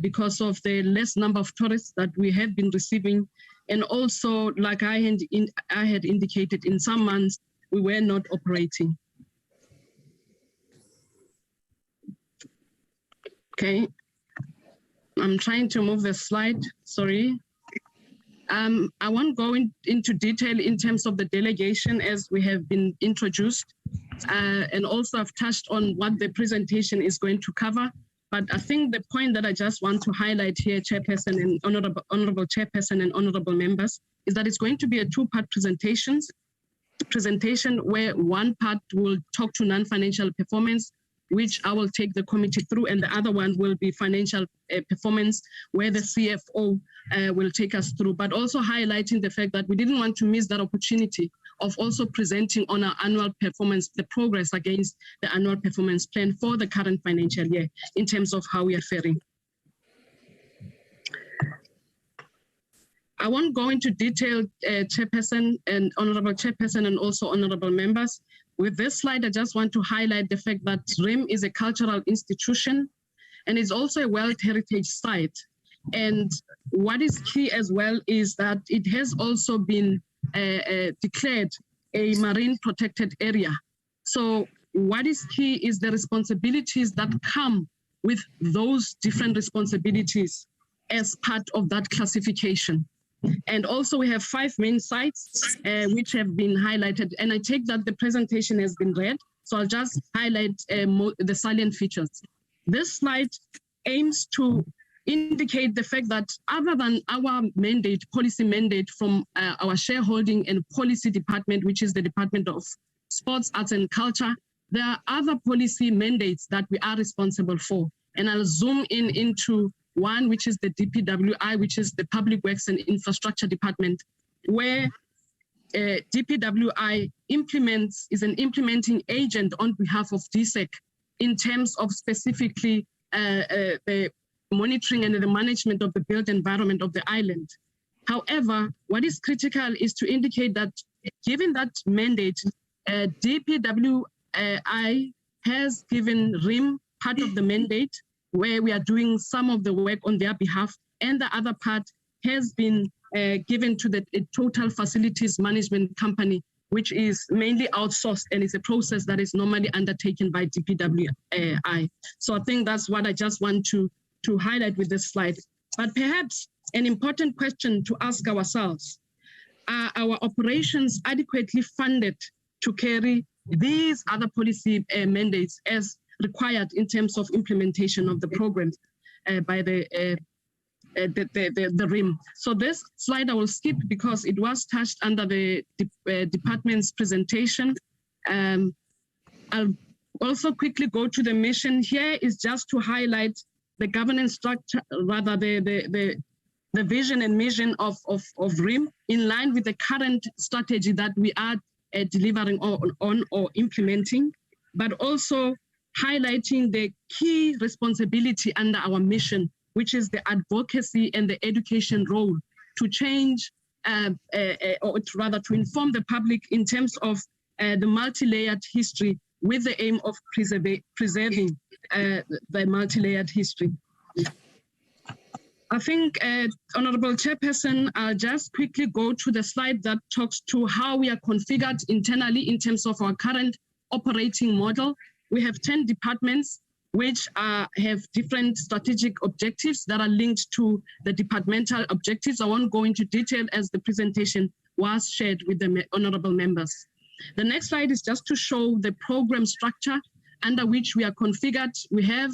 because of the less number of tourists that we have been receiving. And also, like I had indicated, in some months, we were not operating. Okay, I'm trying to move the slide, sorry. I won't go into detail in terms of the delegation as we have been introduced. And also I've touched on what the presentation is going to cover. But I think the point that I just want to highlight here, Chairperson and Honorable Chairperson and Honorable Members, is that it's going to be a two-part presentation where one part will talk to non-financial performance, which I will take the committee through, and the other one will be financial performance, where the CFO will take us through, but also highlighting the fact that we didn't want to miss that opportunity of also presenting on our annual performance, the progress against the annual performance plan for the current financial year in terms of how we are faring. I won't go into detail, Chairperson and Honorable Chairperson and also Honorable Members. With this slide, I just want to highlight the fact that RIM is a cultural institution and it's also a World Heritage Site. And what is key as well is that it has also been declared a marine protected area. So what is key is the responsibilities that come with those different responsibilities as part of that classification. And also we have 5 main sites which have been highlighted. And I take that the presentation has been read, so I'll just highlight the salient features. This slide aims to indicate the fact that other than our mandate, policy mandate from our shareholding and policy department, which is the Department of Sports, Arts and Culture, there are other policy mandates that we are responsible for. And I'll zoom into one, which is the DPWI, which is the Public Works and Infrastructure Department, where DPWI is an implementing agent on behalf of DSEC in terms of specifically the monitoring and the management of the built environment of the island. However, what is critical is to indicate that given that mandate, DPWI has given RIM part of the mandate where we are doing some of the work on their behalf, and the other part has been given to the Total Facilities Management Company, which is mainly outsourced, and it's a process that is normally undertaken by DPWI. So I think that's what I just want to highlight with this slide. But perhaps an important question to ask ourselves, are our operations adequately funded to carry these other policy mandates as required in terms of implementation of the programs by the RIM? So this slide I will skip because it was touched under the department's presentation. I'll also quickly go to the mission. Here is just to highlight the governance structure, rather the vision and mission of RIM in line with the current strategy that we are delivering on or implementing, but also highlighting the key responsibility under our mission, which is the advocacy and the education role to change, or rather to inform the public in terms of the multi-layered history with the aim of preserving the multi-layered history. I think, Honorable Chairperson, I'll just quickly go to the slide that talks to how we are configured internally in terms of our current operating model. We have 10 departments which have different strategic objectives that are linked to the departmental objectives. I won't go into detail as the presentation was shared with the honorable members. The next slide is just to show the program structure under which we are configured. We have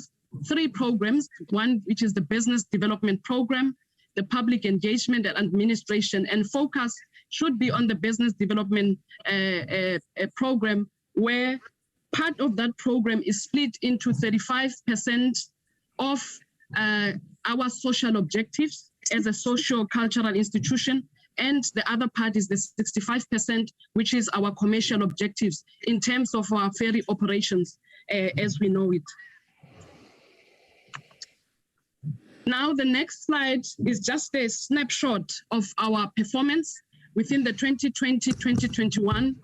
3 programs, one which is the business development program, the public engagement and administration, and focus should be on the business development program, where part of that program is split into 35% of our social objectives as a socio-cultural institution, and the other part is the 65%, which is our commercial objectives in terms of our ferry operations as we know it. Now, the next slide is just a snapshot of our performance within the 2020-2021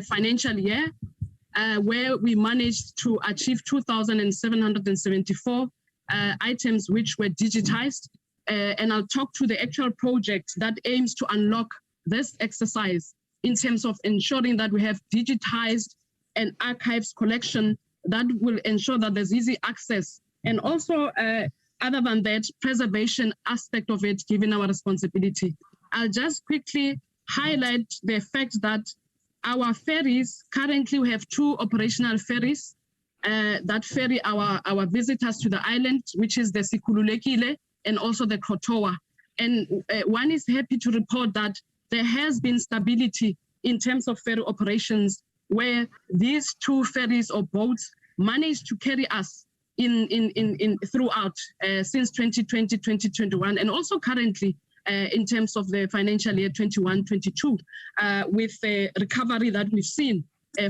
financial year, where we managed to achieve 2,774 items which were digitized, and I'll talk to the actual project that aims to unlock this exercise in terms of ensuring that we have digitized and archives collection that will ensure that there's easy access. And also, other than that, preservation aspect of it, given our responsibility. I'll just quickly highlight the fact that our ferries, currently we have 2 operational ferries that ferry our visitors to the island, which is the Sikululekile and also the Krotoa. And one is happy to report that there has been stability in terms of ferry operations, where these 2 ferries or boats managed to carry us in throughout since 2020, 2021, and also currently in terms of the financial year 21-22, with the recovery that we've seen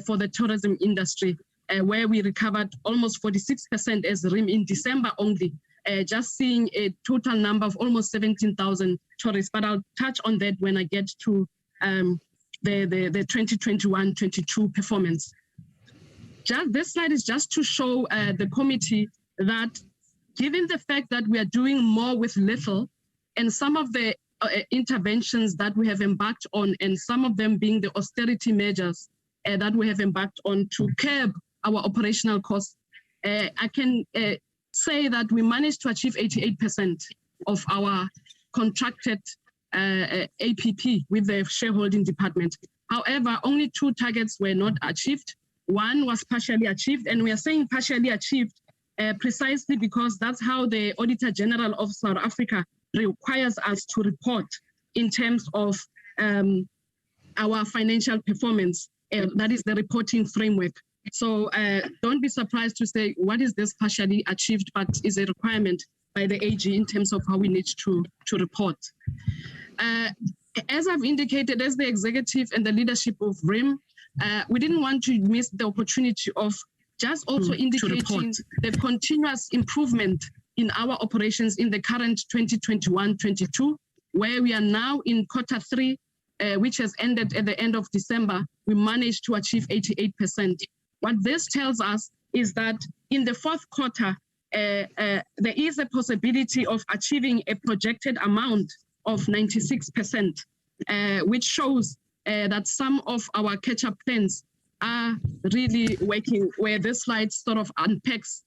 for the tourism industry, where we recovered almost 46% as RIM in December only, just seeing a total number of almost 17,000 tourists. But I'll touch on that when I get to the 2021-22 performance. This slide is just to show the committee that given the fact that we are doing more with little, and some of the interventions that we have embarked on, and some of them being the austerity measures that we have embarked on to curb our operational costs, I can say that we managed to achieve 88% of our contracted APP with the shareholding department. However, only 2 targets were not achieved. One was partially achieved, and we are saying partially achieved precisely because that's how the Auditor General of South Africa requires us to report in terms of our financial performance. That is the reporting framework. So don't be surprised to say, what is this partially achieved, but is a requirement by the AG in terms of how we need to report. As I've indicated, as the executive and the leadership of RIM, we didn't want to miss the opportunity of just also indicating the continuous improvement in our operations in the current 2021-22, where we are now in Q3, which has ended at the end of December. We managed to achieve 88%. What this tells us is that in the Q4, there is a possibility of achieving a projected amount of 96%, which shows that some of our catch-up plans are really working, where this slide sort of unpacks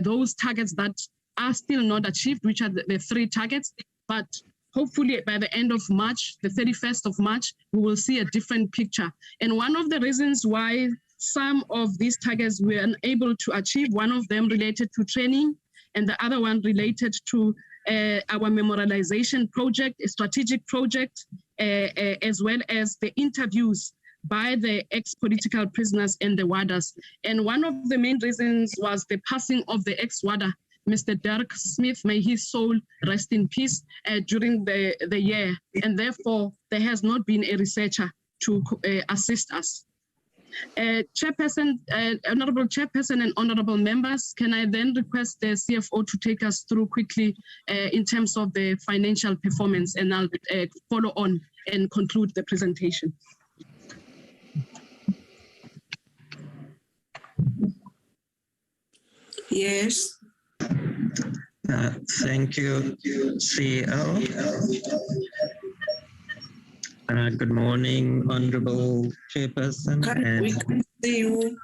those targets that are still not achieved, which are the 3 targets. But hopefully by the end of March, the 31st of March, we will see a different picture. And one of the reasons why some of these targets we were unable to achieve, one of them related to training, and the other one related to our memorialization project, a strategic project, as well as the interviews by the ex-political prisoners and the warders. And one of the main reasons was the passing of the ex-warder, Mr. Dirk Smith, may his soul rest in peace, during the year. And therefore, there has not been a researcher to assist us. Chairperson, Honorable Chairperson and Honorable Members, can I then request the CFO to take us through quickly in terms of the financial performance, and I'll follow on and conclude the presentation. Yes. Thank you, CEO. Good morning, Honorable Chairperson. We can't see you.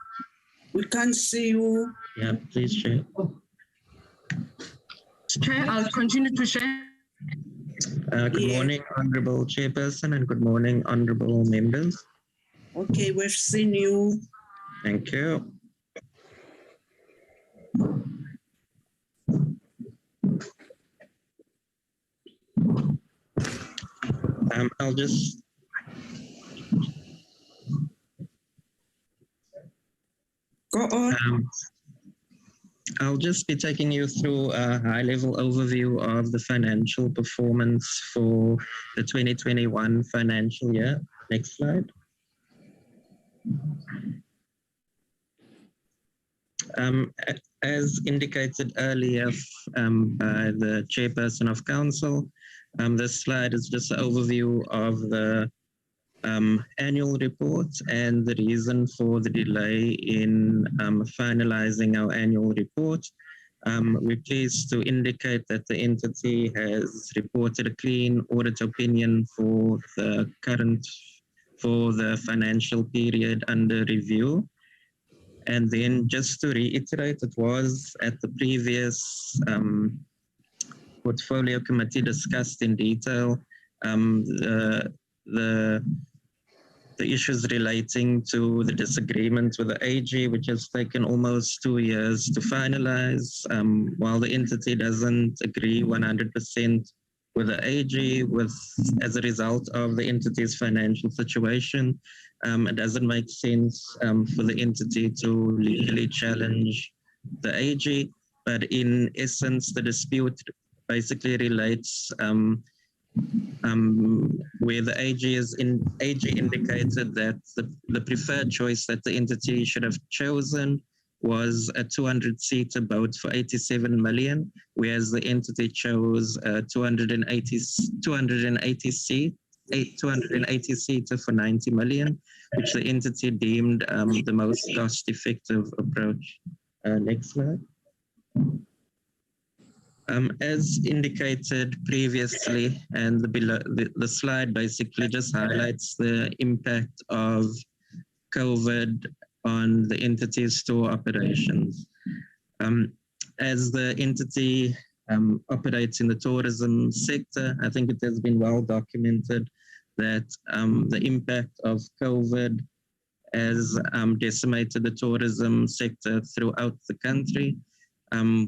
We can't see you. Yeah, please share. Chair, I'll continue to share. Good morning, Honorable Chairperson, and good morning, Honorable Members. Okay, we've seen you. Thank you. I'll just go on. I'll just be taking you through a high-level overview of the financial performance for the 2021 financial year. Next slide. As indicated earlier by the Chairperson of Council, this slide is just an overview of the annual report and the reason for the delay in finalizing our annual report. We're pleased to indicate that the entity has reported a clean audit opinion for the financial period under review. And then just to reiterate, it was at the previous portfolio committee discussed in detail the issues relating to the disagreement with the AG, which has taken almost 2 years to finalize. While the entity doesn't agree 100% with the AG, as a result of the entity's financial situation, it doesn't make sense for the entity to legally challenge the AG. But in essence, the dispute basically relates where the AG indicated that the preferred choice that the entity should have chosen was a 200-seater boat for 87 million, whereas the entity chose a 280-seater for 90 million, which the entity deemed the most cost-effective approach. Next slide. As indicated previously, and the slide basically just highlights the impact of COVID on the entity's store operations. As the entity operates in the tourism sector, I think it has been well documented that the impact of COVID has decimated the tourism sector throughout the country.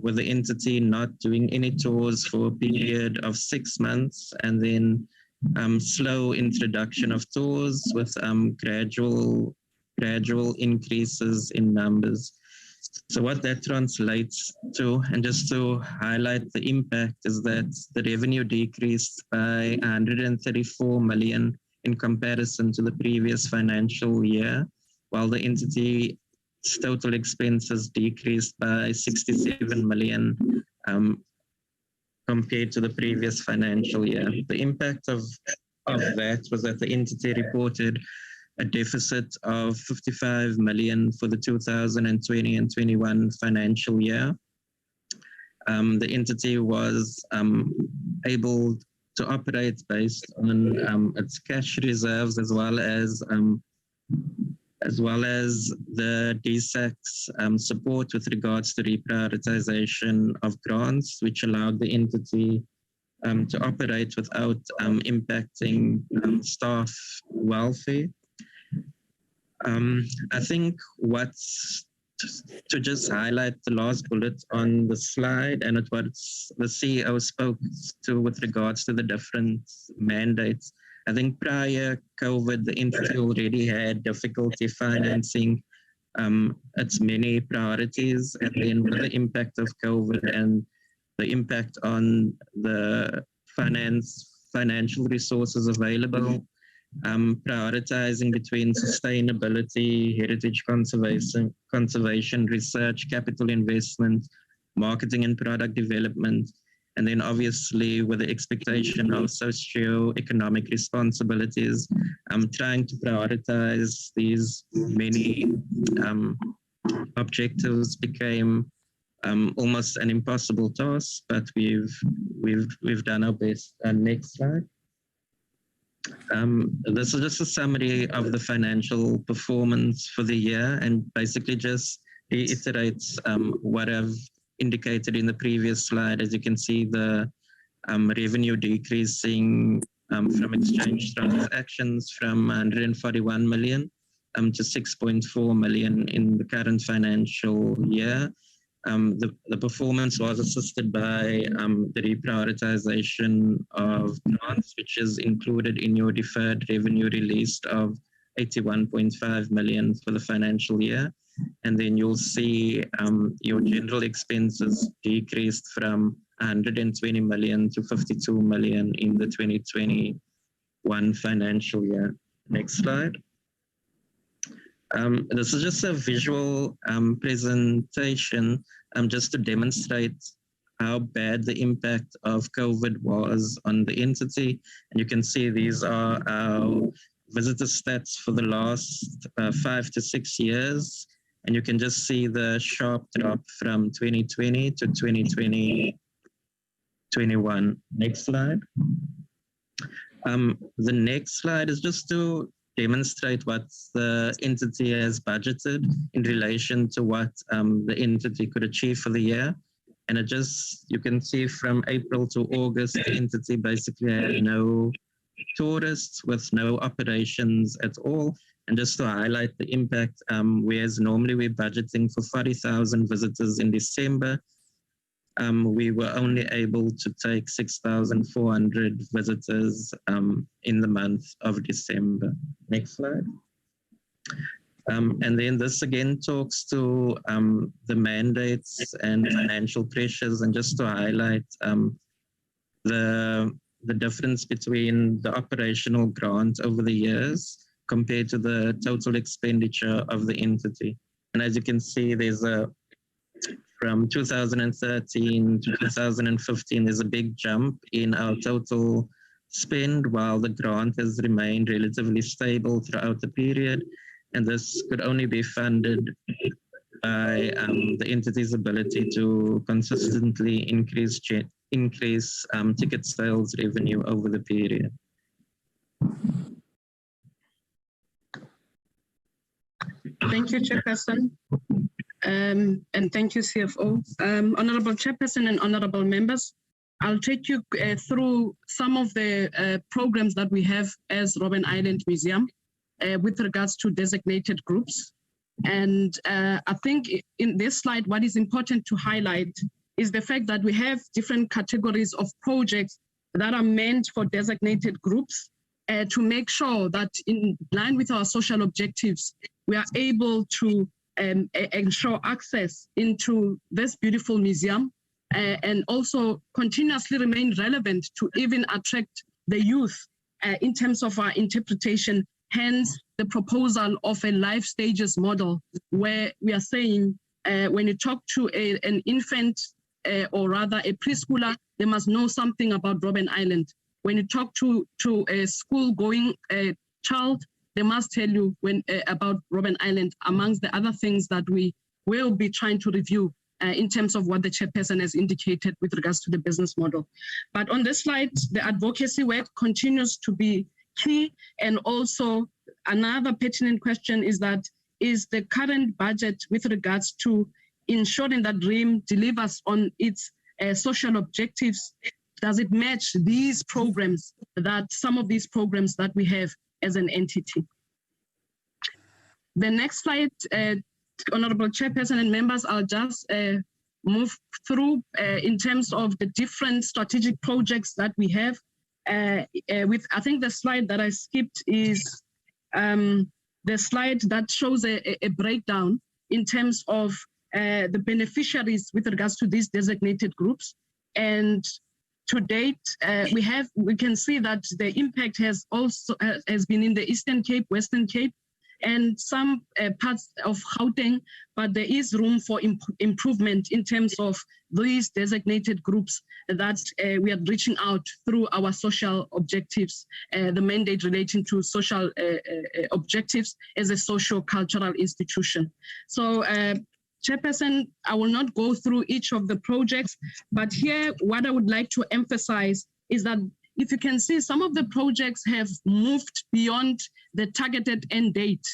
With the entity not doing any tours for a period of 6 months, and then slow introduction of tours with gradual increases in numbers. So what that translates to, and just to highlight the impact, is that the revenue decreased by 134 million in comparison to the previous financial year, while the entity's total expenses decreased by 67 million compared to the previous financial year. The impact of that was that the entity reported a deficit of 55 million for the 2020 and 21 financial year. The entity was able to operate based on its cash reserves, as well as the DSAC's support with regards to reprioritization of grants, which allowed the entity to operate without impacting staff welfare. I think to just highlight the last bullet on the slide, and what the CEO spoke to with regards to the different mandates. I think prior COVID, the entity already had difficulty financing its many priorities, and then with the impact of COVID and the impact on the financial resources available, prioritizing between sustainability, heritage conservation, research, capital investment, marketing and product development, and then obviously with the expectation of socio-economic responsibilities, trying to prioritize these many objectives became almost an impossible task, but we've done our best. Next slide. This is just a summary of the financial performance for the year, and basically just reiterates what I've indicated in the previous slide. As you can see, the revenue decreasing from exchange transactions from 141 million to 6.4 million in the current financial year. The performance was assisted by the reprioritization of grants, which is included in your deferred revenue released of 81.5 million for the financial year. And then you'll see your general expenses decreased from 120 million to 52 million in the 2021 financial year. Next slide. This is just a visual presentation just to demonstrate how bad the impact of COVID was on the entity. And you can see these are our visitor stats for the last 5 to 6 years. And you can just see the sharp drop from 2020 to 2021. Next slide. The next slide is just to demonstrate what the entity has budgeted in relation to what the entity could achieve for the year. And it just, you can see from April to August, the entity basically had no tourists with no operations at all. And just to highlight the impact, whereas normally we're budgeting for 40,000 visitors in December, we were only able to take 6,400 visitors in the month of December. Next slide. And then this again talks to the mandates and financial pressures, and just to highlight the difference between the operational grant over the years compared to the total expenditure of the entity. And as you can see, there's from 2013 to 2015, there's a big jump in our total spend, while the grant has remained relatively stable throughout the period. And this could only be funded by the entity's ability to consistently increase ticket sales revenue over the period. Thank you, Chairperson. And thank you, CFO. Honorable Chairperson and honorable members, I'll take you through some of the programs that we have as Robben Island Museum with regards to designated groups. And I think in this slide, what is important to highlight is the fact that we have different categories of projects that are meant for designated groups to make sure that in line with our social objectives, we are able to ensure access into this beautiful museum and also continuously remain relevant to even attract the youth in terms of our interpretation. Hence, the proposal of a life stages model, where we are saying when you talk to an infant or rather a preschooler, they must know something about Robben Island. When you talk to a school-going child, they must tell you about Robben Island, amongst the other things that we will be trying to review in terms of what the chairperson has indicated with regards to the business model. But on this slide, the advocacy work continues to be key. And also another pertinent question is that, is the current budget with regards to ensuring that RIM delivers on its social objectives, does it match these programs, that some of these programs that we have as an entity? The next slide, Honorable Chairperson and members, I'll just move through in terms of the different strategic projects that we have. With, I think the slide that I skipped is the slide that shows a breakdown in terms of the beneficiaries with regards to these designated groups. And to date, we can see that the impact has been in the Eastern Cape, Western Cape, and some parts of Gauteng, but there is room for improvement in terms of these designated groups that we are reaching out through our social objectives, the mandate relating to social objectives as a socio-cultural institution. So, Chairperson, I will not go through each of the projects, but here what I would like to emphasize is that if you can see, some of the projects have moved beyond the targeted end date.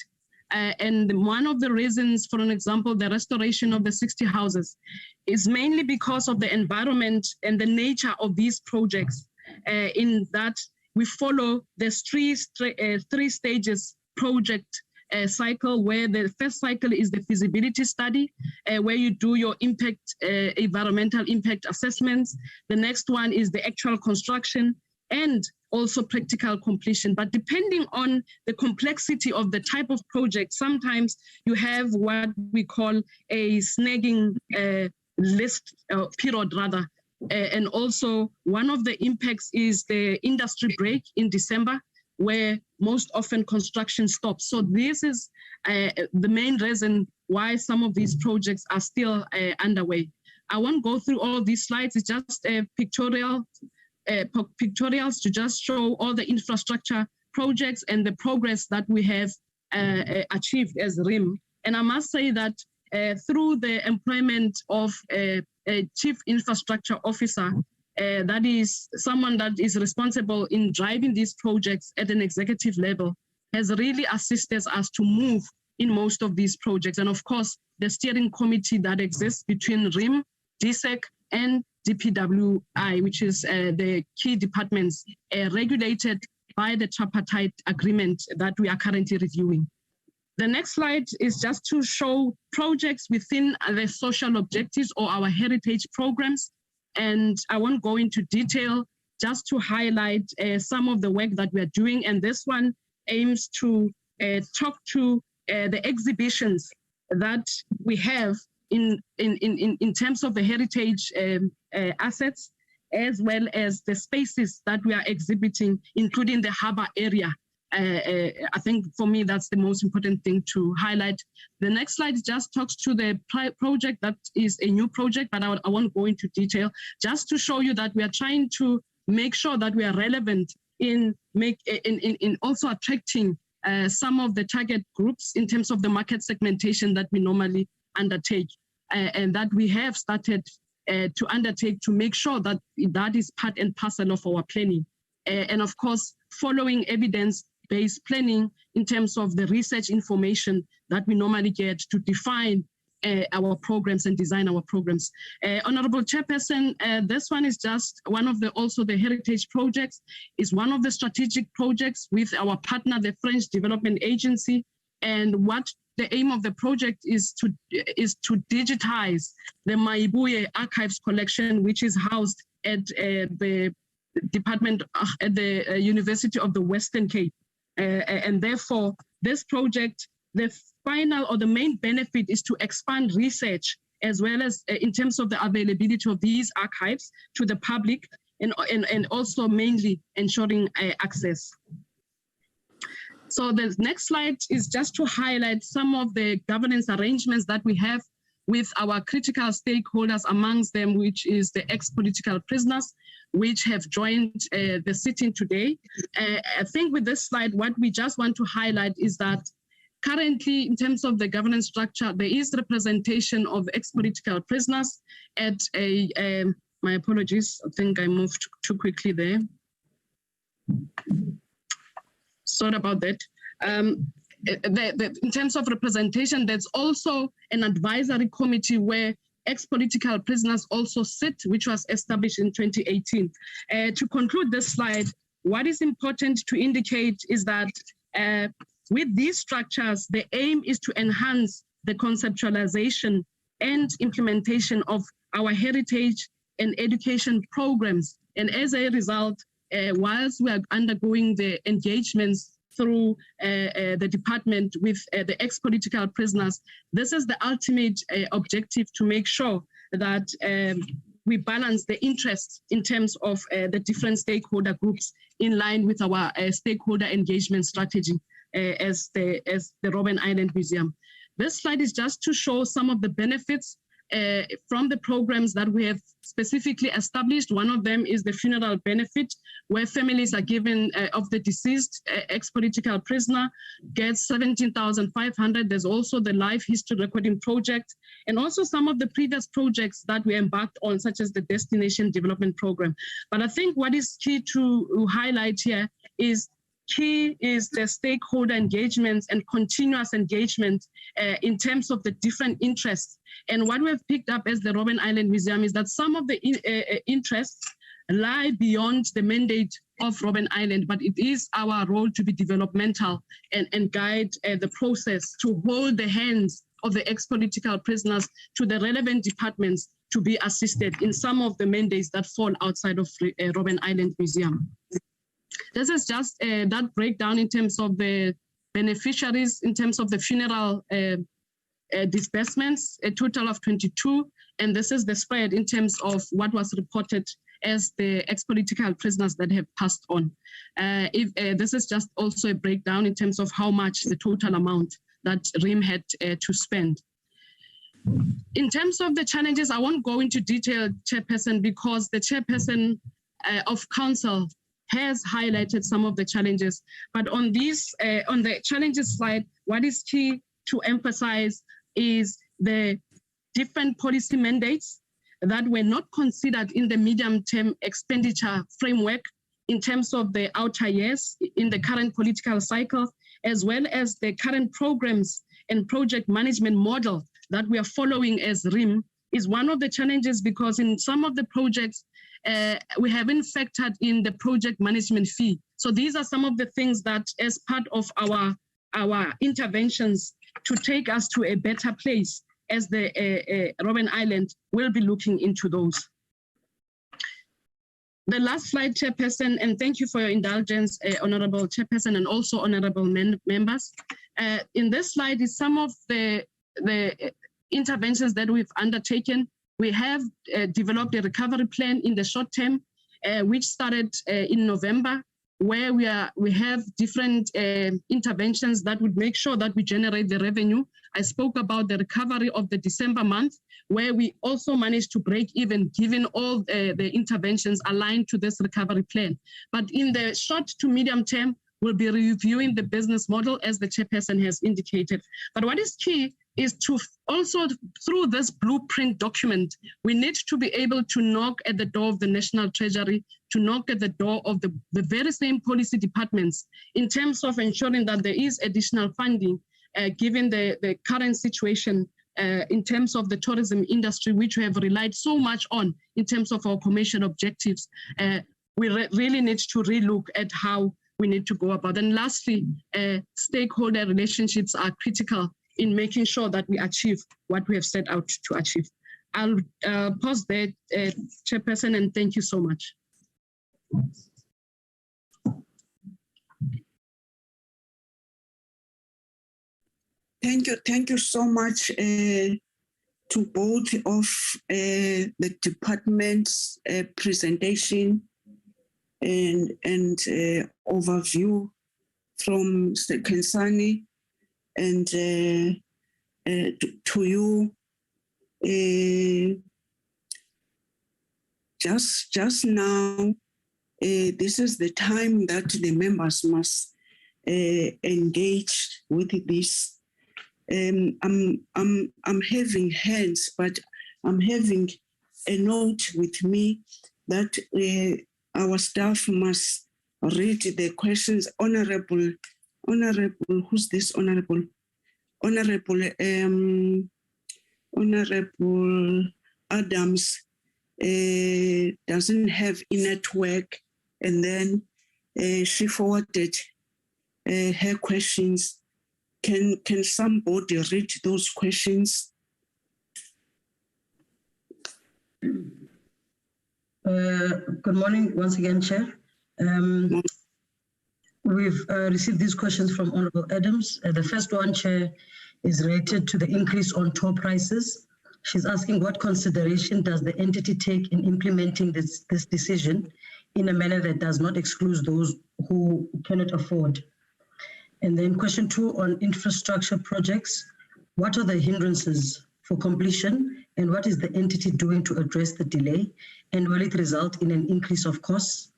And one of the reasons, for an example, the restoration of the 60 houses is mainly because of the environment and the nature of these projects, in that we follow the three stages project cycle, where the first cycle is the feasibility study, where you do your impact, environmental impact assessments. The next one is the actual construction and also practical completion. But depending on the complexity of the type of project, sometimes you have what we call a snagging list period rather. And also one of the impacts is the industry break in December, where most often construction stops. So this is the main reason why some of these projects are still underway. I won't go through all of these slides. It's just pictorials to just show all the infrastructure projects and the progress that we have achieved as RIM And I must say that through the employment of a chief infrastructure officer, that is someone that is responsible in driving these projects at an executive level, has really assisted us to move in most of these projects. And of course, the steering committee that exists between RIM, DSEC, and DPWI, which is the key departments regulated by the tripartite agreement that we are currently reviewing. The next slide is just to show projects within the social objectives or our heritage programs. And I won't go into detail, just to highlight some of the work that we are doing. And this one aims to talk to the exhibitions that we have in terms of the heritage assets, as well as the spaces that we are exhibiting, including the harbor area. I think for me, that's the most important thing to highlight. The next slide just talks to the project that is a new project, but I won't go into detail, just to show you that we are trying to make sure that we are relevant in also attracting some of the target groups in terms of the market segmentation that we normally undertake, and that we have started to undertake to make sure that that is part and parcel of our planning. And of course, following evidence-based planning in terms of the research information that we normally get to define our programs and design our programs. Honorable Chairperson, this one is just one of the heritage projects, is one of the strategic projects with our partner, the French Development Agency. And what the aim of the project is to digitize the Maibuye Archives collection, which is housed at the department at the University of the Western Cape. And therefore, this project, the final or the main benefit is to expand research, as well as in terms of the availability of these archives to the public, and also mainly ensuring access. So the next slide is just to highlight some of the governance arrangements that we have with our critical stakeholders, amongst them, which is the ex-political prisoners, which have joined the sitting today. I think with this slide, what we just want to highlight is that currently, in terms of the governance structure, there is representation of ex-political prisoners at my apologies, I think I moved too quickly there. Sorry about that. In terms of representation, there's also an advisory committee where ex-political prisoners also sit, which was established in 2018. To conclude this slide, what is important to indicate is that with these structures, the aim is to enhance the conceptualization and implementation of our heritage and education programs. And as a result, whilst we are undergoing the engagements through the department with the ex-political prisoners, this is the ultimate objective, to make sure that we balance the interests in terms of the different stakeholder groups in line with our stakeholder engagement strategy as the Robben Island Museum. This slide is just to show some of the benefits from the programs that we have specifically established. One of them is the funeral benefit, where families are given of the deceased ex-political prisoner gets 17,500. There's also the life history recording project, and also some of the previous projects that we embarked on, such as the Destination Development Program. But I think what is key to highlight here is the stakeholder engagements and continuous engagement in terms of the different interests. And what we've picked up as the Robben Island Museum is that some of the interests lie beyond the mandate of Robben Island, but it is our role to be developmental and guide the process, to hold the hands of the ex-political prisoners to the relevant departments to be assisted in some of the mandates that fall outside of Robben Island Museum. This is just that breakdown in terms of the beneficiaries, in terms of the funeral disbursements, a total of 22. And this is the spread in terms of what was reported as the ex-political prisoners that have passed on. This is just also a breakdown in terms of how much the total amount that RIM had to spend. In terms of the challenges, I won't go into detail, Chairperson, because the Chairperson of Council has highlighted some of the challenges. But on the challenges slide, what is key to emphasize is the different policy mandates that were not considered in the medium-term expenditure framework in terms of the outer years in the current political cycle, as well as the current programs and project management model that we are following as RIM, is one of the challenges, because in some of the projects, we haven't factored in the project management fee. So these are some of the things that, as part of our interventions to take us to a better place, as the Robben Island will be looking into those. The last slide, Chairperson, and thank you for your indulgence, Honorable Chairperson, and also Honorable members. In this slide is some of the interventions that we've undertaken. We have developed a recovery plan in the short term, which started in November, where we have different interventions that would make sure that we generate the revenue. I spoke about the recovery of the December month, where we also managed to break even, given all the interventions aligned to this recovery plan. But in the short to medium term, we'll be reviewing the business model, as the chairperson has indicated. But what is key is to also, through this blueprint document, we need to be able to knock at the door of the National Treasury, to knock at the door of the very same policy departments, in terms of ensuring that there is additional funding, given the current situation in terms of the tourism industry, which we have relied so much on in terms of our commercial objectives. We really need to relook at how we need to go about. And lastly, stakeholder relationships are critical in making sure that we achieve what we have set out to achieve. I'll pause there, Chairperson, and thank you so much. Thank you so much to both of the department's presentation and overview from Kensani, and to you. Just now, this is the time that the members must engage with this. I'm having hands, but I'm having a note with me that our staff must read the questions. Honorable, who's this honorable? Honorable Adams doesn't have a network, and then she forwarded her questions. Can somebody read those questions? Good morning once again, Chair. We've received these questions from Honorable Adams. The first one, Chair, is related to the increase on toll prices. She's asking, what consideration does the entity take in implementing this decision in a manner that does not exclude those who cannot afford? And then question 2 on infrastructure projects. What are the hindrances for completion, and what is the entity doing to address the delay? And will it result in an increase of costs?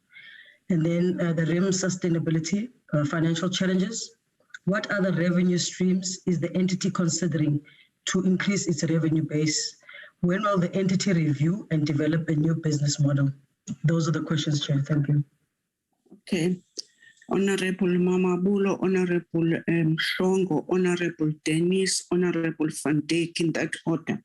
And then the RIM sustainability, financial challenges. What other revenue streams is the entity considering to increase its revenue base? When will the entity review and develop a new business model? Those are the questions, Chair. Thank you. Okay. Honorable Mamabulo, Honorable Shongo, Honorable Dennis, Honorable Van Dijk, in that order.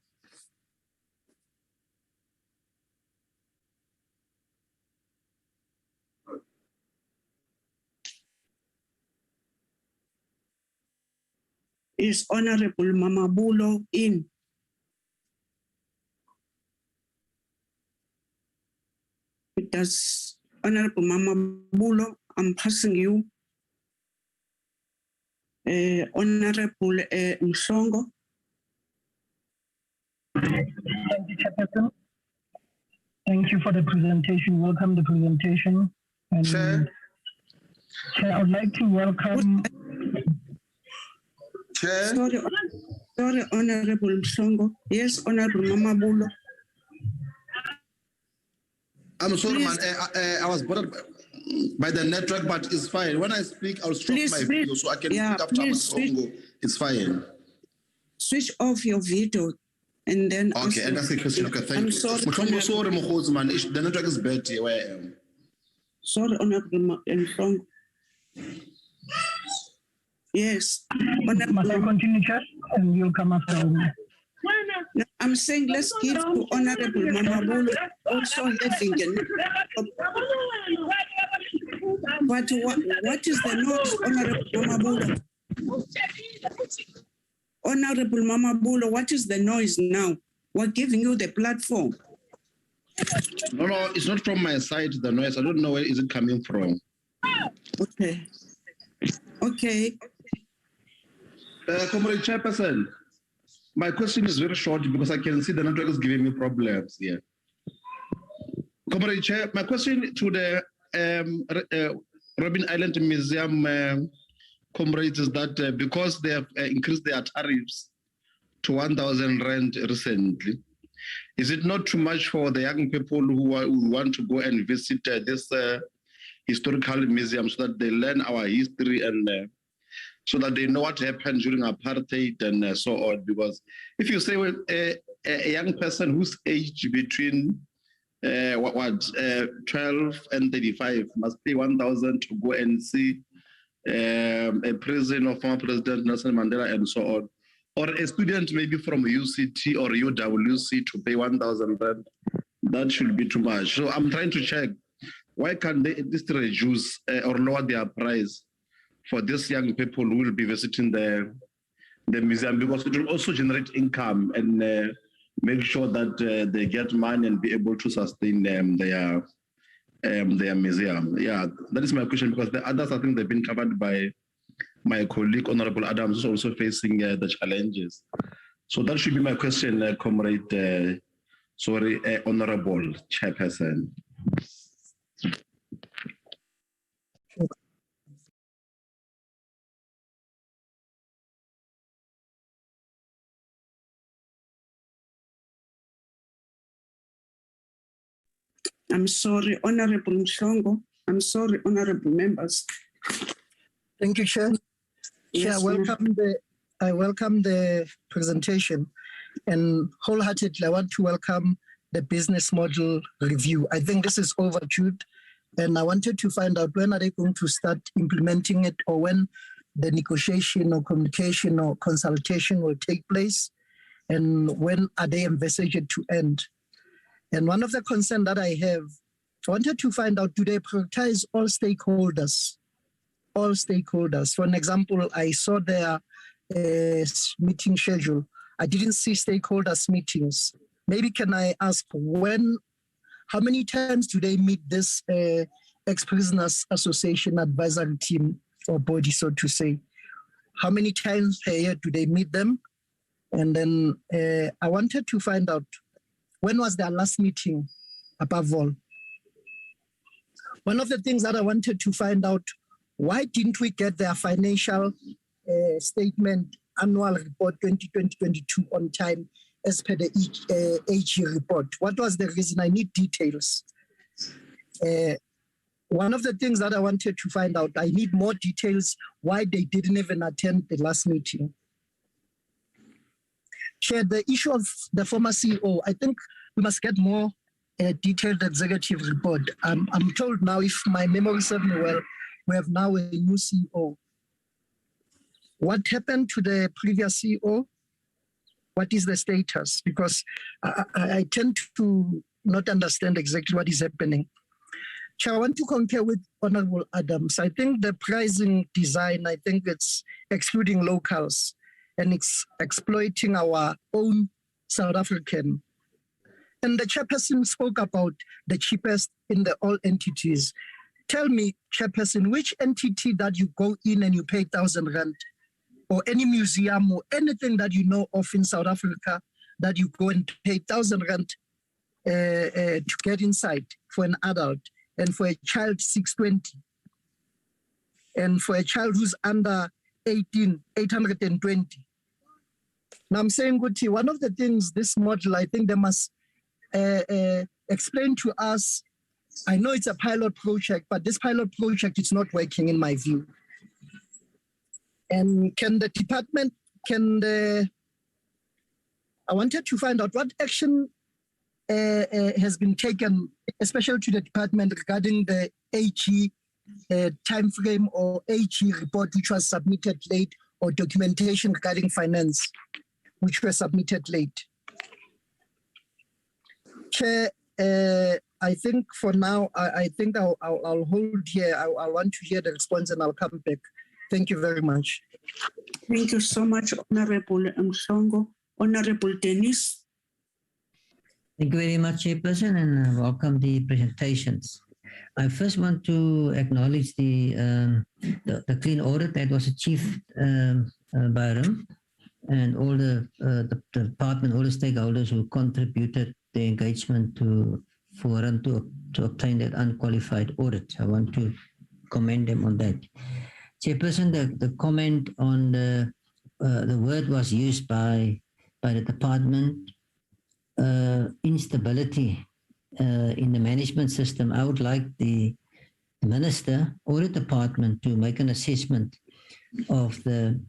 Is Honorable Mamabulo in? Does Honorable Mamabulo, I'm passing you. Honorable Mshongo. Thank you, Chairperson. Thank you for the presentation. Welcome the presentation. And Chair, I would like to welcome. Chair. Sorry, Honorable Mshongo. Yes, Honorable Mamabulo. I'm sorry, man. I was bothered by the network, but it's fine. When I speak, I'll stop my video so I can pick up Thomas Ongo. It's fine. switch off your video and then Okay, and that's the question. Okay, thank I'm you. sorry, Sorry, Mokhozi, man. The network is bad here where I am. Sorry, Honorable Mhlongo. Yes. Must I continue, Chair? And you'll come after me. No, I'm saying let's give to Honorable Mamabolo also having But what is the noise, Honorable Mamabolo? Honorable Mamabolo, what is the noise now? We're giving you the platform. No, it's not from my side, the noise. I don't know where is it coming from. Okay. Okay. Comrade Chairperson, my question is very short because I can see the network is giving me problems here. Comrade Chair, my question to the Robben Island Museum comrades is that because they have increased their tariffs to 1,000 rand recently, is it not too much for the young people who want to go and visit this historical museum so that they learn our history and so that they know what happened during apartheid and so on? Because if you say a young person whose age between 12 and 35 must pay 1,000 to go and see a prison of former President Nelson Mandela and so on, or a student maybe from UCT or UWC to pay 1,000 rand, that should be too much. So I'm trying to check, why can't they at least reduce or lower their price for these young people who will be visiting the museum, because it will also generate income and make sure that they get money and be able to sustain their museum. Yeah, that is my question, because the others, I think they've been covered by my colleague, Honorable Adams, is also facing the challenges. So that should be my question, Comrade, Honorable Chairperson. I'm sorry, Honorable Mhlongo. I'm sorry, honorable members. Thank you, Chair. Yes, Chair, I welcome the presentation, and wholeheartedly I want to welcome the business model review. I think this is overdue, and I wanted to find out when are they going to start implementing it, or when the negotiation or communication or consultation will take place, and when are they envisaged to end. And one of the concerns that I have, I wanted to find out, do they prioritize all stakeholders? All stakeholders. For an example, I saw their meeting schedule. I didn't see stakeholders meetings. Maybe can I ask how many times do they meet this ex-prisoners association advisory team or body, so to say? How many times per year do they meet them? And then I wanted to find out, when was their last meeting, above all? One of the things that I wanted to find out, why didn't we get their financial statement, annual report 2020-22 on time as per the AG report? What was the reason? I need details. One of the things that I wanted to find out, I need more details why they didn't even attend the last meeting. Chair, the issue of the former CEO, I think we must get more detailed executive report. I'm told now, if my memory serves me well, we have now a new CEO. What happened to the previous CEO? What is the status? Because I tend to not understand exactly what is happening. Chair, I want to concur with Honorable Adams. I think the pricing design, I think it's excluding locals and it's exploiting our own South African. And the chairperson spoke about the cheapest in the all entities. Tell me, chairperson, which entity that you go in and you pay 1,000 rand, or any museum or anything that you know of in South Africa that you go and pay 1,000 rand to get inside for an adult, and for a child 620, and for a child who's under 18, 820. Now I'm saying, Guti, one of the things, this model, I think they must explain to us. I know it's a pilot project, but this pilot project is not working in my view. And can the department, can the I wanted to find out what action has been taken, especially to the department regarding the AG timeframe or AG report which was submitted late, or documentation regarding finance which were submitted late. Chair, I think for now, I think I'll hold here. I want to hear the response and I'll come back. Thank you very much. Thank you so much, Honorable Msongo. Honorable Dennis. Thank you very much, Chairperson, and welcome the presentations. I first want to acknowledge the clean audit that was achieved by RIM and all the department, all the stakeholders who contributed the engagement for RIM to obtain that unqualified audit. I want to commend them on that. Chairperson, the comment on the word was used by the department, instability in the management system. I would like the minister or the department to make an assessment of the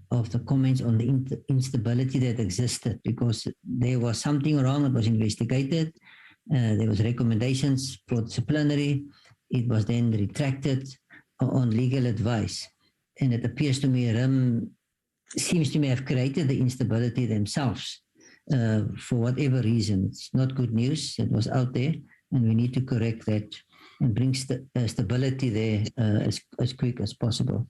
comments on the instability that existed, because there was something wrong. It was investigated. There was recommendations for disciplinary. It was then retracted on legal advice. And it appears to me RIM seems to me have created the instability themselves for whatever reason. It's not good news. It was out there, and we need to correct that and bring stability there as quick as possible.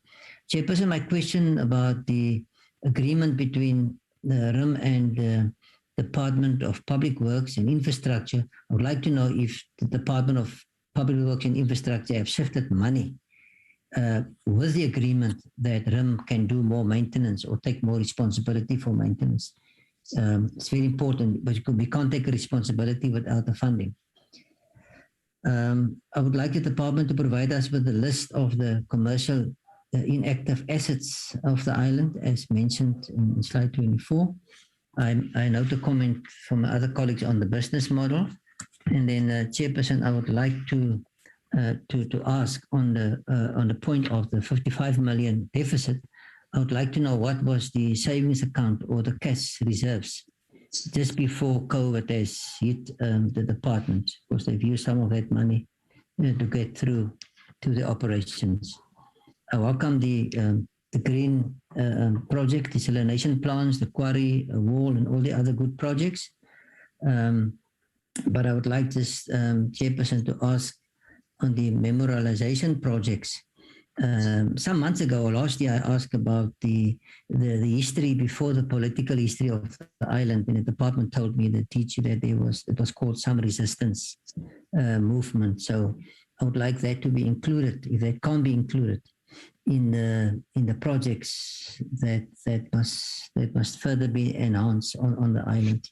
Chairperson, my question about the agreement between the RIM and the Department of Public Works and Infrastructure, I would like to know if the Department of Public Works and Infrastructure have shifted money with the agreement that RIM can do more maintenance or take more responsibility for maintenance. It's very important, but we can't take a responsibility without the funding. I would like the department to provide us with a list of the commercial inactive assets of the island, as mentioned in slide 24. I note a comment from other colleagues on the business model. And then, Chairperson, I would like to ask on the point of the 55 million deficit. I would like to know what was the savings account or the cash reserves just before COVID has hit the department, because they've used some of that money to get through to the operations. I welcome the green project, desalination plants, the quarry, wall, and all the other good projects. But I would like this Chairperson to ask on the memorialization projects. Some months ago, or last year, I asked about the history before the political history of the island, and the department told me, the teacher, that it was called some resistance movement. So I would like that to be included, if that can't be included in the projects that must further be enhanced on the island.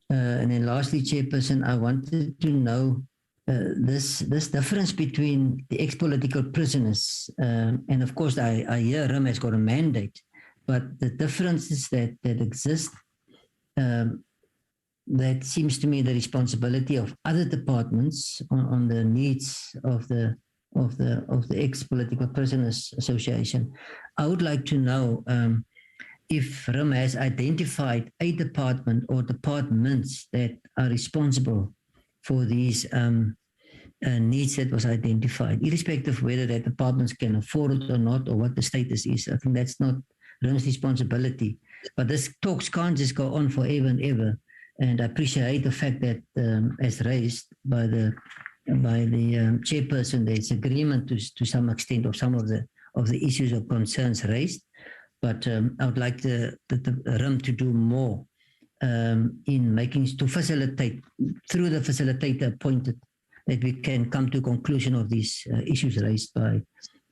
And then lastly, Chairperson, I wanted to know this difference between the ex-political prisoners, and of course I hear RIM has got a mandate, but the differences that exist, that seems to me the responsibility of other departments on the needs of the ex-political prisoners association. I would like to know if RIM has identified a department or departments that are responsible for these needs that was identified, irrespective of whether that departments can afford it or not, or what the status is. I think that's not RIM's responsibility. But this talks can't just go on forever and ever. And I appreciate the fact that, as raised by the chairperson, there's agreement to some extent of some of the issues or concerns raised. But I would like the RIM to do more to facilitate, through the facilitator appointed, that we can come to a conclusion of these issues raised by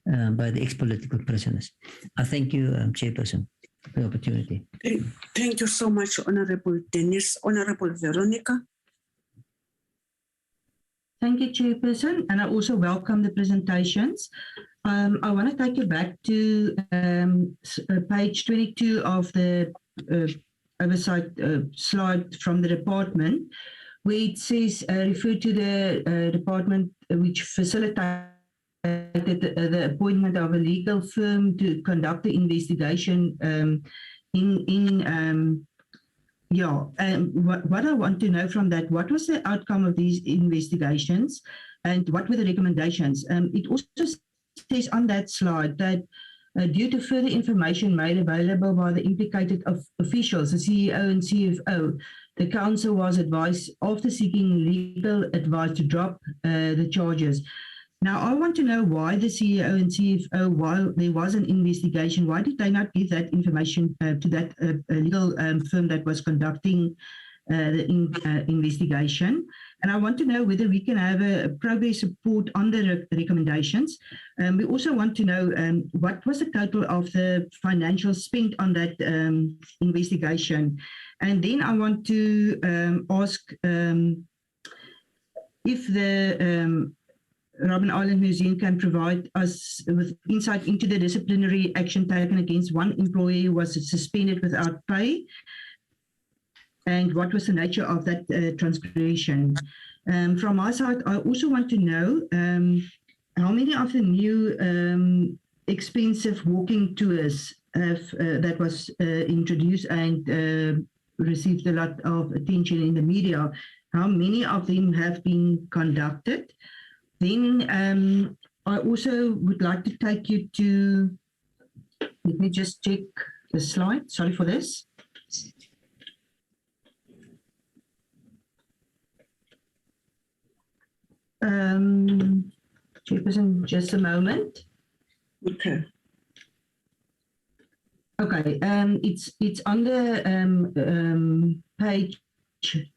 the ex-political prisoners. I thank you, Chairperson, for the opportunity. Thank you so much, Honorable Dennis. Honorable Veronica. Thank you, Chairperson, and I also welcome the presentations. I want to take you back to page 22 of the oversight slide from the department, where it says, refer to the department which facilitated the appointment of a legal firm to conduct the investigation in Yeah, what I want to know from that, what was the outcome of these investigations and what were the recommendations? It also says on that slide that due to further information made available by the implicated officials, the CEO and CFO, the council was advised, after seeking legal advice, to drop the charges. Now, I want to know why the CEO and CFO, while there was an investigation, why did they not give that information to that legal firm that was conducting the investigation? And I want to know whether we can have a progress report on the recommendations. We also want to know what was the total of the financial spent on that investigation. And then I want to ask if the Robben Island Museum can provide us with insight into the disciplinary action taken against one employee who was suspended without pay, and what was the nature of that transgression. From my side, I also want to know how many of the new expensive walking tours that was introduced and received a lot of attention in the media, how many of them have been conducted? Then I also would like to take you to, let me just check the slide, sorry for this. Chairperson, just a moment. Okay. Okay, it's on the page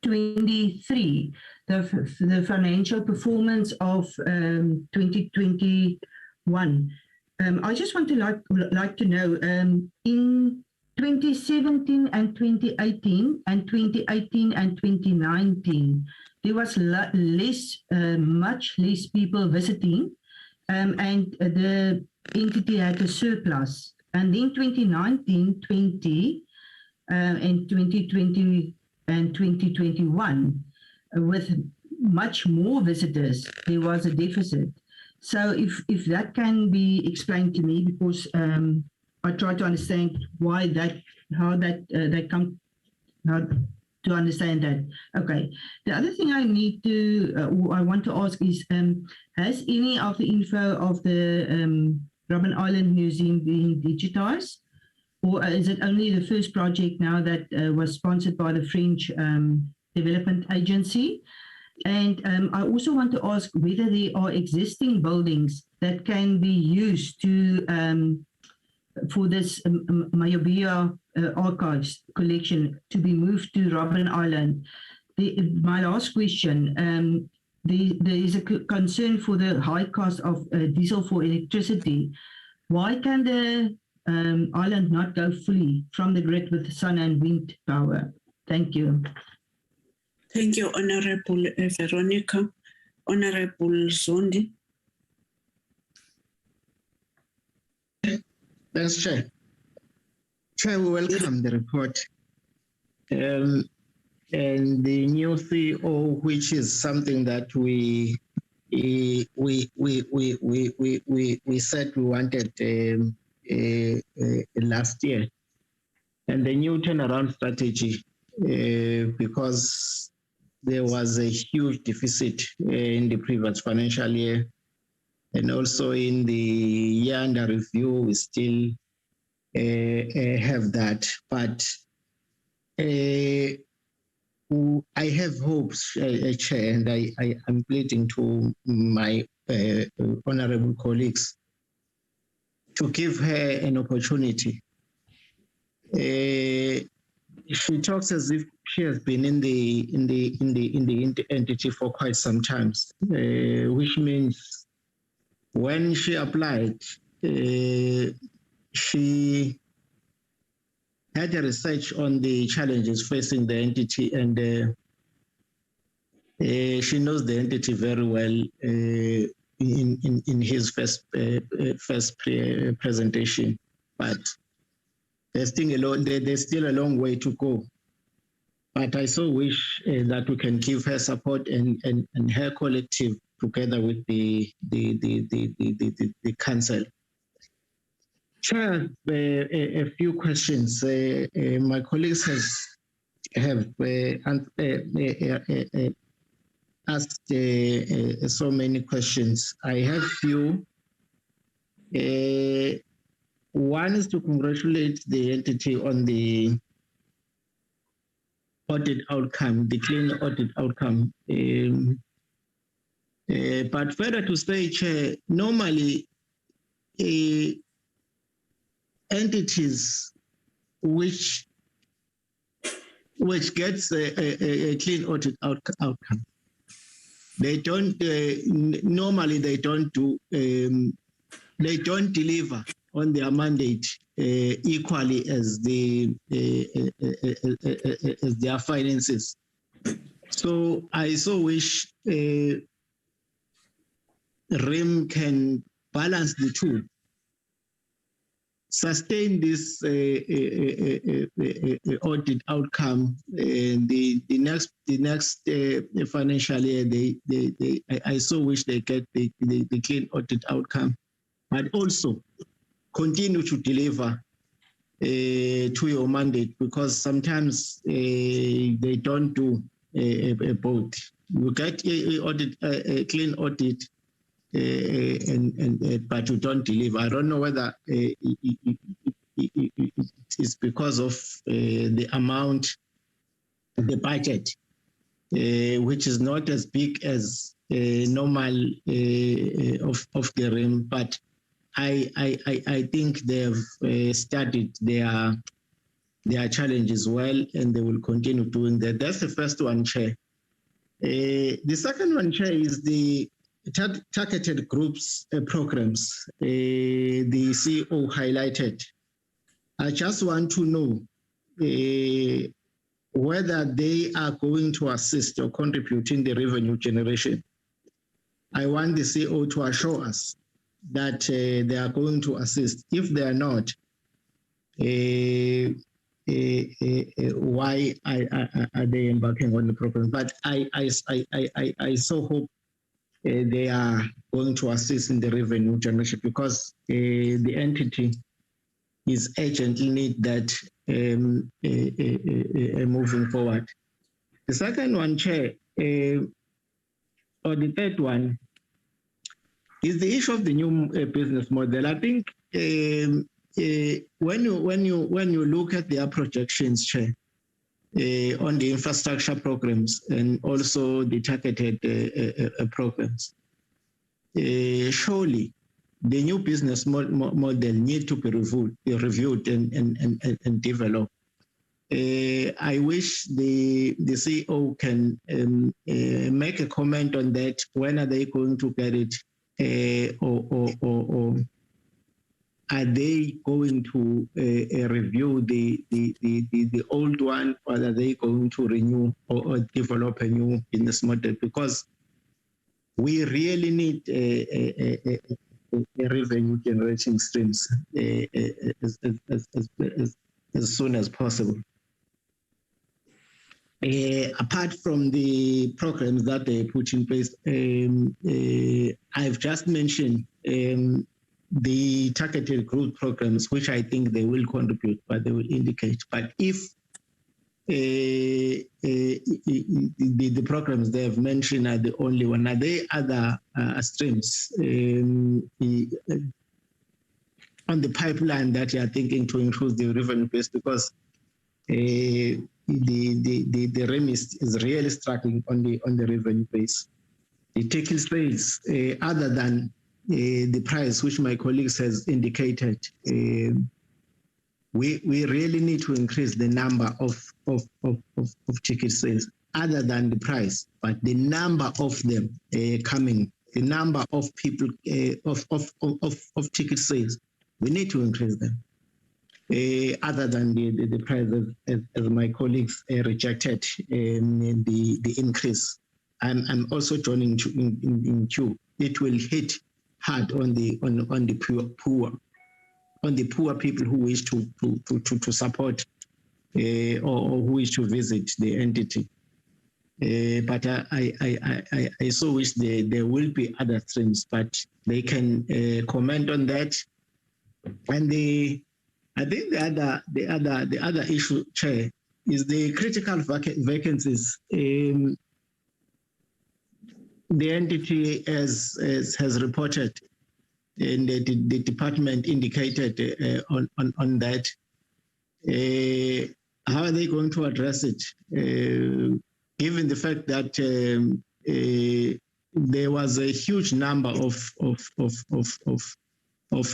23, the financial performance of 2021. I just want to like to know in 2017 and 2018 and 2018 and 2019, there was much less people visiting, and the entity had a surplus. And then 2019, 20 and 2020 and 2021, with much more visitors, there was a deficit. So if that can be explained to me, because I try to understand why that, how that to understand that. Okay. The other thing I need to, I want to ask is, has any of the info of the Robben Island Museum been digitized? Or is it only the first project now that was sponsored by the French Development Agency? And I also want to ask whether there are existing buildings that can be used to for this Mayobia archives collection to be moved to Robben Island. My last question, there is a concern for the high cost of diesel for electricity. Why can the island not go fully from the grid with sun and wind power? Thank you. Thank you, Honorable Veronica. Honorable Zondi. Thanks, Chair. Chair, we welcome the report. And the new CEO, which is something that we said we wanted last year. And the new turnaround strategy, because there was a huge deficit in the previous financial year. And also in the year under review, we still have that. But I have hopes, Chair, and I'm pleading to my honorable colleagues to give her an opportunity. She talks as if she has been in the entity for quite some time, which means when she applied, she had a research on the challenges facing the entity, and she knows the entity very well in his first presentation. But there's still a long way to go. But I so wish that we can give her support and her collective together with the council. Chair, a few questions. My colleagues have asked so many questions. I have few. One is to congratulate the entity on the audit outcome, the clean audit outcome. But further to say, Chair, normally entities which gets a clean audit outcome, they don't normally they don't deliver on their mandate equally as as their finances. So I so wish RIM can balance the two, sustain this audit outcome. The next financial year, I so wish they get the clean audit outcome, but also continue to deliver to your mandate, because sometimes they don't do both. You get a clean audit, but you don't deliver. I don't know whether it's because of the amount, the budget, which is not as big as normal of the RIM, but I think they've studied their challenges well, and they will continue doing that. That's the first one, Chair. The second one, Chair, is the targeted groups programs the CEO highlighted. I just want to know whether they are going to assist or contribute in the revenue generation. I want the CEO to assure us that they are going to assist. If they are not, why are they embarking on the program? But I so hope they are going to assist in the revenue generation, because the entity is urgently need that moving forward. The second one, Chair, or the third one, is the issue of the new business model. I think when you look at their projections, Chair, on the infrastructure programs and also the targeted programs, surely the new business model need to be reviewed and developed. I wish the CEO can make a comment on that. When are they going to get it, or are they going to review the old one, or are they going to renew or develop a new business model? Because we really need a revenue generating streams as soon as possible. Apart from the programs that they put in place, I've just mentioned the targeted group programs, which I think they will contribute, but they will indicate. But if the programs they have mentioned are the only one, are there other streams on the pipeline that you are thinking to increase the revenue base? Because the RIM is really struggling on the revenue base. The ticket sales, other than the price, which my colleagues has indicated, we really need to increase the number of ticket sales, other than the price, but the number of them coming, the number of people of ticket sales, we need to increase them. Other than the price, as my colleagues rejected the increase, I'm also joining in queue. It will hit hard on the poor people who wish to support or who wish to visit the entity. But I so wish there will be other streams, but they can comment on that. And I think the other issue, Chair, the critical vacancies. The entity has reported, and the department indicated on that. How are they going to address it, given the fact that there was a huge number of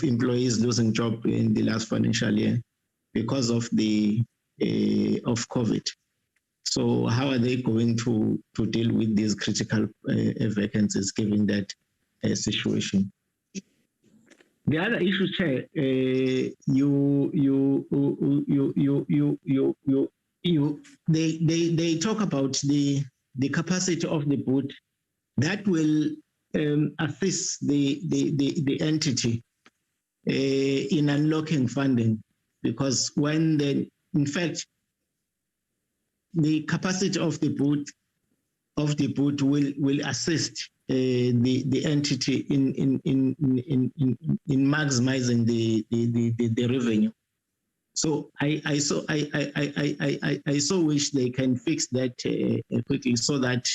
employees losing job in the last financial year because of the of COVID? So how are they going to deal with these critical vacancies given that situation? The other issue, Chair, they talk about the capacity of the board that will assist the entity in unlocking funding, because in fact, the capacity of the board will assist the entity in maximizing the revenue. So I so wish they can fix that quickly, so that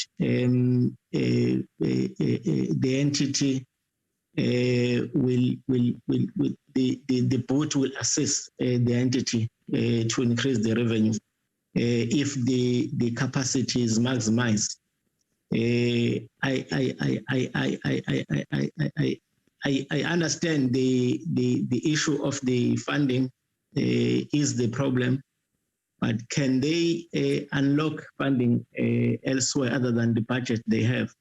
the entity the board will assist the entity to increase the revenue if the capacity is maximized. I understand the issue of the funding is the problem, but can they unlock funding elsewhere other than the budget they have,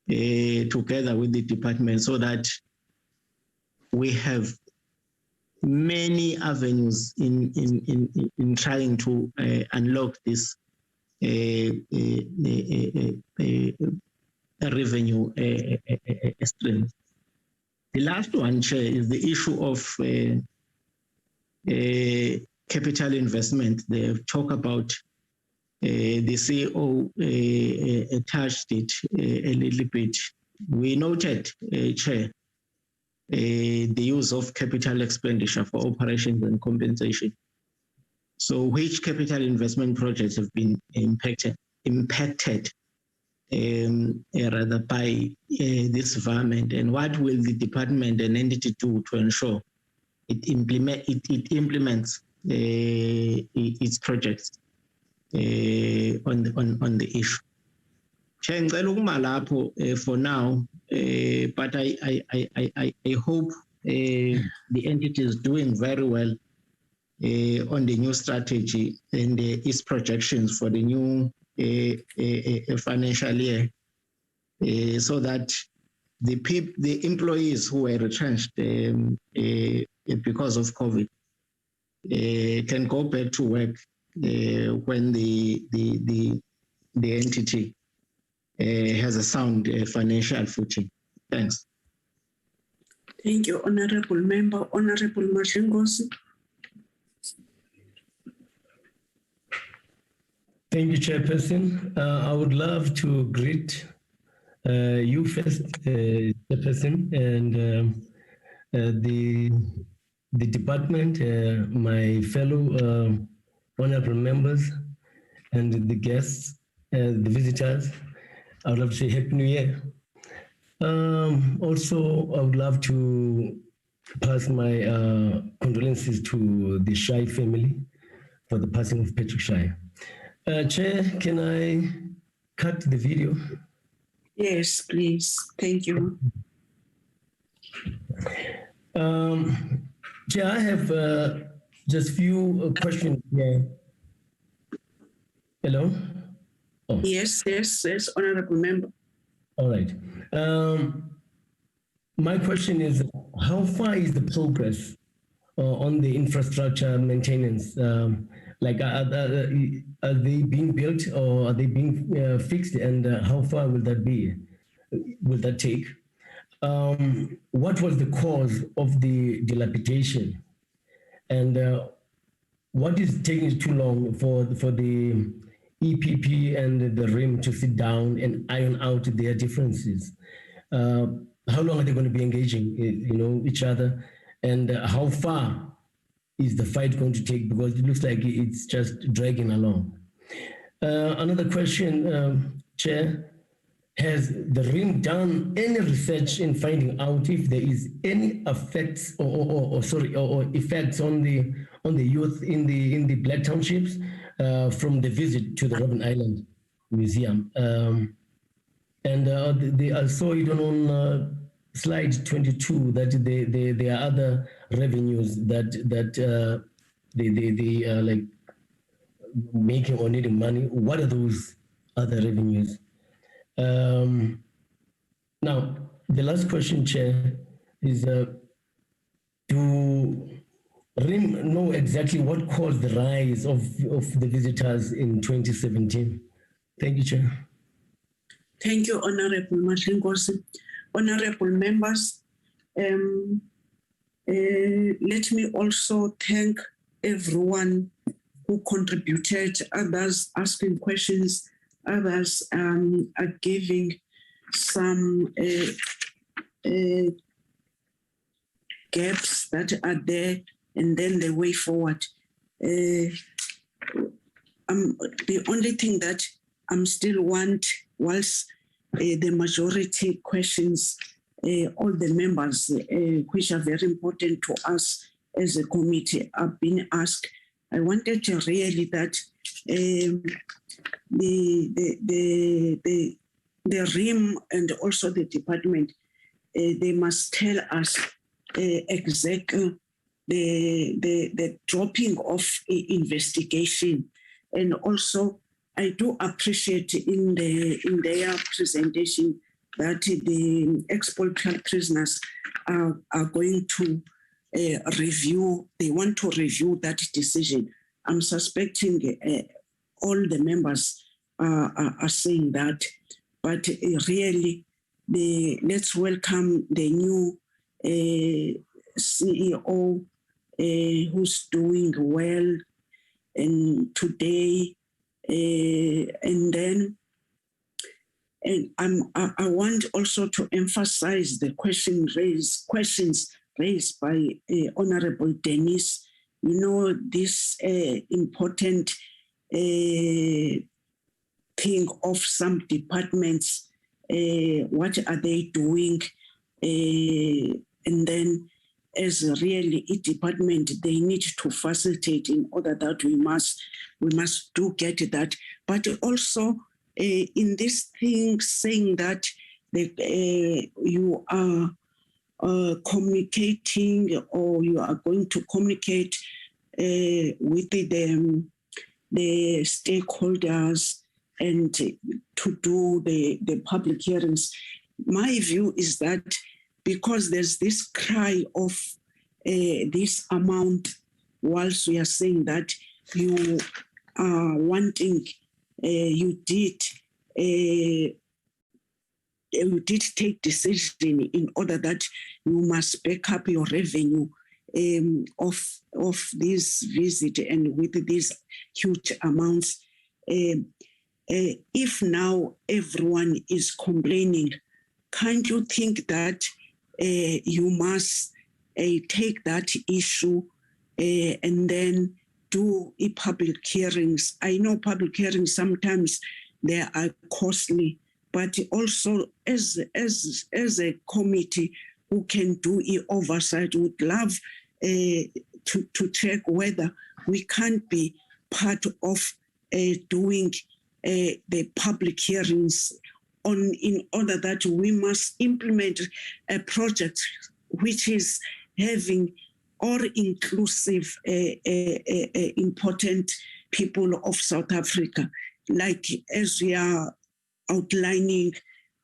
together with the department, so that we have many avenues in trying to unlock this revenue stream. The last one, Chair, is the issue of capital investment. They talk about the CEO touched it a little bit. We noted, Chair, the use of capital expenditure for operations and compensation. So which capital investment projects have been impacted rather by this environment, and what will the department and entity do to ensure it implements its projects on the issue? For now, but I hope the entity is doing very well on the new strategy and its projections for the new financial year, so that the employees who were retrenched because of COVID can go back to work when the entity has a sound financial footing. Thanks. Thank you, Honorable Member. Honorable Mashingosi. Thank you, Chairperson. I would love to greet you first, Chairperson, and the department, my fellow honorable members, and the guests, the visitors. I would love to say Happy New Year. Also, I would love to pass my condolences to the Shai family for the passing of Patrick Shai. Chair, can I cut the video? Yes, please. Thank you. Chair, I have just few questions here. Hello? Oh. Yes, Honorable Member. All right. My question is, how far is the progress on the infrastructure maintenance? Like, are they being built or are they being fixed, and how far will that be? Will that take? What was the cause of the dilapidation? And what is taking too long for the EPP and the RIM to sit down and iron out their differences? How long are they going to be engaging, each other? And how far is the fight going to take? Because it looks like it's just dragging along. Another question, Chair. Has the RIM done any research in finding out if there is any effects or effects on the youth in the Black Townships from the visit to the Robben Island Museum? I saw it on slide 22 that there are other revenues that they are like making or needing money. What are those other revenues? Now, the last question, Chair, is do RIM know exactly what caused the rise of the visitors in 2017? Thank you, Chair. Thank you, Honorable Mahlingozi. Honorable members, let me also thank everyone who contributed, others asking questions, others are giving some gaps that are there, and then the way forward. The only thing that I'm still want, whilst the majority questions, all the members, which are very important to us as a committee, have been asked, I wanted to really that the RIM and also the department, they must tell us exactly the dropping of investigation. And also, I do appreciate in their presentation that the expulsion prisoners are going to review. They want to review that decision. I'm suspecting all the members are saying that, but really, let's welcome the new CEO who's doing well, and today, and I want also to emphasize the questions raised by Honorable Dennis. You know, this important thing of some departments, what are they doing? And then as really a department, they need to facilitate in order that we must do get that. But also in this thing saying that you are communicating, or you are going to communicate with the stakeholders and to do the public hearings. My view is that because there's this cry of this amount, whilst we are saying that you are wanting, you did take decision in order that you must back up your revenue of this visit and with these huge amounts. If now everyone is complaining, can't you think that you must take that issue and then do public hearings? I know public hearings sometimes they are costly, but also as a committee who can do oversight, would love to check whether we can't be part of doing the public hearings in order that we must implement a project which is having all inclusive important people of South Africa, like as we are outlining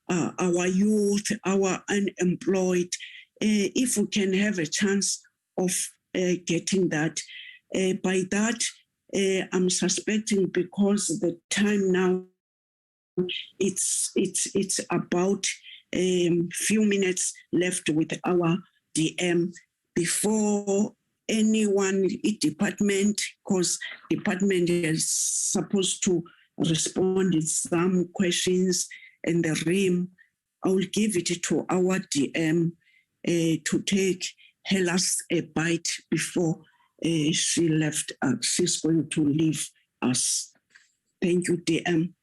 our youth, our unemployed. If we can have a chance of getting that, by that I'm suspecting, because the time now it's about few minutes left with our DM before anyone in department, because department is supposed to respond with some questions, and the RIM, I will give it to our DM to take us a bite before she left. She's going to leave us. Thank you, DM.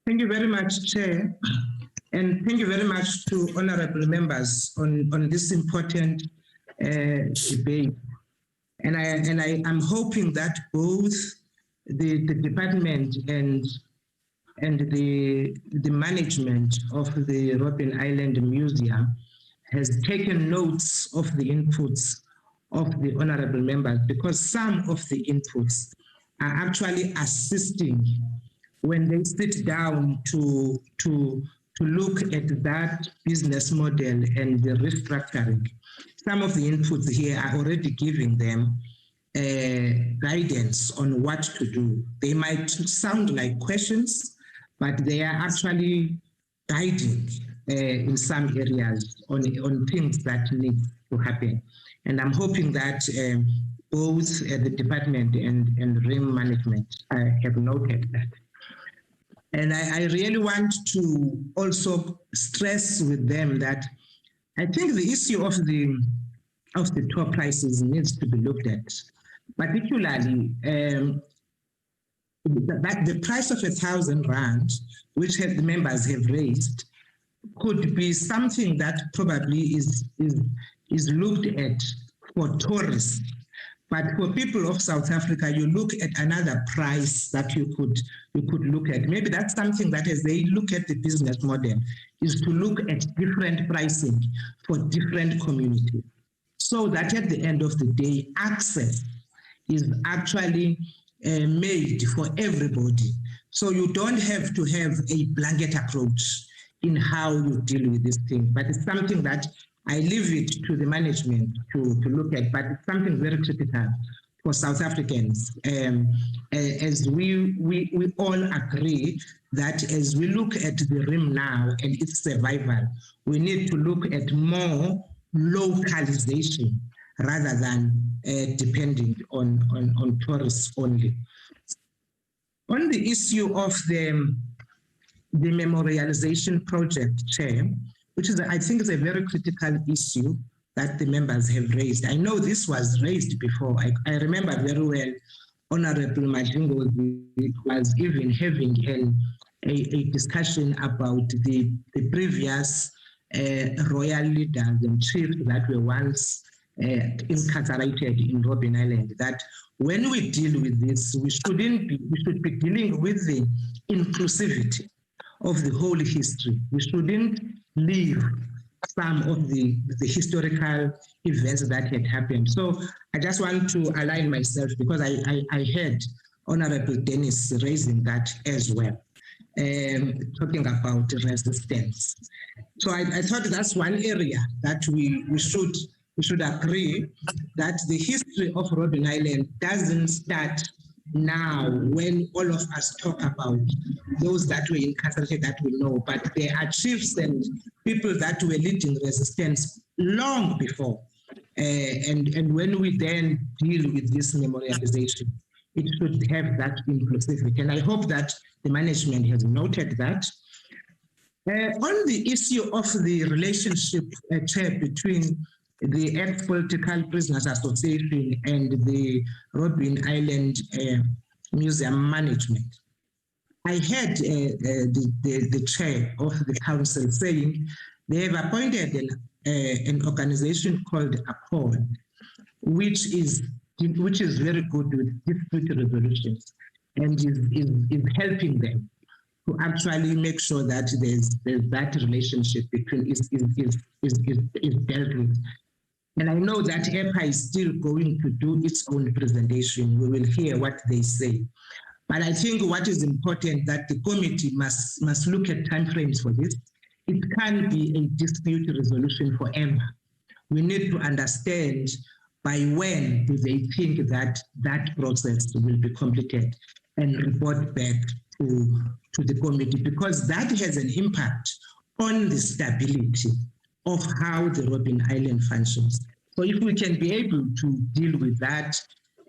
Thank you very much, Chair. And thank you very much to honorable members on this important debate. And I'm hoping that both the department and the management of the Robben Island Museum has taken notes of the inputs of the honorable members, because some of the inputs are actually assisting when they sit down to look at that business model and the restructuring. Some of the inputs here are already giving them guidance on what to do. They might sound like questions, but they are actually guiding in some areas on things that need to happen. And I'm hoping that both the department and RIM management have noted that. And I really want to also stress with them that I think the issue of the top prices needs to be looked at, particularly that the price of 1,000 rand, which the members have raised, could be something that probably is looked at for tourists. But for people of South Africa, you look at another price that you could look at. Maybe that's something that, as they look at the business model, is to look at different pricing for different communities, so that at the end of the day, access is actually made for everybody. So you don't have to have a blanket approach in how you deal with this thing, but it's something that I leave it to the management to look at, but it's something very critical for South Africans. As we all agree that as we look at the RIM now and its survival, we need to look at more localization rather than depending on tourists only. On the issue of the memorialization project, Chair, which is, I think, is a very critical issue that the members have raised. I know this was raised before. I remember very well Honorable Majingo was even having a discussion about the previous royal leaders and chiefs that were once incarcerated in Robben Island, that when we deal with this, we should be dealing with the inclusivity of the whole history. We shouldn't leave some of the historical events that had happened. So I just want to align myself, because I heard Honorable Dennis raising that as well, talking about resistance. So I thought that's one area that we should agree that the history of Robben Island doesn't start now when all of us talk about those that were incarcerated that we know, but there are chiefs and people that were leading resistance long before. And when we then deal with this memorialization, it should have that inclusivity. And I hope that the management has noted that. On the issue of the relationship, Chair, between the Ex-Political Prisoners Association and the Robben Island Museum management, I heard the chair of the council saying they have appointed an organization called APOL, which is very good with dispute resolutions and is helping them to actually make sure that there's that relationship between is dealt with. And I know that EPA is still going to do its own presentation. We will hear what they say. But I think what is important that the committee must look at timeframes for this. It can't be a dispute resolution forever. We need to understand by when do they think that that process will be completed and report back to the committee, because that has an impact on the stability of how the Robben Island functions. So if we can be able to deal with that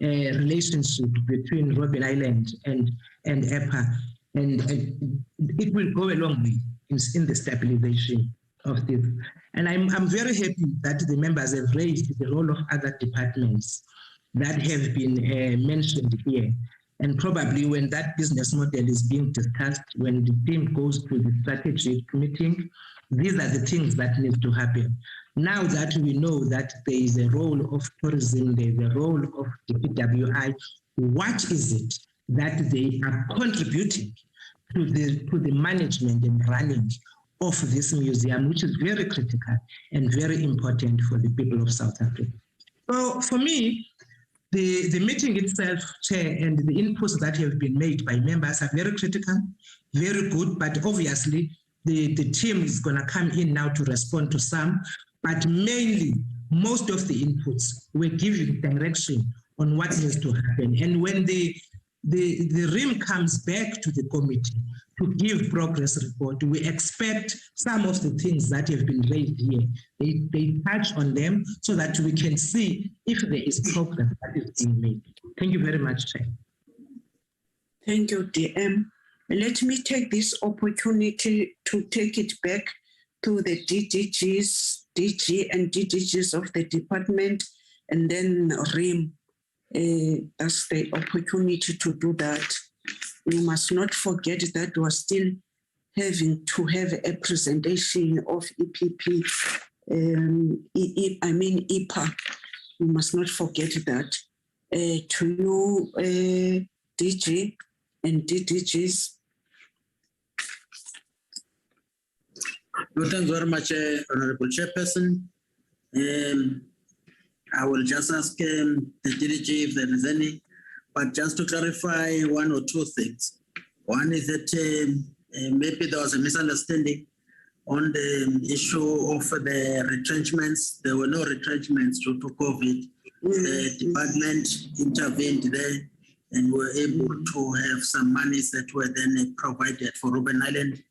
relationship between Robben Island and EPA, and it will go a long way in the stabilization of this. And I'm very happy that the members have raised the role of other departments that have been mentioned here. And probably when that business model is being discussed, when the team goes to the strategic meeting, these are the things that need to happen. Now that we know that there is a role of tourism, there is a role of the PWI, what is it that they are contributing to the management and running of this museum, which is very critical and very important for the people of South Africa. So for me, the meeting itself, Chair, and the inputs that have been made by members are very critical, very good, but obviously the team is going to come in now to respond to some, but mainly most of the inputs were giving direction on what needs to happen. And when the RIM comes back to the committee to give progress report, we expect some of the things that have been raised here, they touch on them so that we can see if there is progress that is being made. Thank you very much, Chair. Thank you, DM. Let me take this opportunity to take it back to the DG and DDGs of the department, and then RIM. That's the opportunity to do that. We must not forget that we're still having to have a presentation of EPP, EPA. We must not forget that. To you, DG and DDGs. No, thanks very much, Honorable Chairperson. I will just ask the DDG if there is any, but just to clarify one or two things. One is that maybe there was a misunderstanding on the issue of the retrenchments. There were no retrenchments due to COVID. The department intervened there and were able to have some monies that were then provided for Robben Island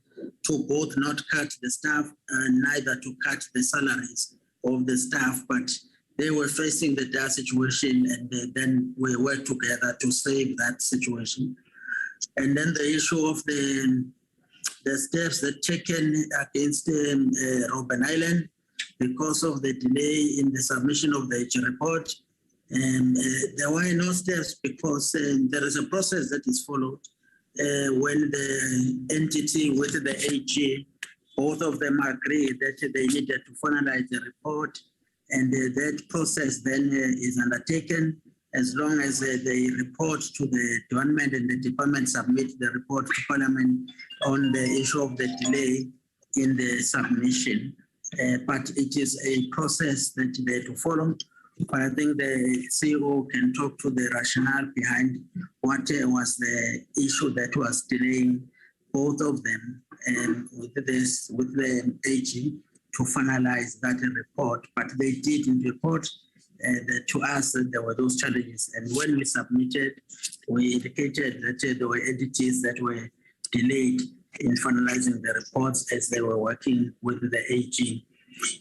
to both not cut the staff and neither to cut the salaries of the staff, but they were facing the dire situation, and then we worked together to save that situation. And then the issue of the steps that taken against Robben Island because of the delay in the submission of the H report. There were no steps because there is a process that is followed when the entity with the AG, both of them agreed that they needed to finalize the report. And that process then is undertaken as long as they report to the department and the department submit the report to Parliament on the issue of the delay in the submission. But it is a process that they have to follow. But I think the CEO can talk to the rationale behind what was the issue that was delaying both of them with the AG to finalize that report, but they did in the report to us that there were those challenges. And when we submitted, we indicated that there were entities that were delayed in finalizing the reports as they were working with the AG.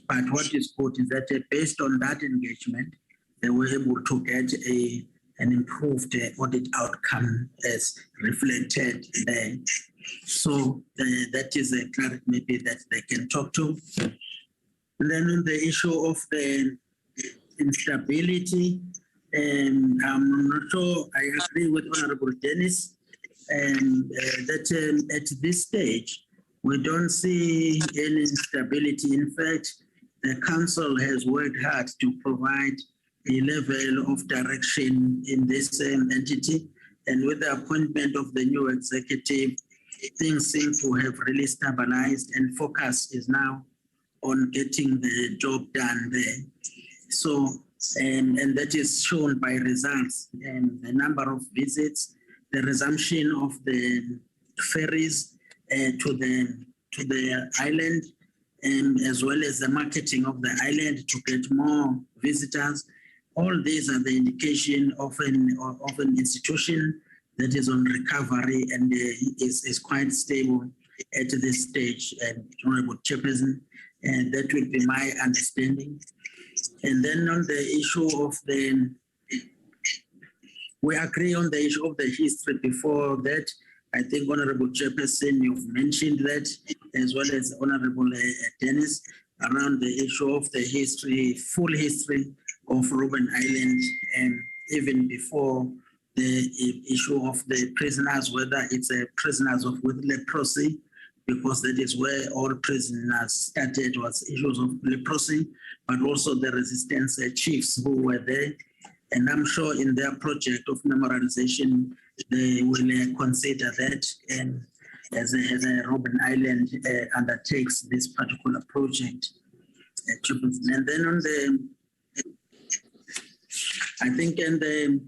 But what is good is that based on that engagement, they were able to get an improved audit outcome as reflected there. So that is a clarity maybe that they can talk to. And then on the issue of the instability, I'm not sure I agree with Honorable Dennis that at this stage, we don't see any instability. In fact, the council has worked hard to provide a level of direction in this entity. And with the appointment of the new executive, things seem to have really stabilized, and focus is now on getting the job done there. So, and that is shown by results and the number of visits, the resumption of the ferries to the island, and as well as the marketing of the island to get more visitors. All these are the indication of an institution that is on recovery and is quite stable at this stage. And Honorable Chairperson, and that will be my understanding. And then on the issue of we agree on the issue of the history. Before that, I think Honorable Chairperson, you've mentioned that as well as Honorable Dennis, around the issue of the history, full history of Robben Island, and even before the issue of the prisoners, whether it's prisoners with leprosy, because that is where all prisoners started, was issues of leprosy, but also the resistance chiefs who were there. And I'm sure in their project of memorialization, they will consider that, and as Robben Island undertakes this particular project. And then on the, I think, and the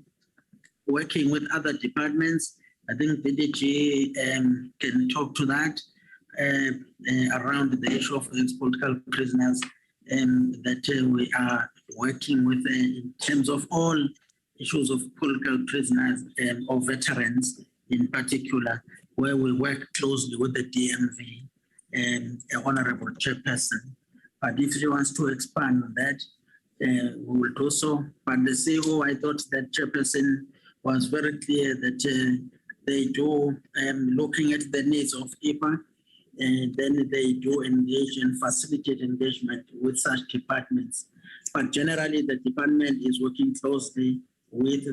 working with other departments, I think DDG can talk to that around the issue of ex-political prisoners that we are working with in terms of all issues of political prisoners or veterans in particular, where we work closely with the DMV and Honorable Chairperson. But if she wants to expand on that, we will do so. But the CEO, I thought that Chairperson was very clear that they do, looking at the needs of IPA, and then they do engage and facilitate engagement with such departments. But generally, the department is working closely with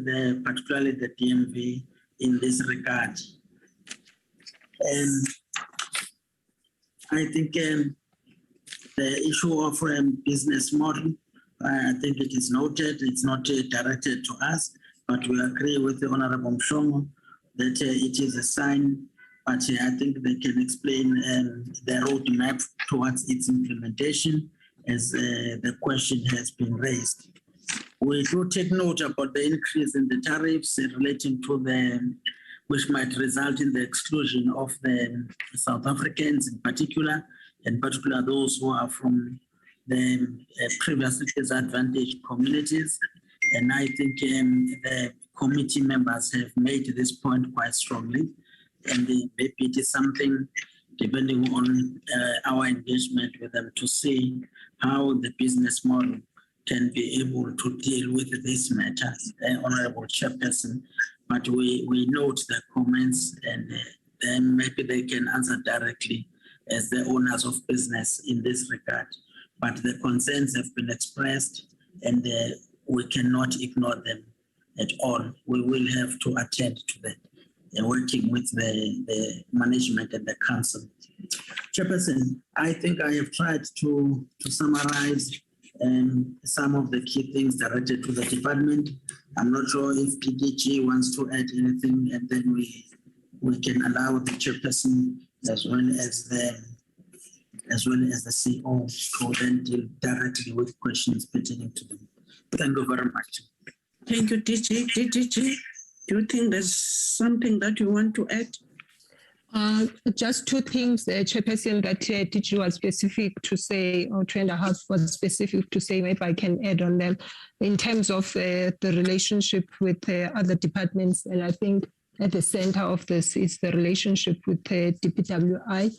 particularly the DMV in this regard. And I think the issue of business model, I think it is noted. It's not directed to us, but we agree with the Honorable Mshongo that it is a sign, but I think they can explain the roadmap towards its implementation as the question has been raised. We do take note about the increase in the tariffs relating to which might result in the exclusion of the South Africans in particular, and particularly those who are from the previously disadvantaged communities. And I think the committee members have made this point quite strongly. And maybe it is something, depending on our engagement with them, to see how the business model can be able to deal with these matters, Honorable Chairperson. But we note the comments, and then maybe they can answer directly as the owners of business in this regard. But the concerns have been expressed, and we cannot ignore them at all. We will have to attend to that, working with the management and the council. Chairperson, I think I have tried to summarize some of the key things directed to the department. I'm not sure if PDG wants to add anything, and then we can allow the chairperson as well as the CEO to then deal directly with questions pertaining to them. Thank you very much. Thank you, DG. DG, do you think there's something that you want to add? Just two things, Chairperson, that DG was specific to say, or 2.5 was specific to say, maybe I can add on them in terms of the relationship with other departments. And I think at the center of this is the relationship with DPWI,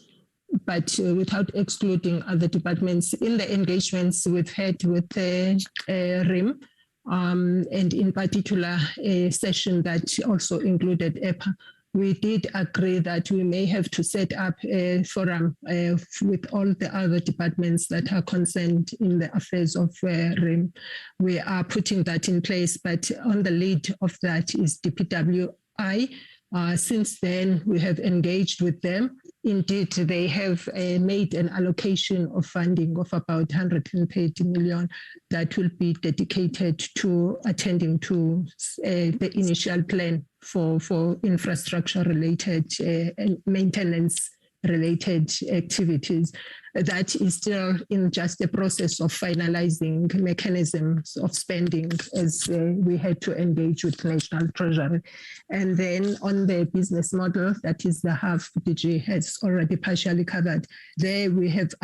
but without excluding other departments. In the engagements we've had with RIM, and in particular a session that also included EPA, we did agree that we may have to set up a forum with all the other departments that are concerned in the affairs of RIM. We are putting that in place, but on the lead of that is DPWI. Since then, we have engaged with them. Indeed, they have made an allocation of funding of about 130 million that will be dedicated to attending to the initial plan for infrastructure-related and maintenance-related activities. That is still in just a process of finalizing mechanisms of spending as we had to engage with National Treasury. And then on the business model, that is the half DG has already partially covered. There we have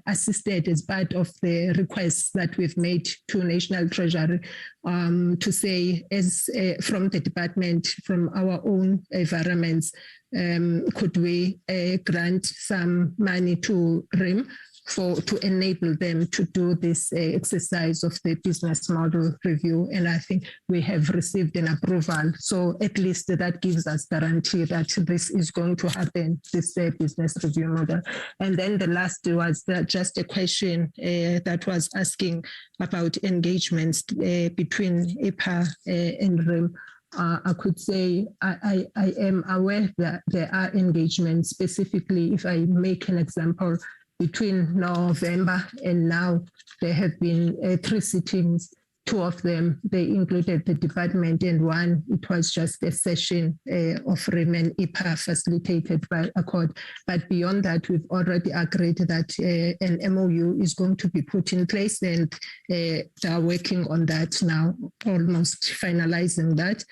assisted as part of the requests that we've made to National Treasury to say, as from the department, from our own environments, could we grant some money to RIM to enable them to do this exercise of the business model review. And I think we have received an approval. So at least that gives us guarantee that this is going to happen, this business review model. And then the last was just a question that was asking about engagements between IPA and RIM. I could say I am aware that there are engagements, specifically if I make an example, between November and now, there have been 3 sittings. 2 of them, they included the department, and 1, it was just a session of RIM and IPA facilitated by Accord. But beyond that, we've already agreed that an MOU is going to be put in place, and they are working on that now, almost finalizing that.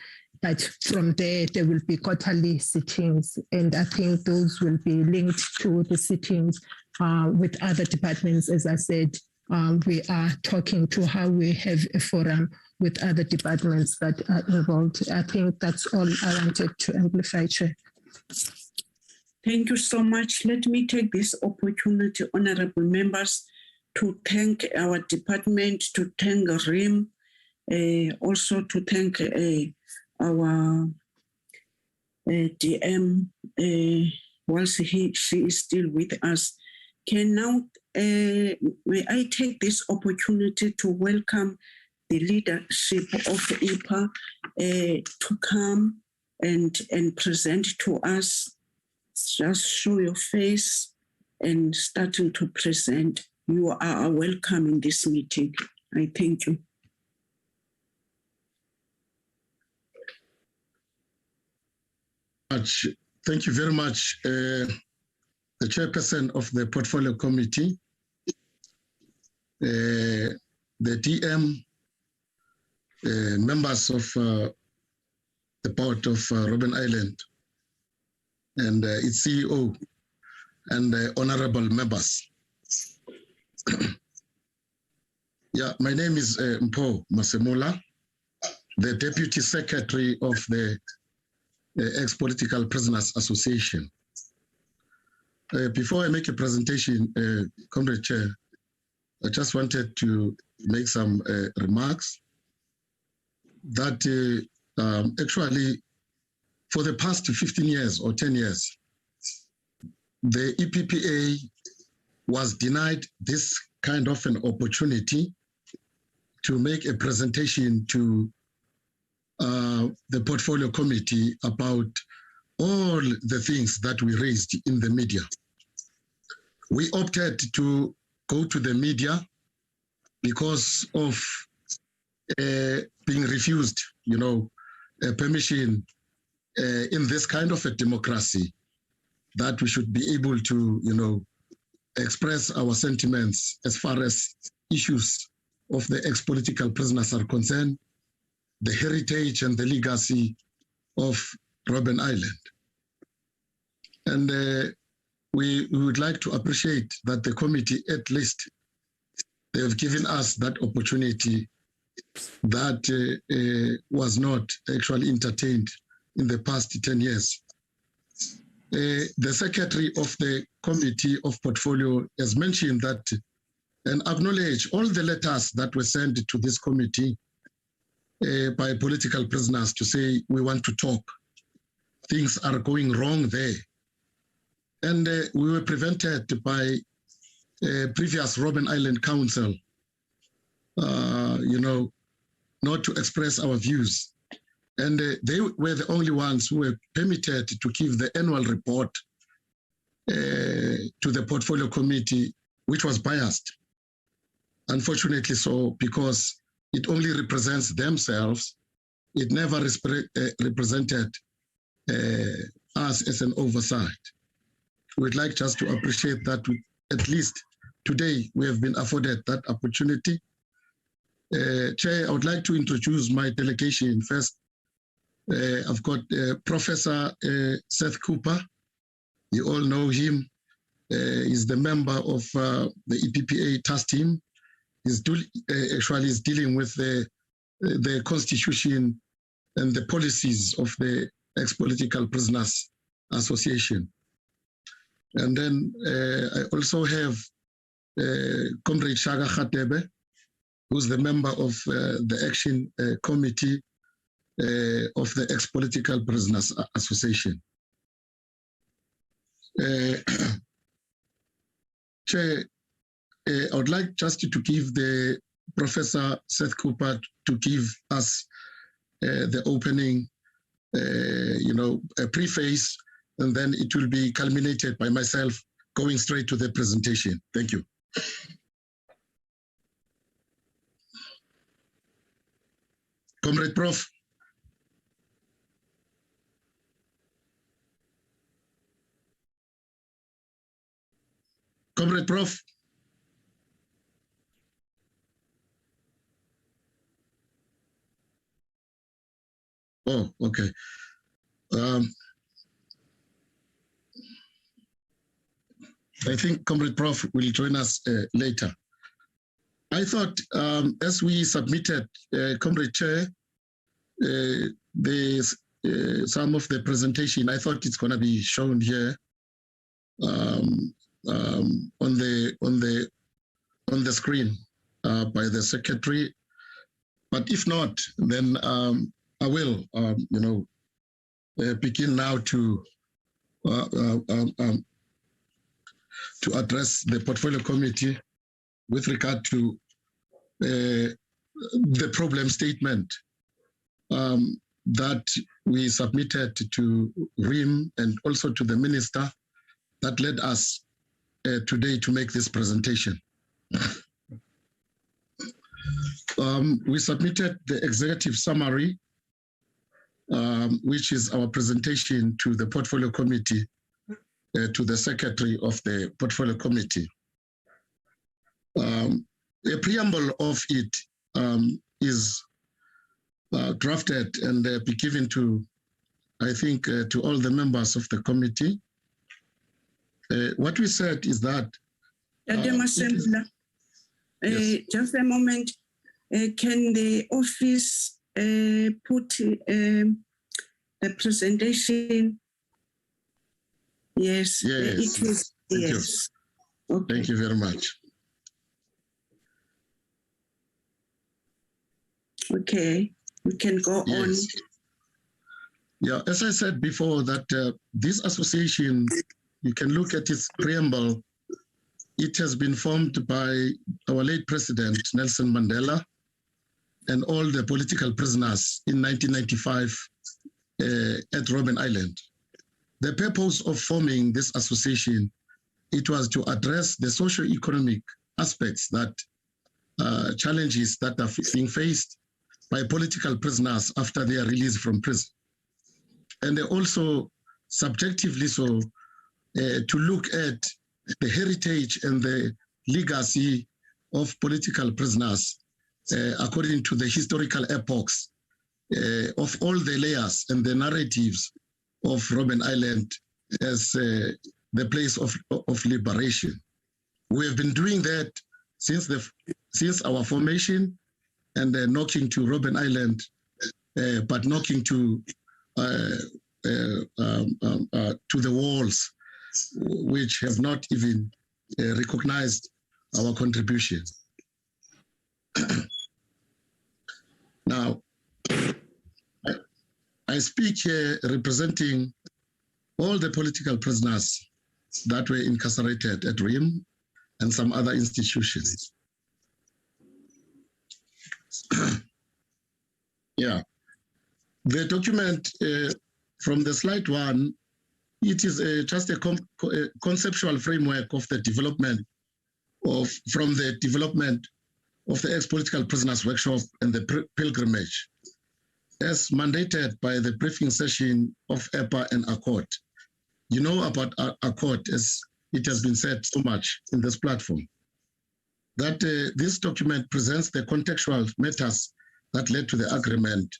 But from there will be quarterly sittings, and I think those will be linked to the sittings with other departments. As I said, we are talking to how we have a forum with other departments that are involved. I think that's all I wanted to amplify, Chair. Thank you so much. Let me take this opportunity, honorable members, to thank our department, to thank RIM, also to thank our DM, whilst she is still with us. May I take this opportunity to welcome the leadership of IPA to come and present to us. Just show your face and starting to present. You are welcome in this meeting. I thank you. Thank you very much, the chairperson of the Portfolio Committee, the DM, members of the board of Robben Island, and its CEO, and honorable members. Yeah, my name is Mpho Masemula, the Deputy Secretary of the Ex-Political Prisoners Association. Before I make a presentation, Comrade Chair, I just wanted to make some remarks that actually for the past 15 years or 10 years, the EPPA was denied this kind of an opportunity to make a presentation to the Portfolio Committee about all the things that we raised in the media. We opted to go to the media because of being refused, permission in this kind of a democracy, that we should be able to, express our sentiments as far as issues of the ex-political prisoners are concerned, the heritage and the legacy of Robben Island. And we would like to appreciate that the committee, at least, they have given us that opportunity that was not actually entertained in the past 10 years. The secretary of the Committee of Portfolio has mentioned that and acknowledged all the letters that were sent to this committee by political prisoners to say, we want to talk. Things are going wrong there. And we were prevented by previous Robben Island Council, not to express our views. And they were the only ones who were permitted to give the annual report to the Portfolio Committee, which was biased. Unfortunately so, because it only represents themselves. It never represented us as an oversight. We'd like just to appreciate that at least today we have been afforded that opportunity. Chair, I would like to introduce my delegation first. I've got Professor Seth Cooper. You all know him. He's the member of the EPPA task team. He's actually is dealing with the constitution and the policies of the Ex-Political Prisoners Association. And then I also have Comrade Shaga Khatebe, who's the member of the Action Committee of the Ex-Political Prisoners Association. Chair, I would like just to give the Professor Seth Cooper to give us the opening, a preface, and then it will be culminated by myself going straight to the presentation. Thank you. Comrade Prof. Comrade Prof. Oh, okay. I think Comrade Prof will join us later. I thought as we submitted, Comrade Chair, some of the presentation, I thought it's going to be shown here on the screen by the secretary. But if not, then I will, begin now to address the portfolio committee with regard to the problem statement that we submitted to RIM and also to the minister that led us today to make this presentation. We submitted the executive summary, which is our presentation to the portfolio committee, to the secretary of the portfolio committee. A preamble of it is drafted and be given to, I think, to all the members of the committee. What we said is that... Yes. Just a moment. Can the office put the presentation? Yes. Yes. It is. Thank yes. You. Okay. Thank you very much. Okay, we can go on. Yeah, as I said before, that this association, you can look at its preamble. It has been formed by our late president, Nelson Mandela, and all the political prisoners in 1995 at Robben Island. The purpose of forming this association, it was to address the socio-economic aspects that challenges that are being faced by political prisoners after they are released from prison. And also subjectively so to look at the heritage and the legacy of political prisoners according to the historical epochs of all the layers and the narratives of Robben Island as the place of liberation. We have been doing that since our formation and knocking to Robben Island, but knocking to the walls, which have not even recognized our contribution. Now, I speak here representing all the political prisoners that were incarcerated at RIM and some other institutions. Yeah, the document from the slide one, it is just a conceptual framework of the development from the development of the ex-political prisoners workshop and the pilgrimage, as mandated by the briefing session of EPA and Accord. You know about Accord, as it has been said so much in this platform, that this document presents the contextual matters that led to the agreement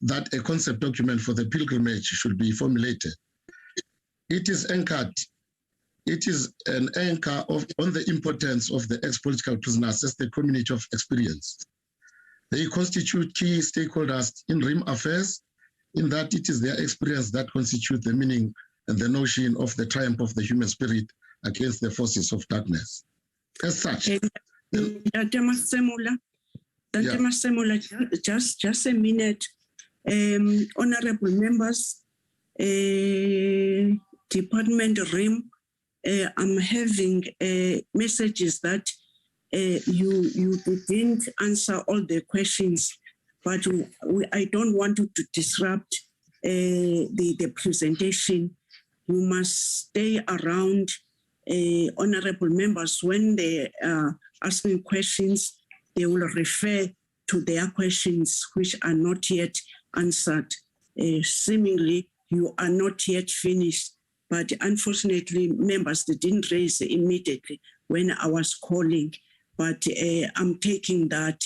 that a concept document for the pilgrimage should be formulated. It is anchored. It is an anchor on the importance of the ex-political prisoners as the community of experience. They constitute key stakeholders in RIM affairs, in that it is their experience that constitute the meaning and the notion of the triumph of the human spirit against the forces of darkness. As such, just a minute. Honorable members, Department RIM, I'm having messages that you didn't answer all the questions, but I don't want to disrupt the presentation. You must stay around, honorable members. When they are asking questions, they will refer to their questions which are not yet answered. Seemingly, you are not yet finished, but unfortunately, members they didn't raise immediately when I was calling. But I'm taking that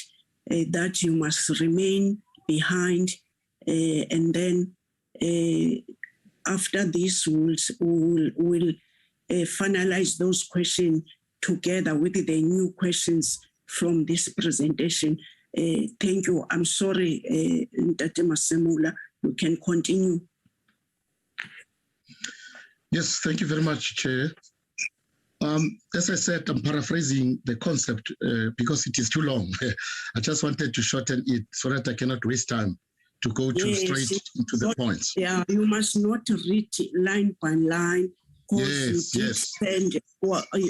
you must remain behind, and then after this, we'll finalize those questions together with the new questions from this presentation. Thank you. I'm sorry, Ntate Masemula. You can continue. Yes, thank you very much, Chair. As I said, I'm paraphrasing the concept because it is too long. I just wanted to shorten it so that I cannot waste time to go straight into the points. Yeah, you must not read line by line because you did spend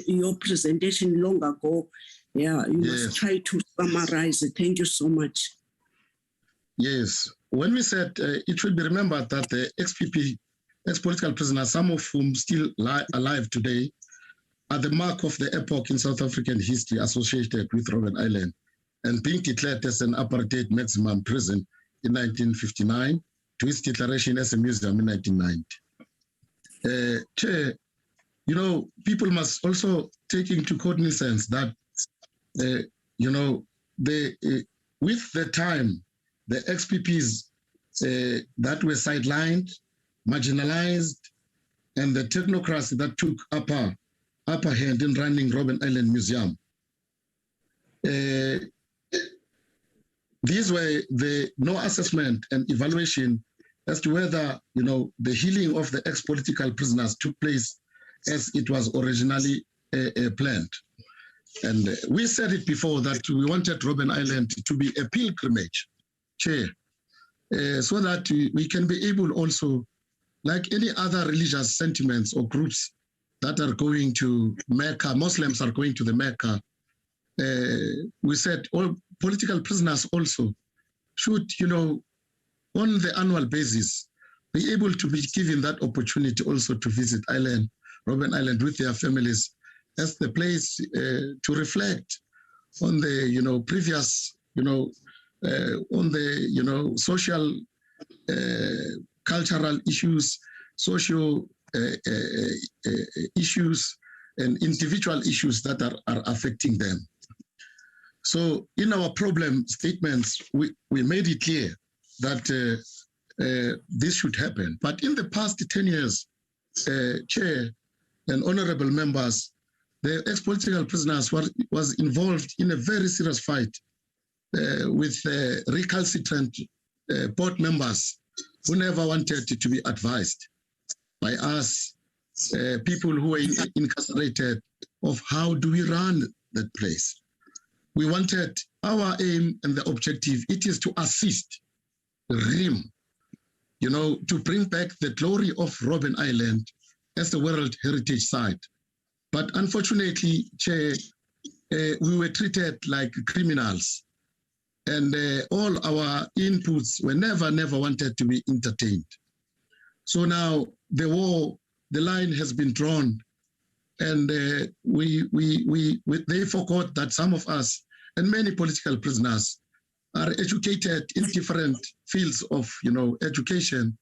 your presentation long ago. Yeah, you must try to summarize it. Thank you so much. Yes, when we said it should be remembered that the XPP, ex-political prisoners, some of whom still alive today, are the mark of the epoch in South African history associated with Robben Island and being declared as an apartheid maximum prison in 1959 to its declaration as a museum in 1990. Chair, you know, people must also take into cognizance that you know, with the time, the XPPs that were sidelined, marginalized, and the technocracy that took upper hand in running Robben Island Museum. These were no assessment and evaluation as to whether, you know, the healing of the ex-political prisoners took place as it was originally planned. And we said it before that we wanted Robben Island to be a pilgrimage, Chair, so that we can be able also, like any other religious sentiments or groups that are going to Mecca, Muslims are going to the Mecca, we said all political prisoners also should, you know, on the annual basis, be able to be given that opportunity also to visit Robben Island with their families, as the place to reflect on the, you know, previous, you know, on the, you know, social, cultural issues, social issues, and individual issues that are affecting them. So in our problem statements, we made it clear that this should happen. But in the past 10 years, Chair and honorable members, the ex-political prisoners was involved in a very serious fight with recalcitrant board members who never wanted to be advised by us, people who were incarcerated, of how do we run that place. We wanted, our aim and the objective, it is to assist RIM, you know, to bring back the glory of Robben Island as a World Heritage Site. But unfortunately, Chair, we were treated like criminals, and all our inputs were never wanted to be entertained. So now the line has been drawn, and they forgot that some of us and many political prisoners are educated in different fields of, you know, education.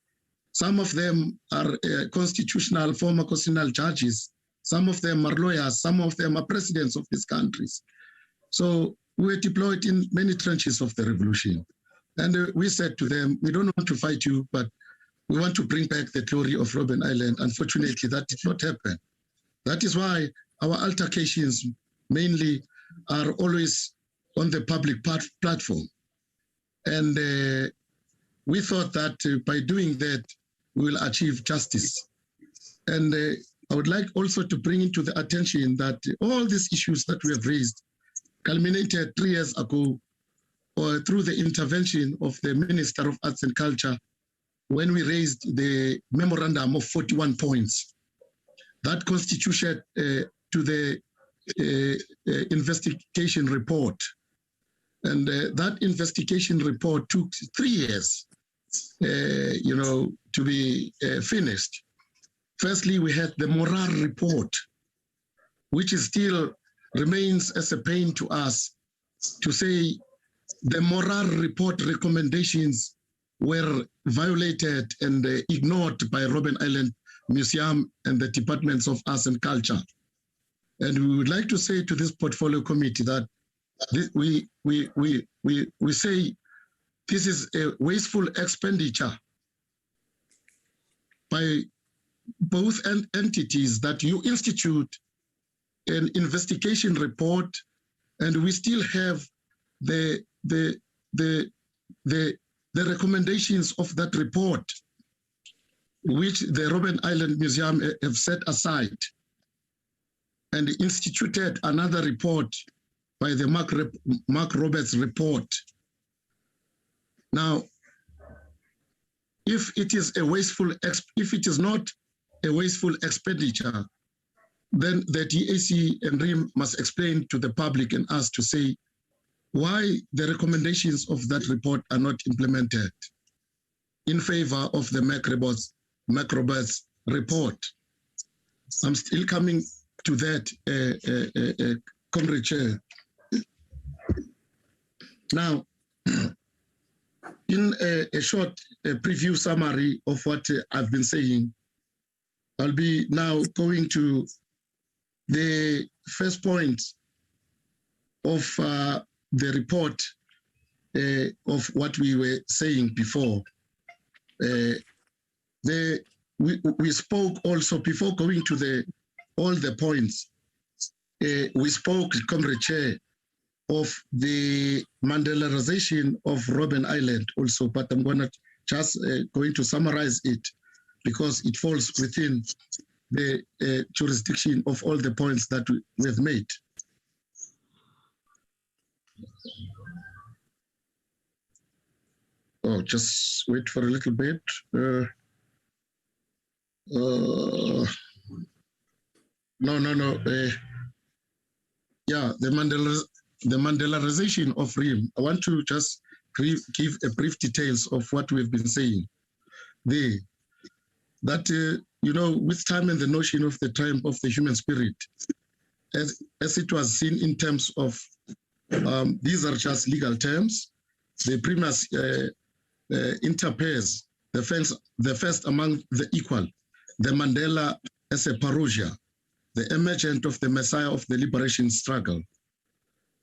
Some of them are former constitutional judges. Some of them are lawyers. Some of them are presidents of these countries. So we were deployed in many trenches of the revolution. And we said to them, we don't want to fight you, but we want to bring back the glory of Robben Island. Unfortunately, that did not happen. That is why our altercations mainly are always on the public platform. And we thought that by doing that, we will achieve justice. And I would like also to bring into the attention that all these issues that we have raised culminated 3 years ago or through the intervention of the Minister of Arts and Culture when we raised the memorandum of 41 points that constituted to the investigation report. And that investigation report took 3 years, to be finished. Firstly, we had the moral report, which is still remains as a pain to us to say the moral report recommendations were violated and ignored by Robben Island Museum and the Departments of Arts and Culture. And we would like to say to this portfolio committee that we say this is a wasteful expenditure by both entities, that you institute an investigation report and we still have the recommendations of that report, which the Robben Island Museum have set aside and instituted another report by the Mark Roberts report. Now, if it is not a wasteful expenditure, then the DAC and RIM must explain to the public and us to say why the recommendations of that report are not implemented in favor of the Mark Roberts report. I'm still coming to that, Comrade Chair. Now, in a short preview summary of what I've been saying, I'll be now going to the first point of the report of what we were saying before. We spoke also, before going to all the points, we spoke, Comrade Chair, of the Mandelarization of Robben Island also, but I'm going to summarize it because it falls within the jurisdiction of all the points that we have made. Oh, just wait for a little bit. No. Yeah, the Mandelarization of RIM. I want to just give a brief details of what we've been saying there. That, with time and the notion of the triumph of the human spirit, as it was seen in terms of, these are just legal terms, the primus inter pares, the first among the equal, the Mandela as a parousia, the emergent of the Messiah of the liberation struggle.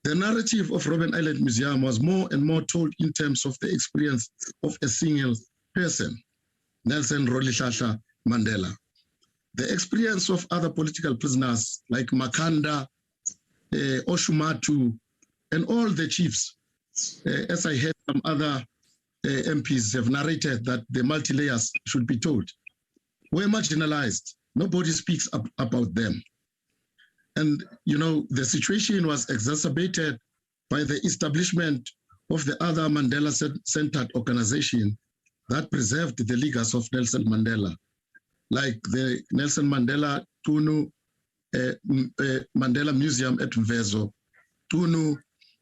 The narrative of Robben Island Museum was more and more told in terms of the experience of a single person, Nelson Rolihlahla Mandela. The experience of other political prisoners like Makanda, Oshumatu, and all the chiefs, as I heard some other MPs have narrated that the multi-layers should be told, were marginalized. Nobody speaks about them. And, the situation was exacerbated by the establishment of the other Mandela-centered organization that preserved the legacy of Nelson Mandela, like the Nelson Mandela Tunu Mandela Museum at Mvezo, Tunu,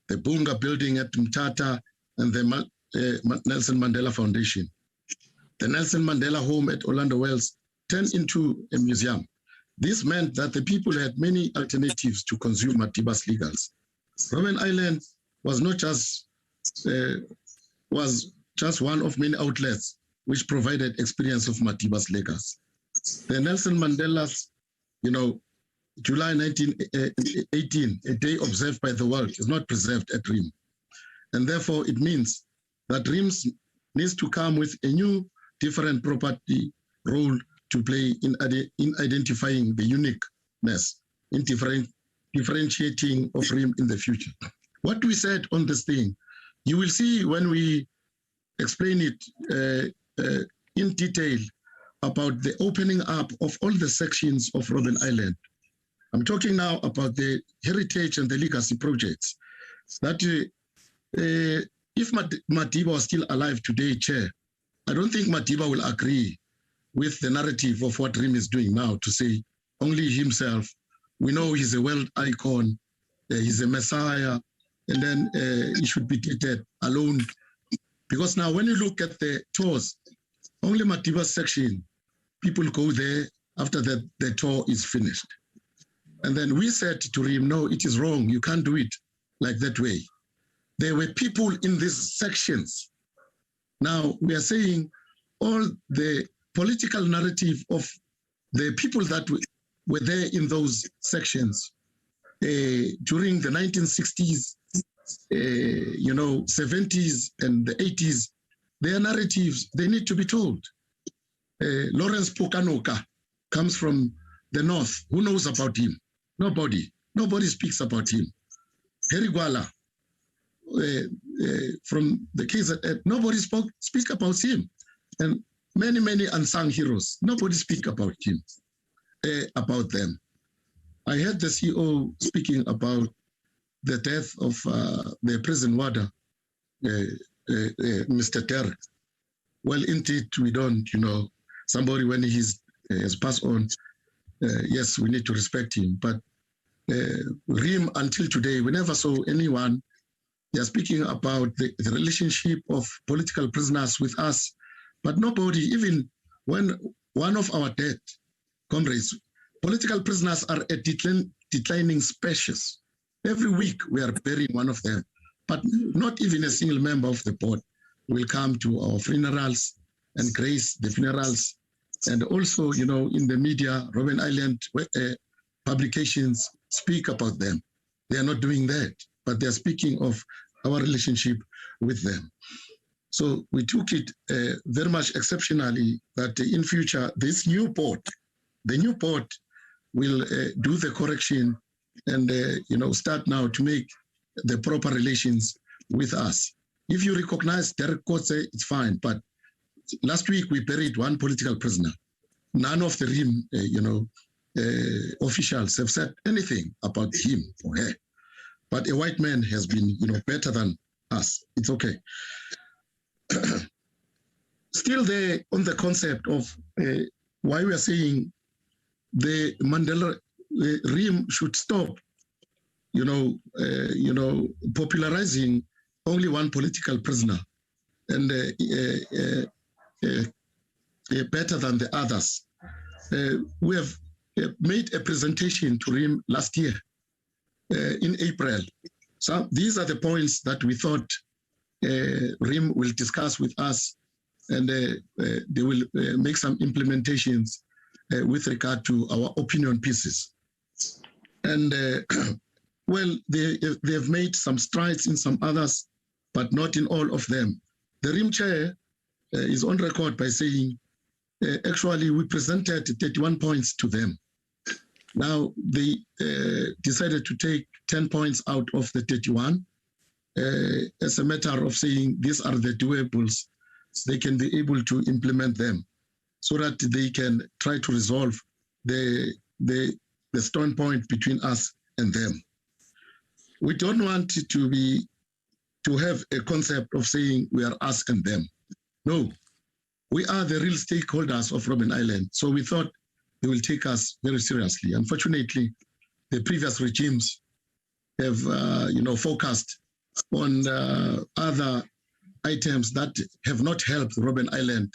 the Bunga building at Mtata, and the Nelson Mandela Foundation. The Nelson Mandela home at Orlando Wells turned into a museum. This meant that the people had many alternatives to consume Matiba's legals. Robben Island was just one of many outlets which provided experience of Matiba's legacy. The Nelson Mandela's, July 1918, a day observed by the world, is not preserved at RIM. And therefore it means that RIM needs to come with a new, different property role to play in identifying the uniqueness, in differentiating of RIM in the future. What we said on this thing, you will see when we explain it in detail, about the opening up of all the sections of Robben Island. I'm talking now about the heritage and the legacy projects. That if Madiba was still alive today, Chair, I don't think Madiba will agree with the narrative of what RIM is doing now to say only himself. We know he's a world icon, he's a messiah, and then he should be treated alone. Because now when you look at the tours, only Madiba's section, people go there after the tour is finished. And then we said to him, no, it is wrong. You can't do it like that way. There were people in these sections. Now we are saying all the political narrative of the people that were there in those sections during the 1960s, 70s and the 80s, their narratives, they need to be told. Lawrence Pokanoka comes from the north. Who knows about him? Nobody. Nobody speaks about him. Harry Gwala from the KZN, nobody speak about him. And many, many unsung heroes, nobody speak about him, about them. I heard the CEO speaking about the death of the prison warder, Mr. Terry. Well, indeed, we don't, somebody when he's has passed on, yes, we need to respect him. But RIM, until today, we never saw anyone. They are speaking about the relationship of political prisoners with us, but nobody, even when one of our dead comrades, political prisoners are a declining species. Every week we are burying one of them, but not even a single member of the board will come to our funerals and grace the funerals. And also, in the media, Robben Island publications speak about them. They are not doing that, but they are speaking of our relationship with them. So we took it very much exceptionally that in future, this new board, the new board will do the correction and, start now to make the proper relations with us. If you recognize Derek Kotze, it's fine, but last week we buried one political prisoner. None of the RIM, officials have said anything about him or her. But a white man has been, better than us. It's okay. Still there on the concept of why we are saying the Mandela RIM should stop, popularizing only one political prisoner and better than the others. We have made a presentation to RIM last year in April. So these are the points that we thought RIM will discuss with us, and they will make some implementations with regard to our opinion pieces. And well, they have made some strides in some others, but not in all of them. The RIM chair is on record by saying, actually, we presented 31 points to them. Now, they decided to take 10 points out of the 31 as a matter of saying these are the doables. They can be able to implement them so that they can try to resolve the standpoint between us and them. We don't want to have a concept of saying we are us and them. No, we are the real stakeholders of Robben Island. So we thought they will take us very seriously. Unfortunately, the previous regimes have, focused on other items that have not helped Robben Island,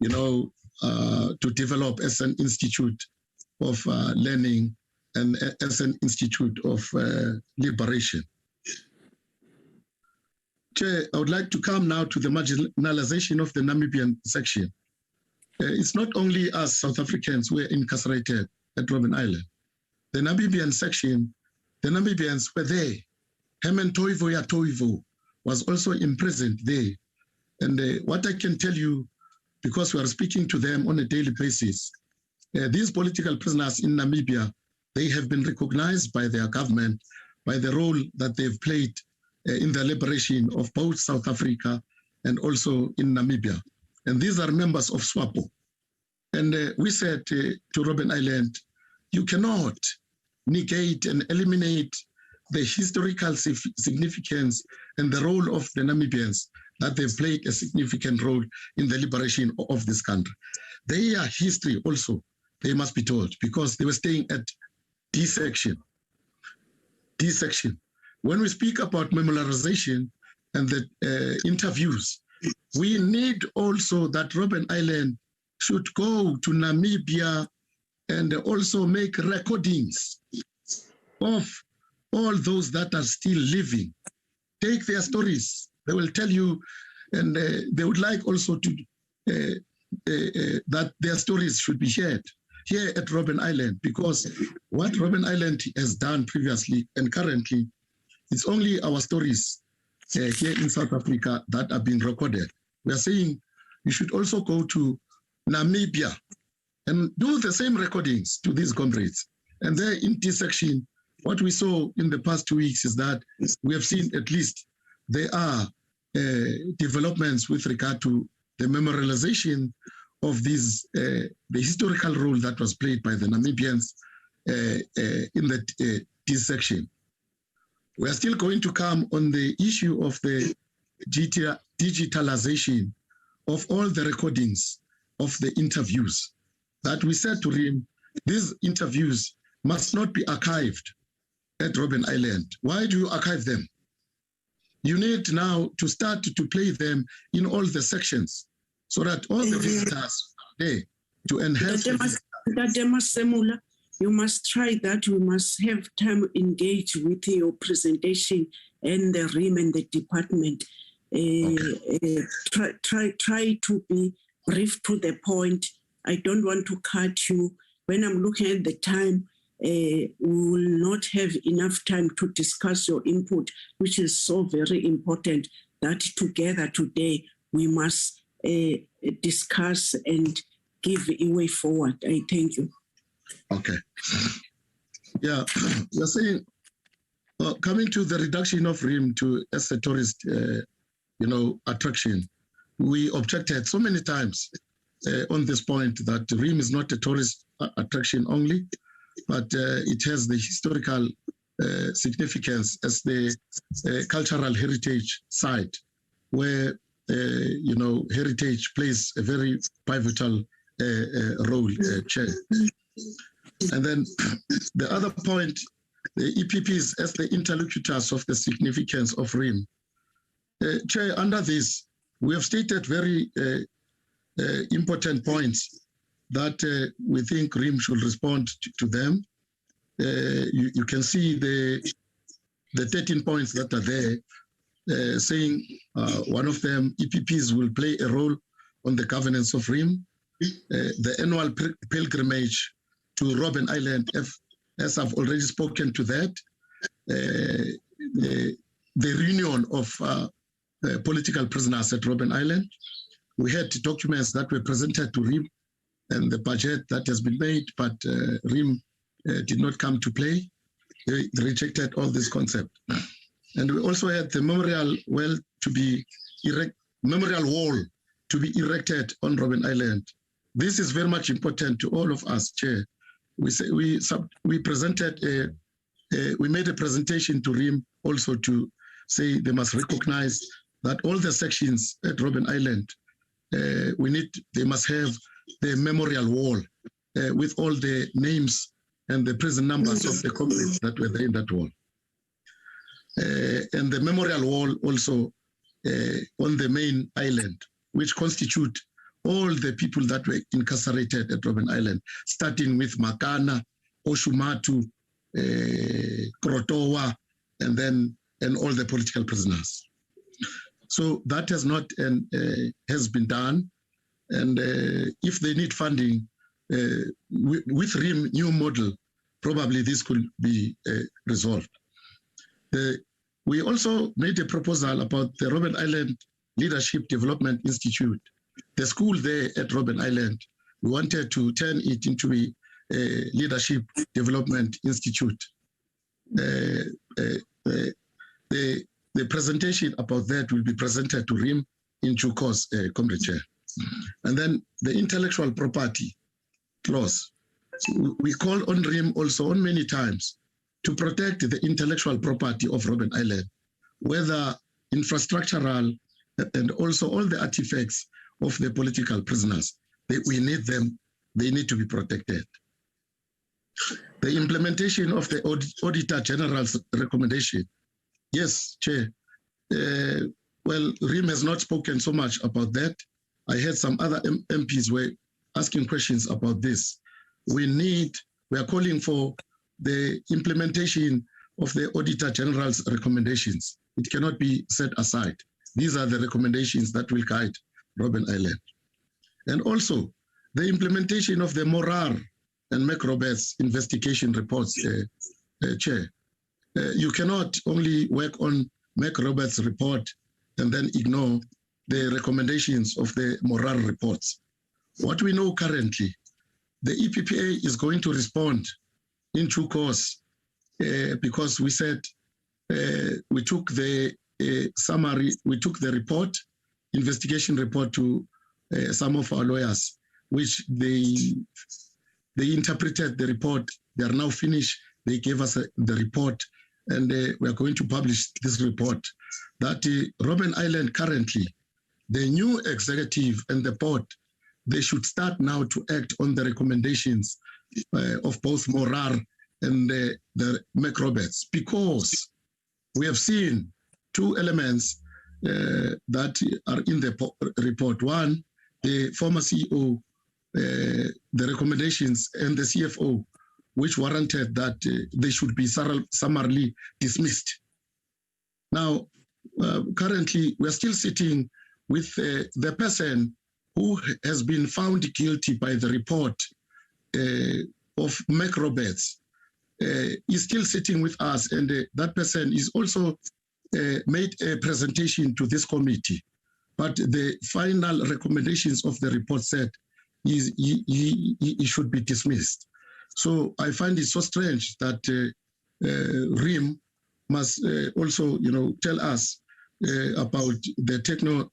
to develop as an institute of learning and as an institute of liberation. Chair, I would like to come now to the marginalization of the Namibian section. It's not only us South Africans who are incarcerated at Robben Island. The Namibian section, the Namibians were there. Herman Toivo ya Toivo was also imprisoned there. And what I can tell you, because we are speaking to them on a daily basis, these political prisoners in Namibia, they have been recognized by their government, by the role that they've played in the liberation of both South Africa and also in Namibia. And these are members of SWAPO. And we said to Robben Island, you cannot negate and eliminate the historical significance and the role of the Namibians, that they've played a significant role in the liberation of this country. Their history also, they must be told, because they were staying at D section. When we speak about memorialization and the interviews, we need also that Robben Island should go to Namibia and also make recordings of all those that are still living. Take their stories. They will tell you, and they would like also to that their stories should be shared here at Robben Island, because what Robben Island has done previously and currently, it's only our stories here in South Africa that are being recorded. We are saying you should also go to Namibia and do the same recordings to these comrades. And there in this section, what we saw in the past 2 weeks is that we have seen at least there are developments with regard to the memorialization of these, the historical role that was played by the Namibians in this section. We are still going to come on the issue of the digitalization of all the recordings of the interviews. That we said to him, these interviews must not be archived at Robben Island. Why do you archive them? You need now to start to play them in all the sections so that all the visitors there to enhance. You must try that. You must have time engage with your presentation and the RIM and the department. Try to be brief to the point. I don't want to cut you. When I'm looking at the time, we will not have enough time to discuss your input, which is so very important that together today we must discuss and give a way forward. I thank you. Okay. Yeah, you're saying, coming to the reduction of RIM as a tourist, attraction, we objected so many times on this point that RIM is not a tourist attraction only, but it has the historical significance as the cultural heritage site where, heritage plays a very pivotal role, Chair. And then the other point, the EPPs as the interlocutors of the significance of RIM. Chair, under this, we have stated very important points that we think RIM should respond to them. You can see the 13 points that are there, saying one of them, EPPs will play a role on the governance of RIM, the annual pilgrimage to Robben Island, as I've already spoken to that, the reunion of political prisoners at Robben Island. We had documents that were presented to RIM and the budget that has been made, but RIM did not come to play. They rejected all this concept. And we also had the memorial wall to be erected on Robben Island. This is very much important to all of us, Chair. We presented we made a presentation to RIM also to say they must recognize that all the sections at Robben Island, they must have the memorial wall with all the names and the prison numbers of the comrades that were there in that wall. And the memorial wall also on the main island, which constitute all the people that were incarcerated at Robben Island, starting with Makana, Oshumatu, Krotowa, and all the political prisoners. So that has not has been done. And if they need funding, with RIM new model, probably this could be resolved. We also made a proposal about the Robben Island Leadership Development Institute. The school there at Robben Island, we wanted to turn it into a Leadership Development Institute. The presentation about that will be presented to RIM in due course, Comrade Chair. And then the intellectual property, clause. We call on RIM also on many times to protect the intellectual property of Robben Island, whether infrastructural and also all the artifacts of the political prisoners. We need them, they need to be protected. The implementation of the Auditor General's recommendation. Yes, Chair. Well, RIM has not spoken so much about that. I heard some other MPs were asking questions about this. We are calling for the implementation of the Auditor General's recommendations. It cannot be set aside. These are the recommendations that will guide Robben Island. And also, the implementation of the Morar and Macrobert's investigation reports, Chair. You cannot only work on Macrobert's report and then ignore the recommendations of the Morar reports. What we know currently, the EPPA is going to respond in due course because we said we took the summary, we took the report, investigation report to some of our lawyers, which they interpreted the report. They are now finished. They gave us the report, and we are going to publish this report. That Robben Island currently, the new executive and the board, they should start now to act on the recommendations of both Morar and the Macroberts, because we have seen two elements that are in the report. One, the former CEO, the recommendations, and the CFO, which warranted that they should be summarily dismissed. Now, currently, we're still sitting with the person who has been found guilty by the report of Macroberts. Is still sitting with us, and that person is also made a presentation to this committee. But the final recommendations of the report said he should be dismissed. So I find it so strange that RIM must also, tell us about the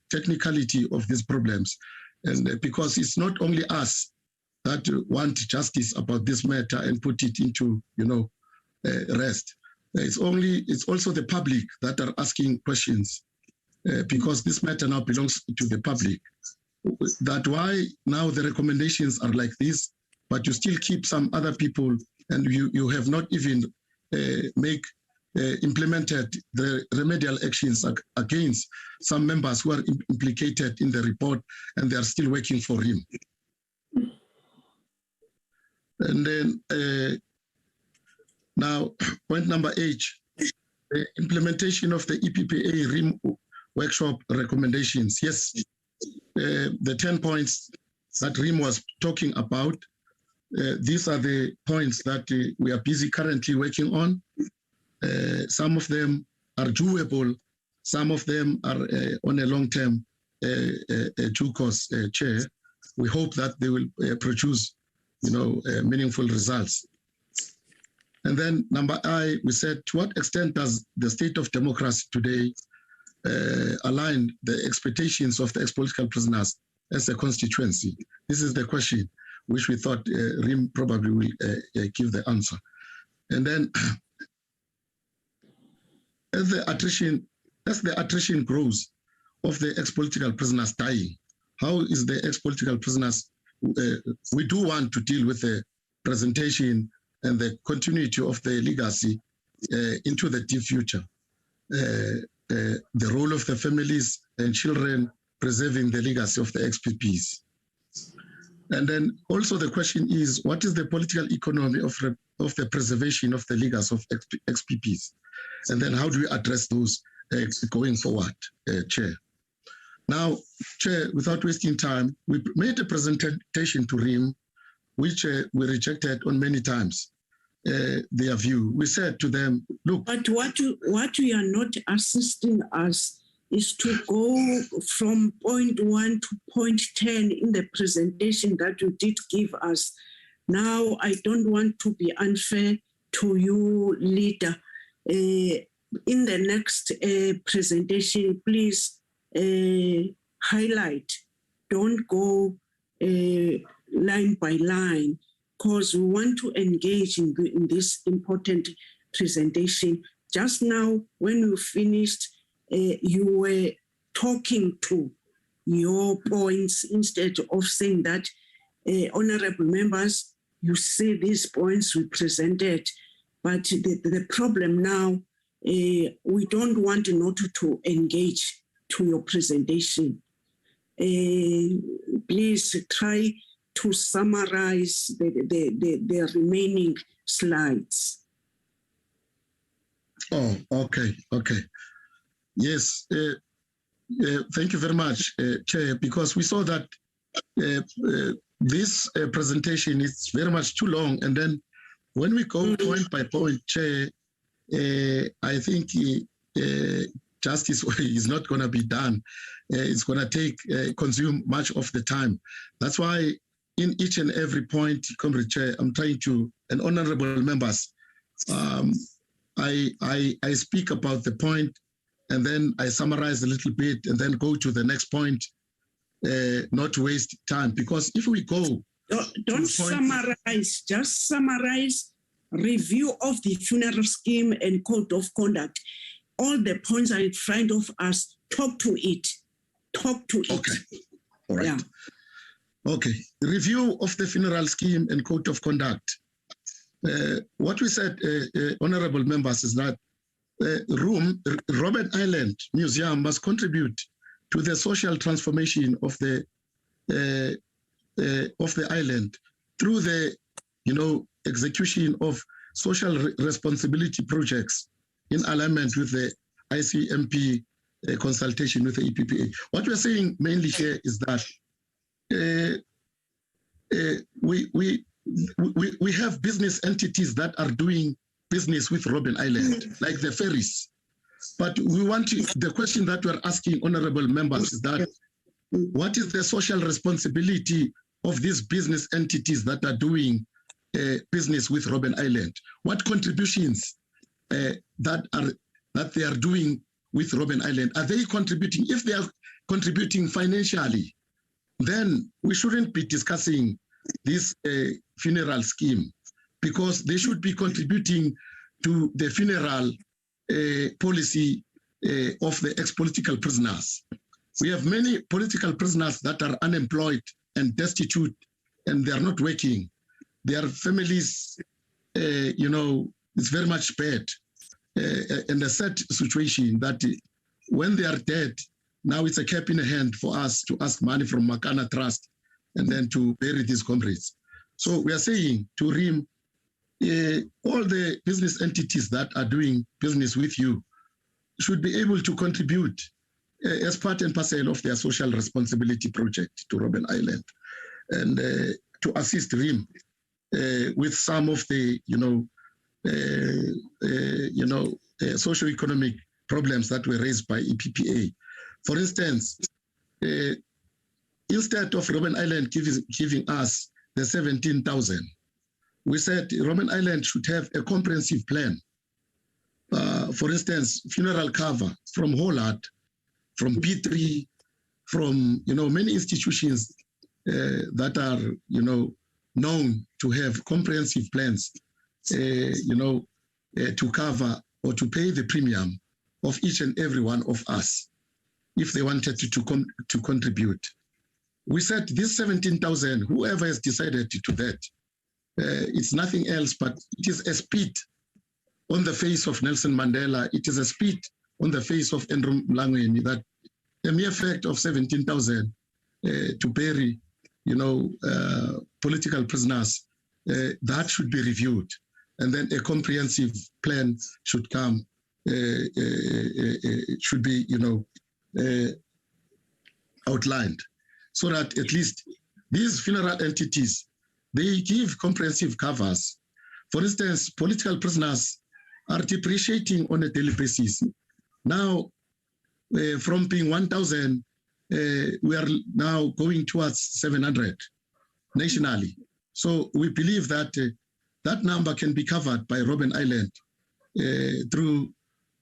technicality of these problems, and because it's not only us that want justice about this matter and put it into, rest. It's also the public that are asking questions because this matter now belongs to the public. That why now the recommendations are like this, but you still keep some other people, and you have not even implemented the remedial actions against some members who are implicated in the report, and they are still working for him. And then now, point number 8, the implementation of the EPPA RIM workshop recommendations. Yes, the 10 points that RIM was talking about, these are the points that we are busy currently working on. Some of them are doable, some of them are on a long-term due course, Chair. We hope that they will produce meaningful results. And then number I, we said, to what extent does the state of democracy today align the expectations of the ex-political prisoners as a constituency? This is the question which we thought RIM probably will give the answer. And then as the attrition grows of the ex-political prisoners dying, how is the ex-political prisoners, we do want to deal with the presentation and the continuity of the legacy into the deep future. The role of the families and children preserving the legacy of the XPPs. And then also the question is, what is the political economy of the preservation of the legacy of XPPs? And then how do we address those going forward, Chair? Now, Chair, without wasting time, we made a presentation to RIM, which we rejected on many times, their view. We said to them, look. But what you are not assisting us is to go from point 1 to point 10 in the presentation that you did give us. Now, I don't want to be unfair to you, leader. In the next presentation, please highlight. Don't go line by line, because we want to engage in this important presentation. Just now, when you finished, you were talking to your points instead of saying that, honorable members, you see these points we presented, but the problem now, we don't want not to engage to your presentation. Please try to summarize the remaining slides. Oh, okay. Yes, thank you very much, Chair, because we saw that this presentation is very much too long, and then when we go point by point, Chair, I think justice is not going to be done. It's going to consume much of the time. That's why in each and every point, Comrade Chair, I'm trying to, and honorable members, I speak about the point, and then I summarize a little bit, and then go to the next point, not to waste time. Because if we go... Don't summarize, just summarize review of the funeral scheme and code of conduct. All the points are in front of us. Talk to it. Okay. All right. Yeah. Okay. Review of the funeral scheme and code of conduct. What we said, honorable members, is that Robben Island Museum must contribute to the social transformation of the island through the, execution of social responsibility projects in alignment with the ICMP consultation with the EPPA. What we're saying mainly here is that we have business entities that are doing business with Robben Island, like the ferries. But we want to, the question that we're asking honorable members is that, what is the social responsibility of these business entities that are doing business with Robben Island? What contributions that they are doing with Robben Island, are they contributing? If they are contributing financially, then we shouldn't be discussing this funeral scheme, because they should be contributing to the funeral policy of the ex-political prisoners. We have many political prisoners that are unemployed and destitute, and they are not working. Their families, it's very much bad. And a sad situation that when they are dead, now it's a cap in the hand for us to ask money from Makana Trust and then to bury these comrades. So we are saying to RIM, all the business entities that are doing business with you should be able to contribute as part and parcel of their social responsibility project to Robben Island, and to assist RIM with some of the, socio-economic problems that were raised by EPPA. For instance, instead of Robben Island giving us the 17,000, we said Robben Island should have a comprehensive plan. For instance, funeral cover from Holland, from P3, from many institutions that are known to have comprehensive plans, to cover or to pay the premium of each and every one of us if they wanted to contribute. We said this 17,000, whoever has decided to do that, it's nothing else but it is a spit on the face of Nelson Mandela. It is a spit on the face of Andrew Mlangeni, that the mere fact of 17,000 to bury, political prisoners, that should be reviewed. And then a comprehensive plan should come, should be, outlined, so that at least these funeral entities, they give comprehensive covers. For instance, political prisoners are depreciating on a daily basis. Now, from being 1,000, we are now going towards 700 nationally. So we believe that that number can be covered by Robben Island through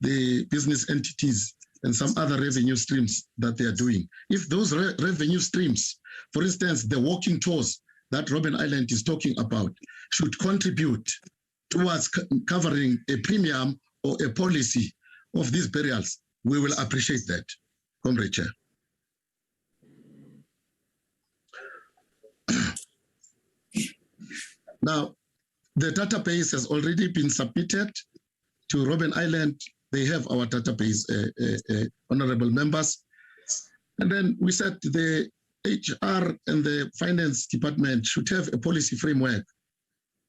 the business entities and some other revenue streams that they are doing. If those revenue streams, for instance, the walking tours that Robben Island is talking about should contribute towards covering a premium or a policy of these burials, we will appreciate that, Comrade Chair. Now, the database has already been submitted to Robben Island. They have our database, honorable members. And then we said the HR and the finance department should have a policy framework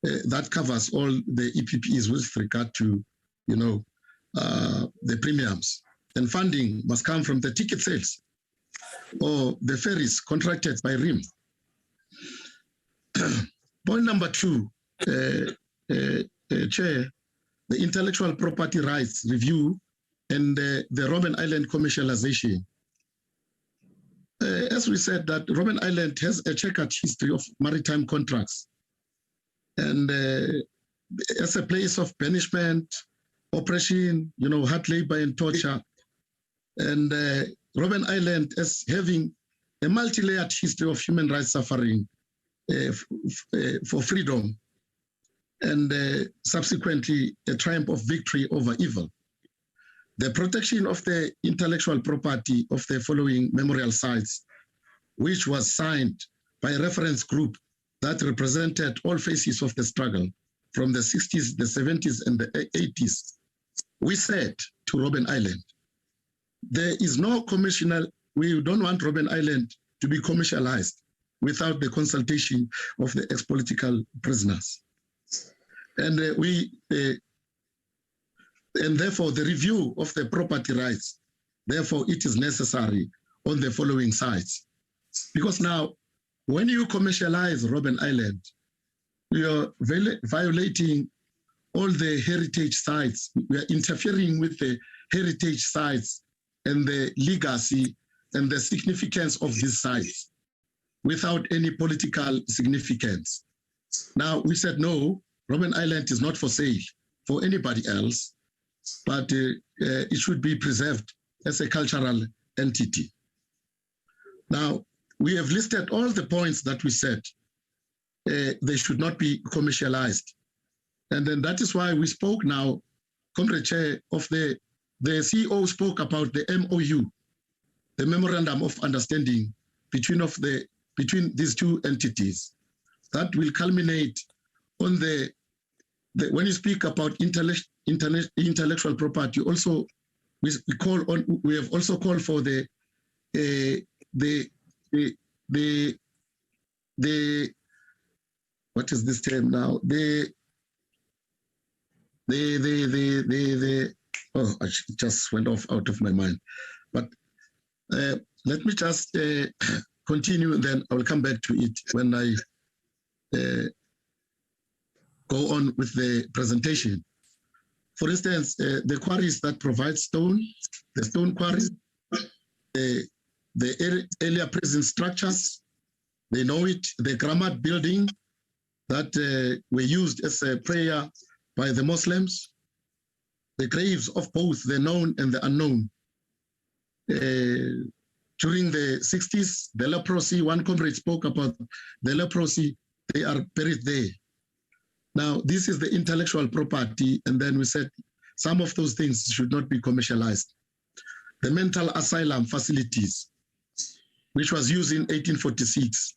that covers all the EPPs with regard to, the premiums. And funding must come from the ticket sales or the ferries contracted by RIM. Point number 2, Chair, the intellectual property rights review and the Robben Island commercialization. As we said, that Robben Island has a checkered history of maritime contracts. And as a place of banishment, oppression, hard labor and torture. And Robben Island as having a multi-layered history of human rights suffering for freedom, and subsequently a triumph of victory over evil. The protection of the intellectual property of the following memorial sites, which was signed by a reference group that represented all phases of the struggle from the 60s, the 70s, and the 80s. We said to Robben Island, there is no we don't want Robben Island to be commercialized without the consultation of the ex-political prisoners. And and therefore the review of the property rights, therefore it is necessary on the following sites. Because now, when you commercialize Robben Island, you're violating all the heritage sites. We are interfering with the heritage sites and the legacy and the significance of these sites without any political significance. Now, we said, no, Robben Island is not for sale for anybody else, but it should be preserved as a cultural entity. Now, we have listed all the points that we said they should not be commercialized. And then that is why we spoke now, Comrade Chair, of the CEO spoke about the MOU, the Memorandum of Understanding between these two entities. That will culminate on when you speak about intellectual property, also we have also called for the what is this term now? Oh, I just went out of my mind. But let me just continue, and then I will come back to it when I go on with the presentation. For instance, the quarries that provide stone, the stone quarries, the earlier prison structures, they know it, the Kramat building that were used as a prayer by the Muslims, the graves of both the known and the unknown. During the 60s, the leprosy, one comrade spoke about the leprosy, they are buried there. Now, this is the intellectual property, and then we said some of those things should not be commercialized. The mental asylum facilities, which was used in 1846.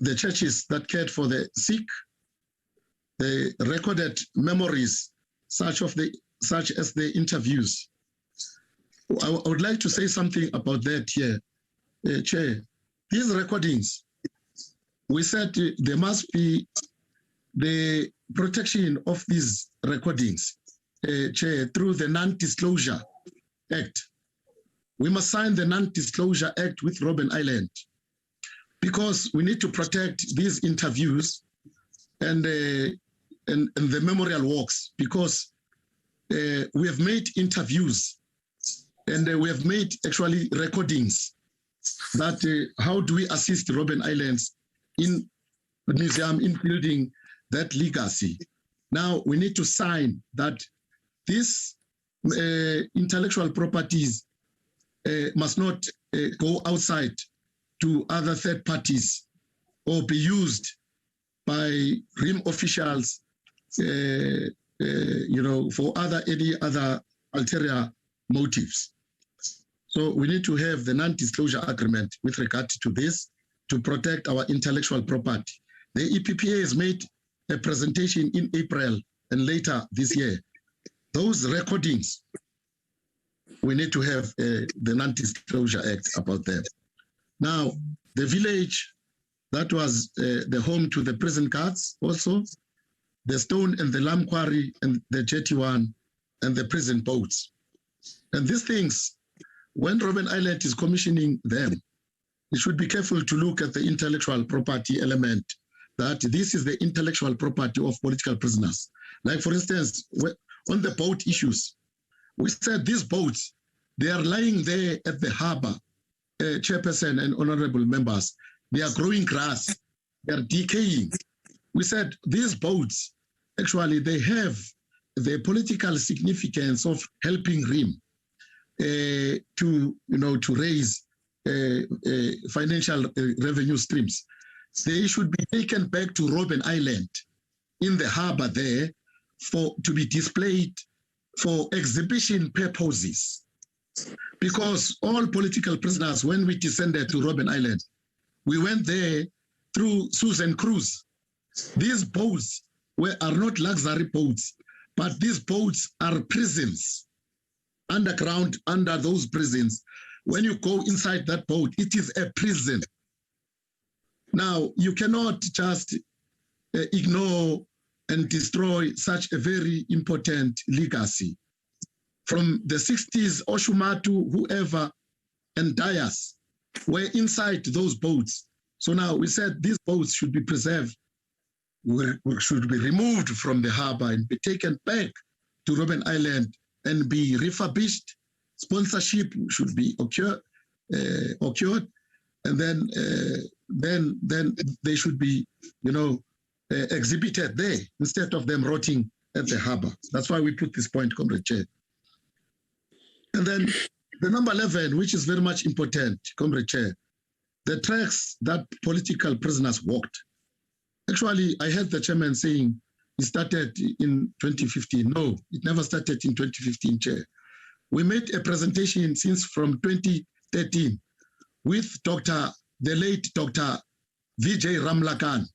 The churches that cared for the sick, the recorded memories, such as the interviews. I would like to say something about that here, Chair. These recordings, we said there must be the protection of these recordings, Chair, through the Non-Disclosure Act. We must sign the Non-Disclosure Act with Robben Island because we need to protect these interviews and the memorial walks, because we have made interviews and we have made actually recordings that how do we assist Robben Islands in the museum in building that legacy. Now we need to sign that these intellectual properties must not go outside to other third parties or be used by RIM officials, for any other ulterior motives. So we need to have the non-disclosure agreement with regard to this to protect our intellectual property. The EPPA has made a presentation in April and later this year. Those recordings, we need to have the Non-Disclosure Act about them. Now, the village that was the home to the prison guards also, the stone and the lamb quarry and the jetty one and the prison boats. And these things, when Robben Island is commissioning them, it should be careful to look at the intellectual property element, that this is the intellectual property of political prisoners. Like, for instance, on the boat issues, we said these boats, they are lying there at the harbor, chairperson and honorable members. They are growing grass, they are decaying. We said these boats, actually, they have the political significance of helping RIM to raise financial revenue streams. They should be taken back to Robben Island in the harbor there to be displayed for exhibition purposes. Because all political prisoners, when we descended to Robben Island, we went there through Susan Cruise. These boats are not luxury boats, but these boats are prisons. Underground, under those prisons, when you go inside that boat, it is a prison. Now, you cannot just ignore and destroy such a very important legacy. From the 60s, Oshumatu, whoever, and Dias were inside those boats. So now we said these boats should be preserved, should be removed from the harbor and be taken back to Robben Island and be refurbished. Sponsorship should be occurred, and then they should be, exhibited there instead of them rotting at the harbor. That's why we put this point, Comrade Chair. And then the number 11, which is very much important, Comrade Chair, the tracks that political prisoners walked. Actually, I heard the chairman saying it started in 2015. No, it never started in 2015, Chair. We made a presentation since from 2013 with the late Dr. Vijay Ramlakan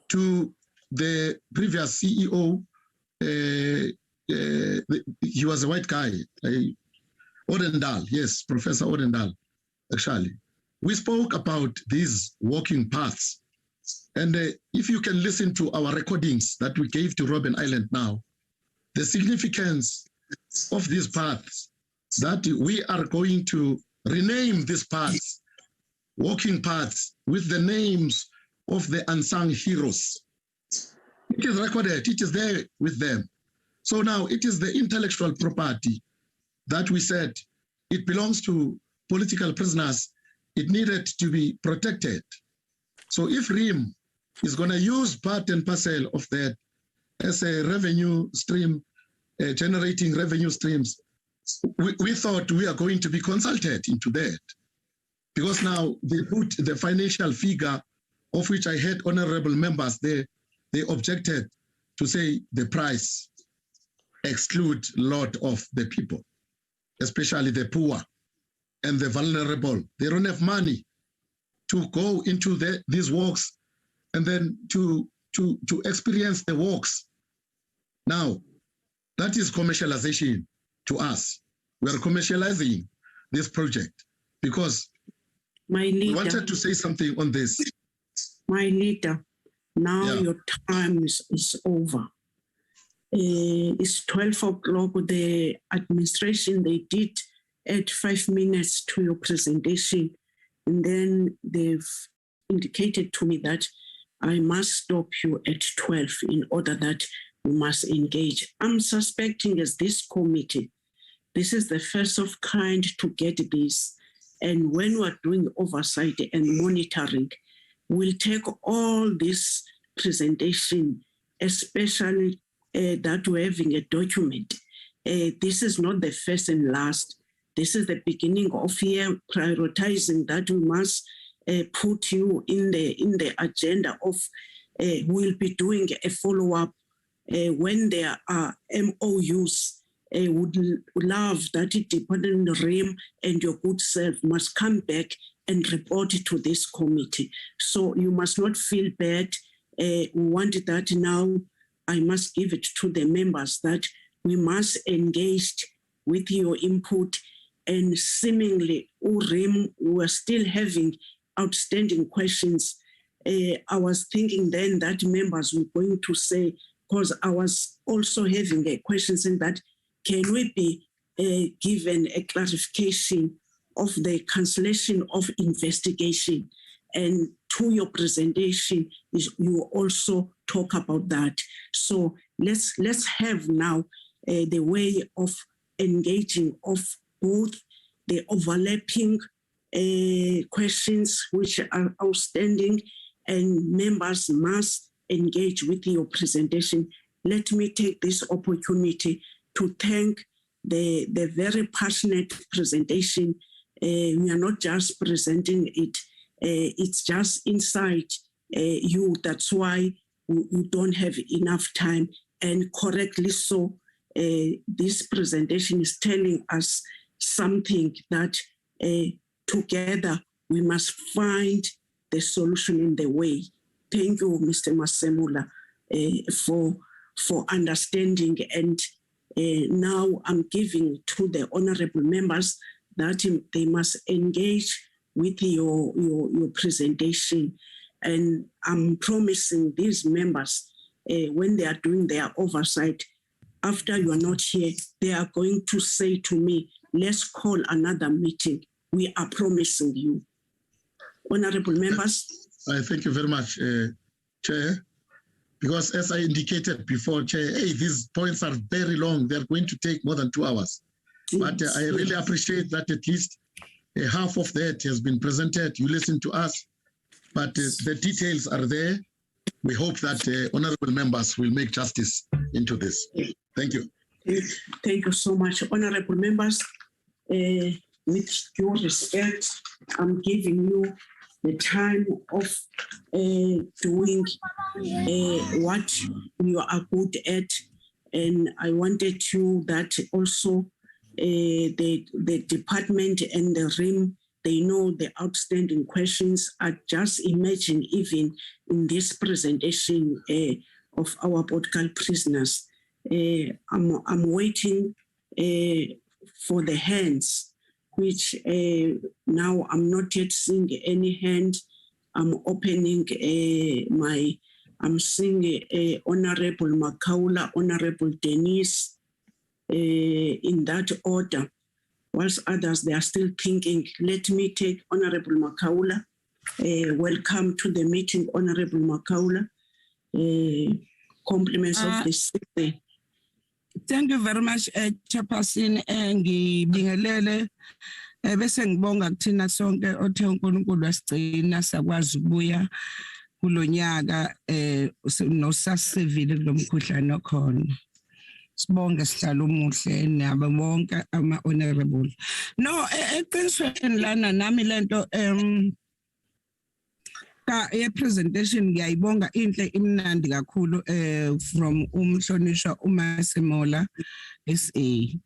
to the previous CEO. He was a white guy, Odendal, yes, Professor Odendal, actually. We spoke about these walking paths. And if you can listen to our recordings that we gave to Robben Island now, the significance of these paths, that we are going to rename these paths, walking paths, with the names of the unsung heroes. It is recorded, it is there with them. So now it is the intellectual property that we said it belongs to political prisoners. It needed to be protected. So if RIM is going to use part and parcel of that as a revenue stream, generating revenue streams, we thought we are going to be consulted into that. Because now they put the financial figure, of which I had honorable members there, they objected to say the price exclude a lot of the people, especially the poor and the vulnerable. They don't have money to go into these walks and then to experience the walks. Now, that is commercialization to us. We are commercializing this project because we wanted to say something on this. My leader, now your time is over. It's 12 o'clock. The administration, they did add 5 minutes to your presentation. And then they've indicated to me that I must stop you at 12 in order that you must engage. I'm suspecting as this committee, this is the first of kind to get this. And when we're doing oversight and monitoring, we'll take all this presentation, especially that we're having a document. This is not the first and last. This is the beginning of year prioritizing that we must put you in the agenda of we'll be doing a follow-up when there are MOUs. Would love that Department RIM and your good self must come back and report to this committee. So you must not feel bad. We want that now. I must give it to the members that we must engage with your input, and seemingly RIM were still having outstanding questions. I was thinking then that members were going to say, because I was also having a question saying that, can we be given a clarification of the cancellation of investigation? And to your presentation, you also talk about that. So let's have now the way of engaging of both the overlapping questions which are outstanding, and members must engage with your presentation. Let me take this opportunity to thank the very passionate presentation. We are not just presenting it, it's just inside you. That's why we don't have enough time, and correctly so. This presentation is telling us something that together we must find the solution in the way. Thank you, Mr. Masemula, for understanding. And now I'm giving to the honorable members that they must engage with your presentation. And I'm promising these members, when they are doing their oversight, after you are not here, they are going to say to me, let's call another meeting. We are promising you. Honorable members. I thank you very much, Chair. Because as I indicated before, Chair, these points are very long. They're going to take more than 2 hours. But I really appreciate that at least half of that has been presented. You listen to us, but the details are there. We hope that honorable members will make justice into this. Thank you. Thank you so much, honorable members. With due respect, I'm giving you the time of doing what you are good at. And I wanted you that also the department and the RIM, they know the outstanding questions are just emerging even in this presentation of our political prisoners. I'm waiting for the hands, which now I'm not yet seeing any hand. I'm opening I'm seeing Honorable Makaula, Honorable Denise, in that order. Whilst others, they are still thinking. Let me take Honorable Makaula. Welcome to the meeting, Honorable Makaula. Compliments of the city. Thank you very much, Chairperson. Ngibingelele bese ngibonga kuthina sonke othe uNkulunkulu wasigcina sakwazi ukubuya kulonyaka nosasivile kulomkhuhlane okhona. Sibonge sihlalo umuhle nabo bonke ama honorable. No, eqinisweni lana nami lento presentation ngiyayibonga inhle imnandi kakhulu from umhlonishwa uMasemola SA.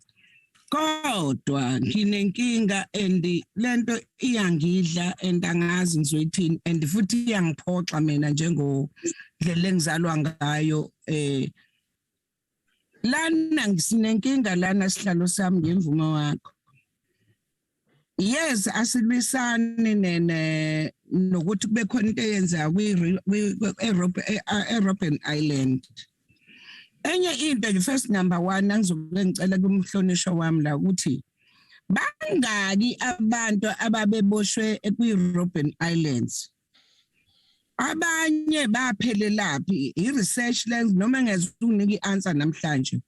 Kodwa nginenkinga and lento iyangidla and angazi ngizoyithini and futhi iyangiphoxa mina njengo ndlela engizalwa ngayo lana ngisinenkinga lana sihlalo sami ngemvumo wakho. Yes, asilwisane nokuthi kube khona into eyenza Robben Island. Enye into the first number 1 angizobe ngicela kumhlonishwa wami la ukuthi bangaki abantu ababeboshwe kwi-Robben Islands. Abanye baphelelaphi i-research lens noma ngezukunika i-answer namhlanje.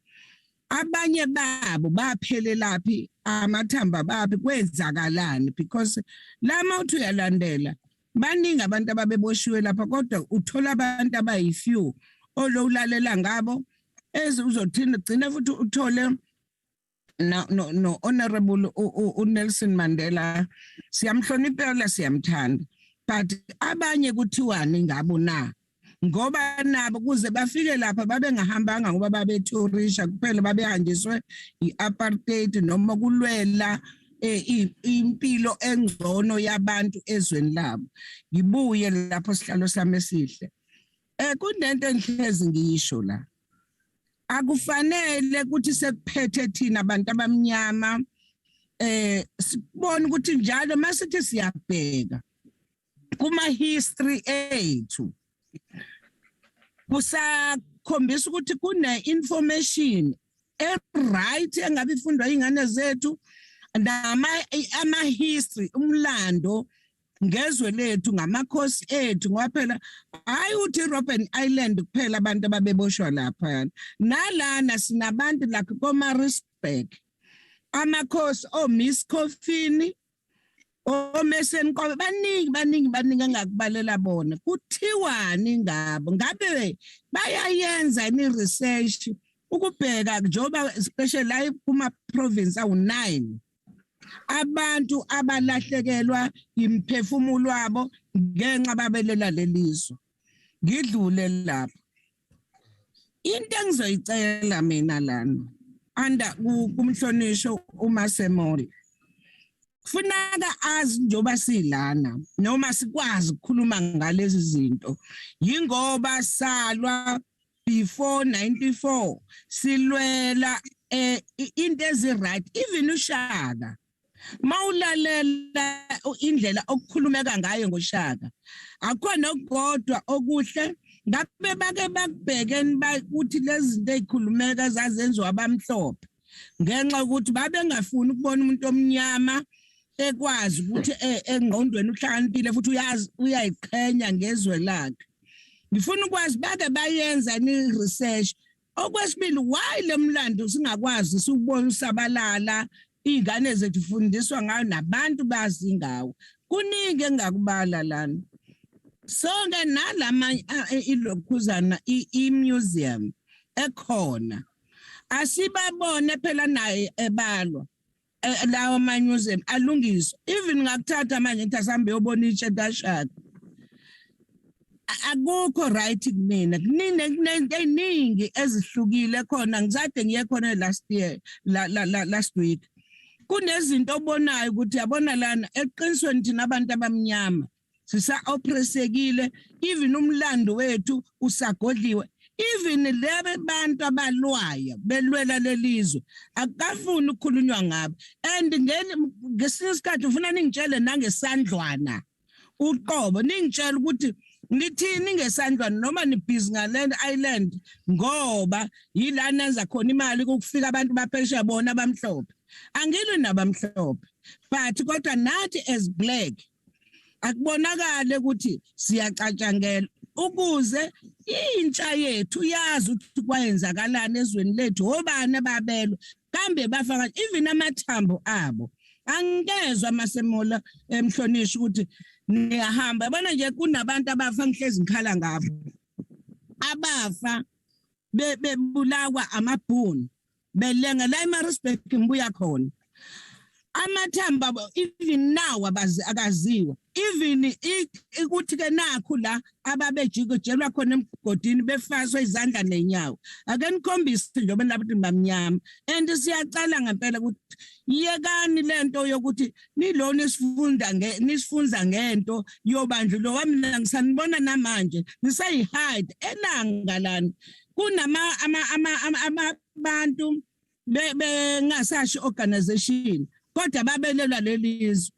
Abanye babo baphelelaphi amathamba bapi kwenzakalani because lama uthi uyalandela baningi abantu ababeboshiwe lapha kodwa uthola abantu abayifew olulalela ngabo uzothina gcina futhi uthole no honorable uNelson Mandela siyamhlonipha siyamthanda but abanye kuthiwani ngabo na ngoba nabo kuze bafike lapha babengahambanga ngoba babetourisha kuphela babehanjiswe iapartheid noma kulwela impilo engcono yabantu ezweni labo ngibuye lapho sihlalo sami esihle kunento enhlezi ngiyisho la akufanele ukuthi sekuphethe thina abantu abamnyama sibone ukuthi njalo masithi siyabheka kuma history ethu kusakhombisa ukuthi kune information right engabe ifundwa ingane zethu ama history umlando ngezwe lethu ngamakhosi ethu ngoba phela hayi uthi Robben Island kuphela abantu ababeboshwa lapha nalana sinabantu la koMaritzburg amakhosi Miss Coffin Mason baningi engakubalela bona kuthiwani ngabo ngabe bayayenza ni research ukubheka njoba especially kuma province awu9 abantu abalahlekelwa imphefumulo wabo ngenxa babelela lelizwe ngidlule lapha into engizoyicela mina lana anda kumhlonisho uMasemoli kufuneka azi njoba silana noma sikwazi ukukhuluma ngalezi zinto yingoba salwa before 94 silwela into ezi-right even uShaka mawulalela indlela okukhulumeka ngayo ngoShaka akhona okukodwa okuhle ngabe bake bakubhekeni bakuthi lezi zinto ezikhulumeka zazenziwa abamhlophe ngenxa ukuthi babengafuni ukubona umuntu omnyama ekwazi ukuthi engqondweni uhlakaniphile futhi uyayiqhenya ngezwe lakhe ngifuna ukwazi bake bayenza ni research okwesibili why lemlando singakwazi ukubona usabalala ingane zethu fundiswa ngayo nabantu bazi ngawo kuningi engakubala lana sonke nalama ilokhuzana museum ekhona asibabone phela naye ebalwa lawo museum alungiswa even ngakuthatha manje ngithi asambe yobona iChedashaka akukho right kumina kunento eziningi ezihlukile khona ngizade ngiye khona last week kunezinto obonayo ukuthi yabona lana eqinisweni thina abantu abamnyama sisa oppressekile even umlando wethu usagodliwe even lebe bantu abalwayo belwela lelizwe akafuni ukukhulunywa ngabo and ngesinye isikhathi ufuna ningitshele nangesandlwana uqobo ningitshela ukuthi nithini ngesandlwana noma nibhizi ngaland island ngoba yilana enza khona imali ukufika abantu baphesha bona abamhlophe angilwe nabamhlophe but kodwa nathi as black akubonakala ukuthi siyacatshangela ukuze intsha yethu yazi ukuthi kwayenzakalana ezweni lethu obani babelo kambe bafaka even amathambo abo angezwe Masemola emhlonisha ukuthi niyahamba yabona nje kunabantu abafa ngihlezi ngikhala ngabo abafa bebulawa amabhunu belenga la eMaritzburg ngibuya khona amathamba even now akaziwa even ukuthi ke nakho la ababejikelwa khona emgodini befaswe izandla nenyawo ake nikhombise njengoba labantu bamnyama and siyacala ngempela ukuthi yekani lento yokuthi nilona nisifunza ngento yobandlulo wami ngisanibona namanje nisayihide elanga lana kunama abantu bengasashi organization kodwa babelelwa lelizwe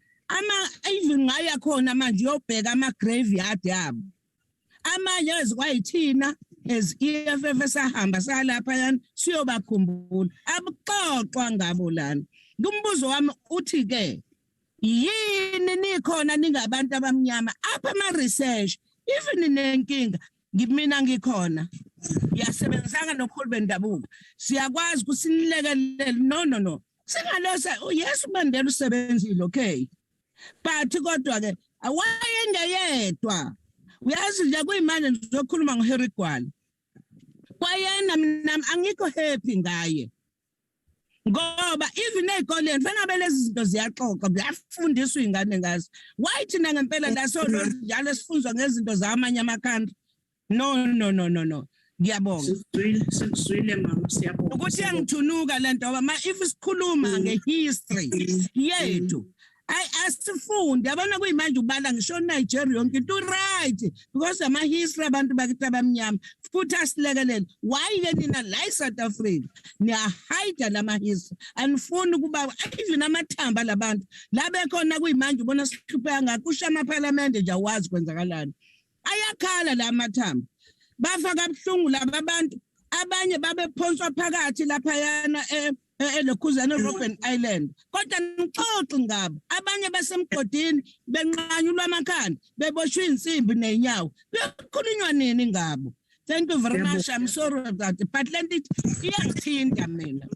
even ngaya khona manje uyobheka ama graveyard yabo amanye ezikwayithina as EFF sahamba salapha yana siyobakhumbula abuxoxwa ngabo lana ngumbuzo wami uthi ke yini nikhona ningabantu abamnyama apha ama research even nenkinga ngimina ngikhona yasebenzisana nokhulu bendabuko siyakwazi kusinilekelele no singalosa yes uMandela usebenzile okay but kodwa ke awayengeyedwa uyazi nje kuyimanje ngizokhuluma ngoHerry Gwala kwayena mina angikho happy ngaye ngoba even ey'koleni fanele ngabe lezi zinto ziyaxoxwa kuyafundiswa iy'ngane ngazo. Why thina ngempela la solo njalo sifunzwa ngezinto zamanye amakhandri? No. Ngiyabonga. Sikuzwile mama, siyabonga. Ukuthi yangithunuka le nto ngoba if sikhuluma ngehistory yethu asifunde yabona kuyimanje ubala ngisho Nigeria yonke into right because ama-history abantu bakithi abamnyama futhi asilekelele. Why-ke nina la eSouth Africa niyahayida lama-history anifuni ukuba even amathamba labantu la bekhona kuyimanje ubona sihlupheka ngakho kusho amaphalamende nje awazi kwenzakalani. Ayakhala la mathamba bafaka kabuhlungu laba bantu abanye babephonswa phakathi laphayana elokhuzana Robben Island kodwa nixoxe ngabo abanye basemgodini benqanyulwa amakhanda beboshwe insimbi nenyawo kukhulunywa nini ngabo. Thank you very much. I'm sorry about that, but let it iyangithinta mina.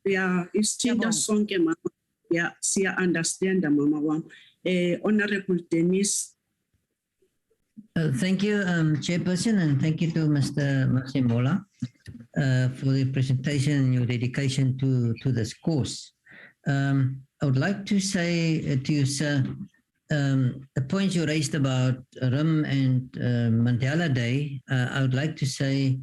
Yeah, isithinta sonke mama. Yeah, siya understand mama wami. Honorable Dennis. Thank you, Chairperson, and thank you to Mr. Masimola for the presentation and your dedication to this course. I would like to say to you, sir, the point you raised about RIM and Mandela Day, I would like to say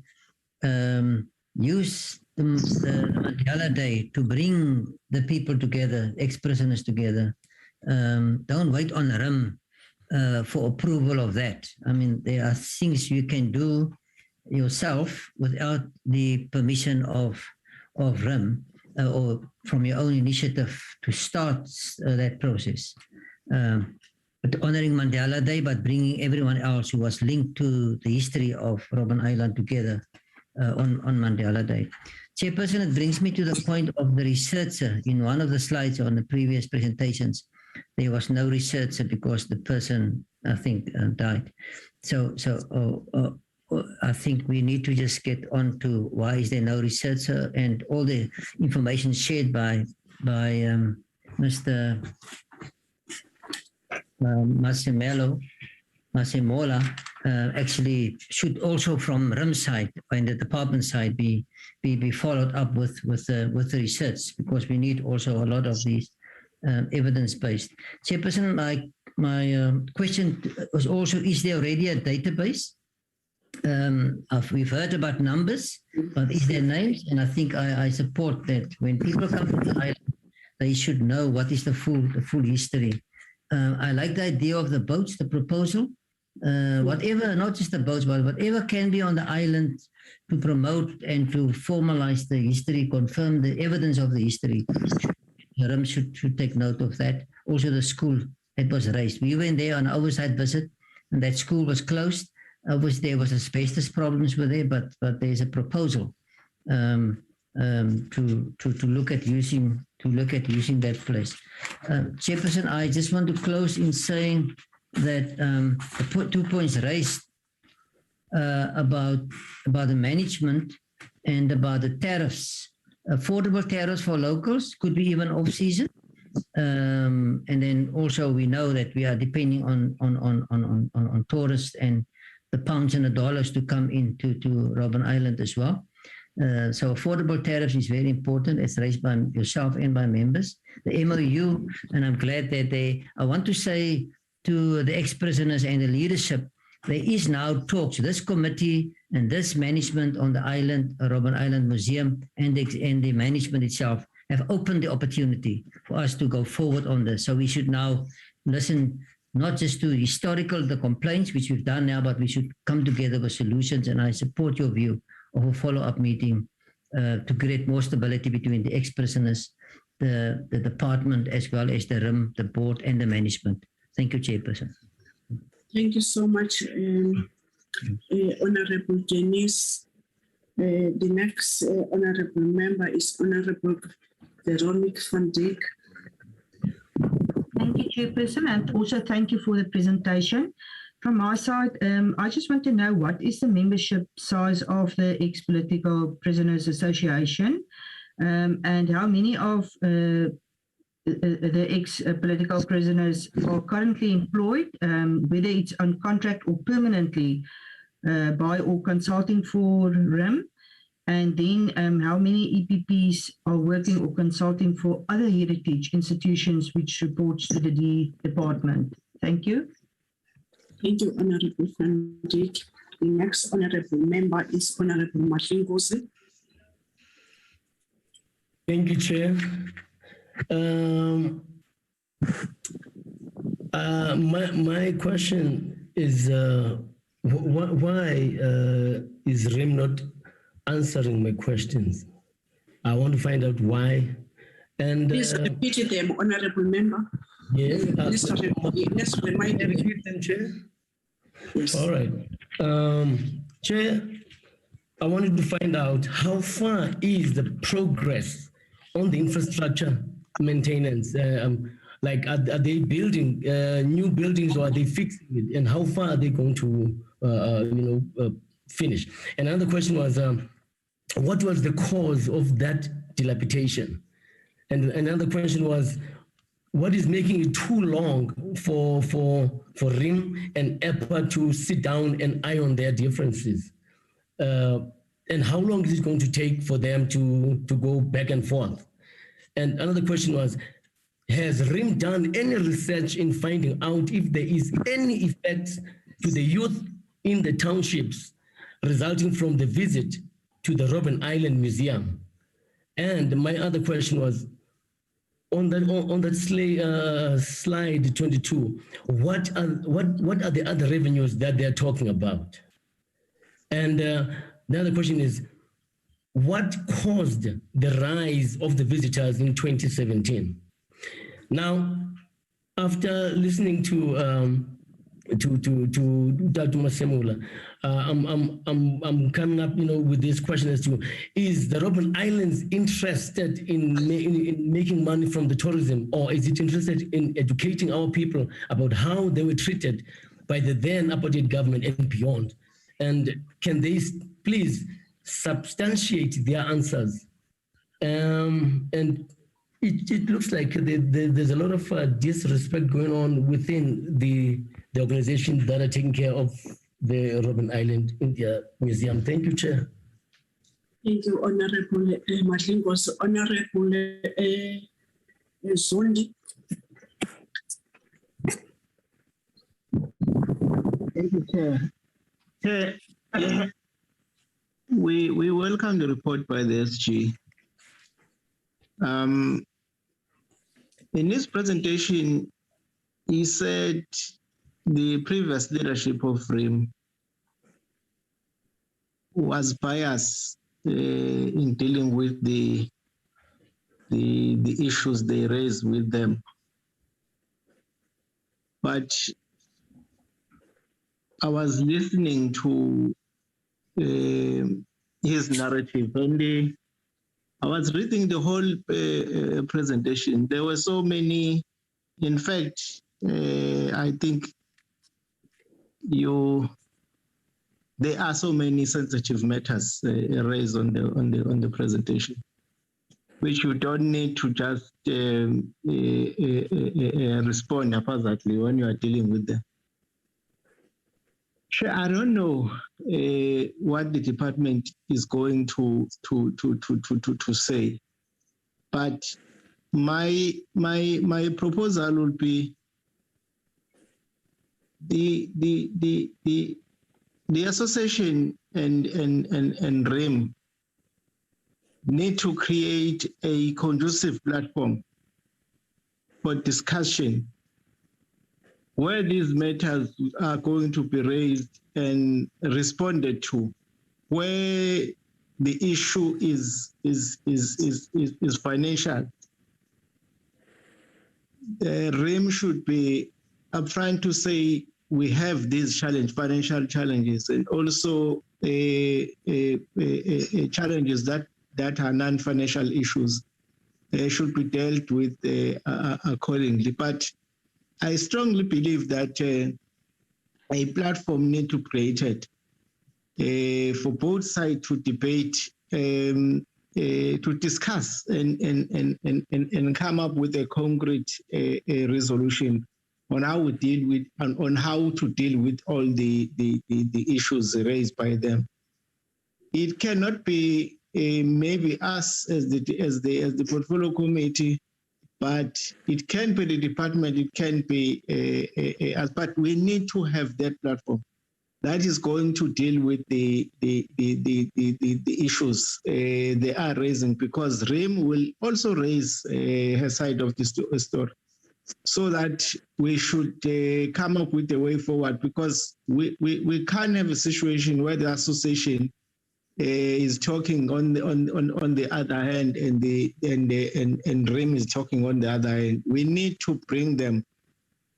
use the Mandela Day to bring the people together, ex-prisoners together. Don't wait on RIM for approval of that. I mean, there are things you can do yourself without the permission of RIM or from your own initiative to start that process. But honoring Mandela Day, but bringing everyone else who was linked to the history of Robben Island together on Mandela Day. Chairperson, it brings me to the point of the researcher. In one of the slides on the previous presentations, there was no researcher because the person, I think, died. So I think we need to just get on to why is there no researcher, and all the information shared by Mr. Masimola actually should also from RIM side and the department side be followed up with the research, because we need also a lot of these evidence-based. Chairperson, my question was also, is there already a database? We've heard about numbers, but is there names? And I think I support that when people come to the island, they should know what is the full history. I like the idea of the boats, the proposal, whatever, not just the boats, but whatever can be on the island to promote and to formalize the history, confirm the evidence of the history. RIM should take note of that. Also the school that was raised. We went there on an oversight visit and that school was closed. Obviously there was asbestos problems with there, but there's a proposal to look at using that place. Chairperson, I just want to close in saying that the 2 points raised about the management and about the tariffs. Affordable tariffs for locals could be even off season, and then also we know that we are depending on tourists and the pounds and the dollars to come into Robben Island as well. So affordable tariffs is very important. It's raised by yourself and by members. The MOU, and I'm glad that I want to say to the ex-prisoners and the leadership, there is now talks. This committee and this management on the island, Robben Island Museum, and the management itself have opened the opportunity for us to go forward on this. So we should now listen not just to the complaints, which we've done now, but we should come together with solutions. And I support your view of a follow-up meeting to create more stability between the ex-prisoners, the department, as well as the RIM, the board, and the management. Thank you, Chairperson. Thank you so much, Honorable Janice. The next honorable member is Honorable Veronica van Dijk. Thank you, Chairperson, and also thank you for the presentation. From my side, I just want to know what is the membership size of the Ex-Political Prisoners Association, and how many of the ex-political prisoners are currently employed, whether it's on contract or permanently by or consulting for RIM. And then how many EPPs are working or consulting for other heritage institutions which reports to the department? Thank you. Thank you, Honorable Van Dijk. The next honorable member is Honorable Mashingozi. Thank you, Chair. My question is, why is RIM not answering my questions? I want to find out why. And please repeat them, Honorable Member. Yes. Let's remind them. Chair. Yes. All right. Chair, I wanted to find out how far is the progress on the infrastructure maintenance? Like, are they building new buildings, or are they fixing it? And how far are they going to, finish? And another question was, what was the cause of that dilapidation? And another question was, what is making it too long for RIM and EPA to sit down and iron their differences? And how long is it going to take for them to go back and forth? And another question was, has RIM done any research in finding out if there is any effect to the youth in the townships resulting from the visit to the Robben Island Museum? And my other question was, on that slide 22, what are the other revenues that they're talking about? And the other question is, what caused the rise of the visitors in 2017? Now, after listening to Dr. Masemula, I'm coming up, with this question as to, is the Robben Islands interested in making money from the tourism, or is it interested in educating our people about how they were treated by the then apartheid government and beyond? And can they please substantiate their answers? And it looks like there's a lot of disrespect going on within the organizations that are taking care of the Robben Island India Museum. Thank you, Chair. Thank you, Honorable Mashingozi. Honorable Zondi. Thank you, Chair. Chair, we welcome the report by the SG. In his presentation, he said the previous leadership of RIM was biased in dealing with the issues they raised with them. But I was listening to his narrative, and I was reading the whole presentation. There were so many. In fact, I think there are so many sensitive matters raised on the presentation, which you don't need to just respond haphazardly when you are dealing with them. Sure, I don't know what the department is going to say, but my proposal would be the association and RIM need to create a conducive platform for discussion where these matters are going to be raised and responded to, where the issue is financial. The RIM should be upfront to say we have these financial challenges, and also challenges that are non-financial issues should be dealt with accordingly. But I strongly believe that a platform needs to be created for both sides to debate, to discuss, and come up with a concrete resolution on how we deal with on how to deal with all the issues raised by them. It cannot be maybe us as the portfolio committee, but it can be the department, it can be us, but we need to have that platform that is going to deal with the issues they are raising, because RIM will also raise her side of the story. So that we should come up with a way forward, because we can't have a situation where the association is talking on the other hand, and RIM is talking on the other hand. We need to bring them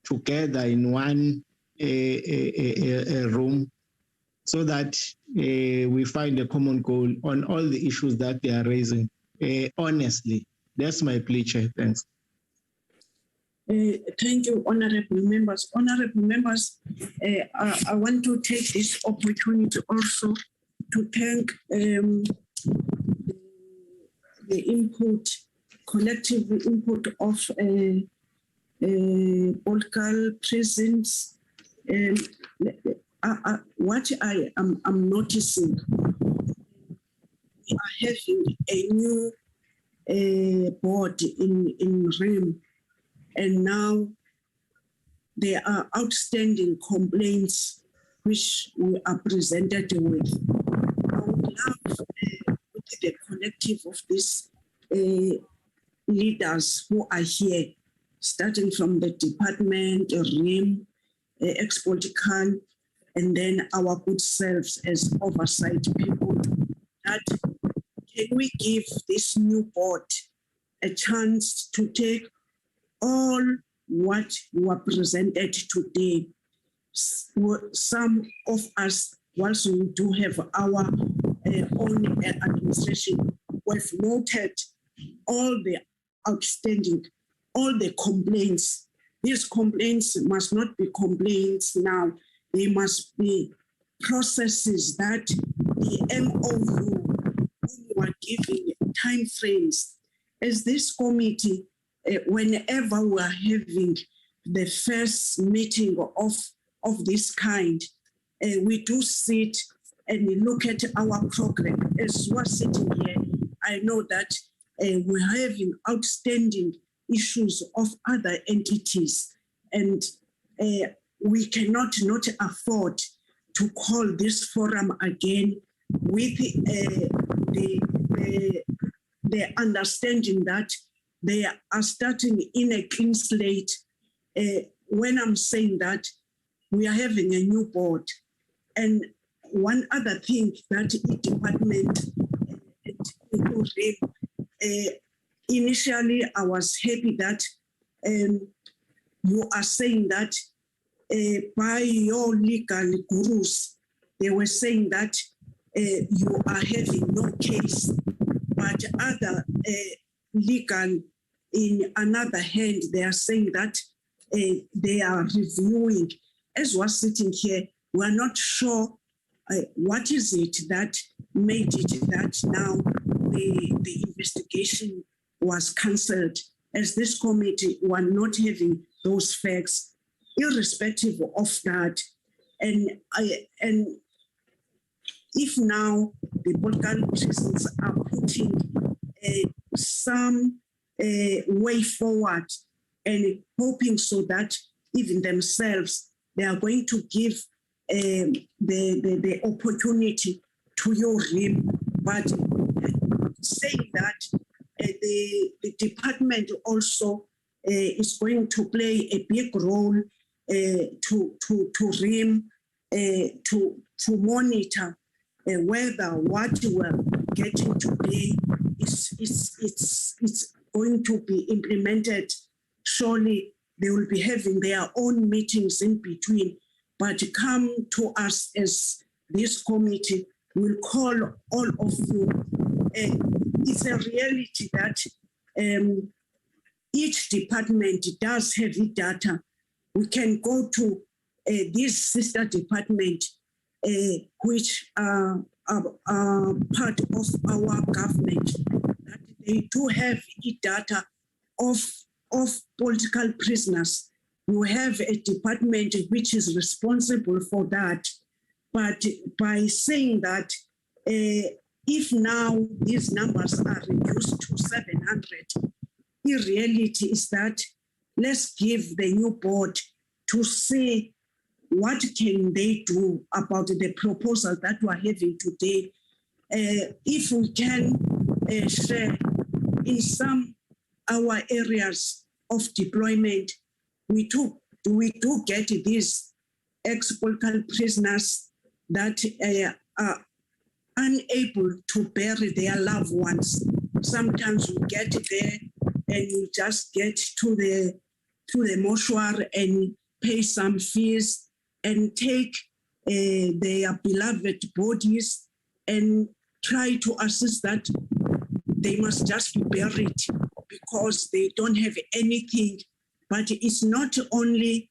together in one a room, so that we find a common goal on all the issues that they are raising. Honestly, that's my plea, Chair. Thanks. Thank you, honorable members. Honorable members, I want to take this opportunity also to thank the input, collective input of political presence. What I am noticing, we are having a new board in RIM, and now there are outstanding complaints which we are presented with. I would love with the collective of these leaders who are here, starting from the department, RIM, ex-political, and then our good selves as oversight people, that can we give this new board a chance to take all what were presented today. Some of us, whilst we do have our own administration, we've noted all the outstanding, all the complaints. These complaints must not be complaints now. They must be processes that the MOU were giving time frames. As this committee, whenever we are having the first meeting of this kind, we do sit and look at our program. As we're sitting here, I know that we're having outstanding issues of other entities, and we cannot not afford to call this forum again with the understanding that they are starting in a clean slate. When I'm saying that, we are having a new board. And one other thing that the department, initially I was happy that you are saying that by your legal gurus, they were saying that you are having no case, but other legal, in another hand, they are saying that they are reviewing. As we're sitting here, we're not sure what is it that made it that now the investigation was cancelled. As this committee, we're not having those facts, irrespective of that. And if now the political prisons are putting some way forward and hoping so that even themselves, they are going to give the opportunity to your RIM, but saying that the department also is going to play a big role to RIM to monitor whether what we're getting today it's going to be implemented. Surely they will be having their own meetings in between, but come to us as this committee. We'll call all of you. It's a reality that each department does have its data. We can go to this sister department, which are part of our government, that they do have data of political prisoners. We have a department which is responsible for that. But by saying that if now these numbers are reduced to 700, the reality is that let's give the new board to see what can they do about the proposal that we're having today. If we can share in some our areas of deployment, we do get these ex-political prisoners that are unable to bury their loved ones. Sometimes we get there and we just get to the mortuary and pay some fees and take their beloved bodies and try to assist that they must just be buried because they don't have anything. But it's not only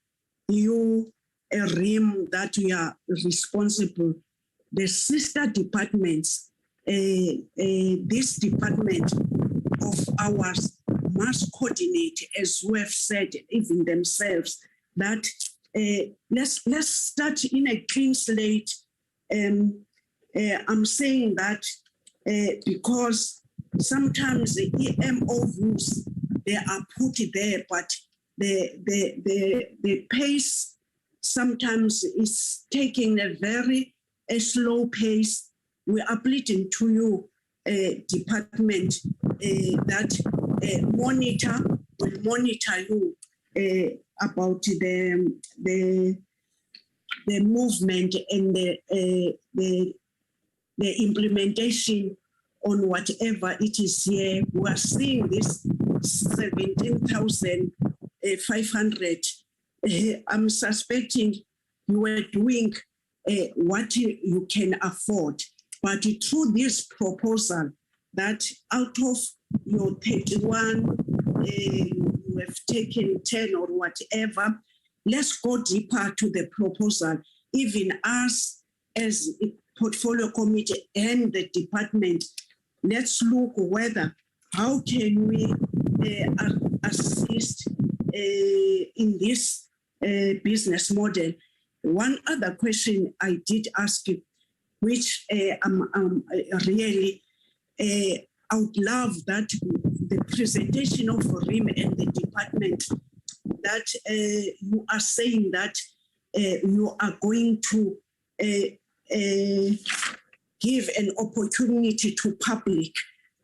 you, RIM, that we are responsible. The sister departments, this department of ours must coordinate, as we have said, even themselves, that let's start in a clean slate. I'm saying that because sometimes the EMO rules, they are put there, but the pace sometimes is taking a very slow pace. We are pleading to you, department, that will monitor you about the movement and the implementation on whatever it is here. We are seeing this 17,500. I'm suspecting you were doing what you can afford. But through this proposal, that out of your 31, you have taken 10 or whatever, let's go deeper to the proposal. Even us as a portfolio committee and the department, let's look whether, how can we assist in this business model. One other question I did ask you, which I'm really, I would love that the presentation of RIM and the department, that you are saying that you are going to give an opportunity to public.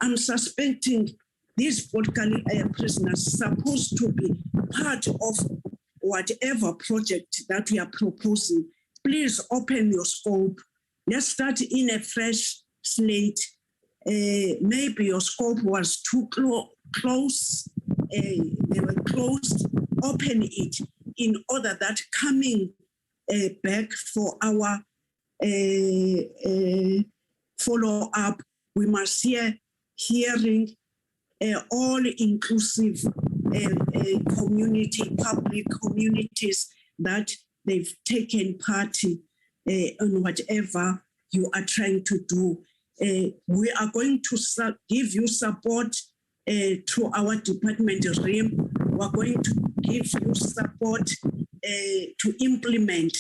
I'm suspecting these political prisoners supposed to be part of whatever project that we are proposing. Please open your scope. Let's start in a fresh slate. Maybe your scope was too close. They were closed. Open it in order that coming back for our follow-up, we must hearing all-inclusive community, public communities that they've taken part in whatever you are trying to do. We are going to give you support through our department RIM. We're going to give you support to implement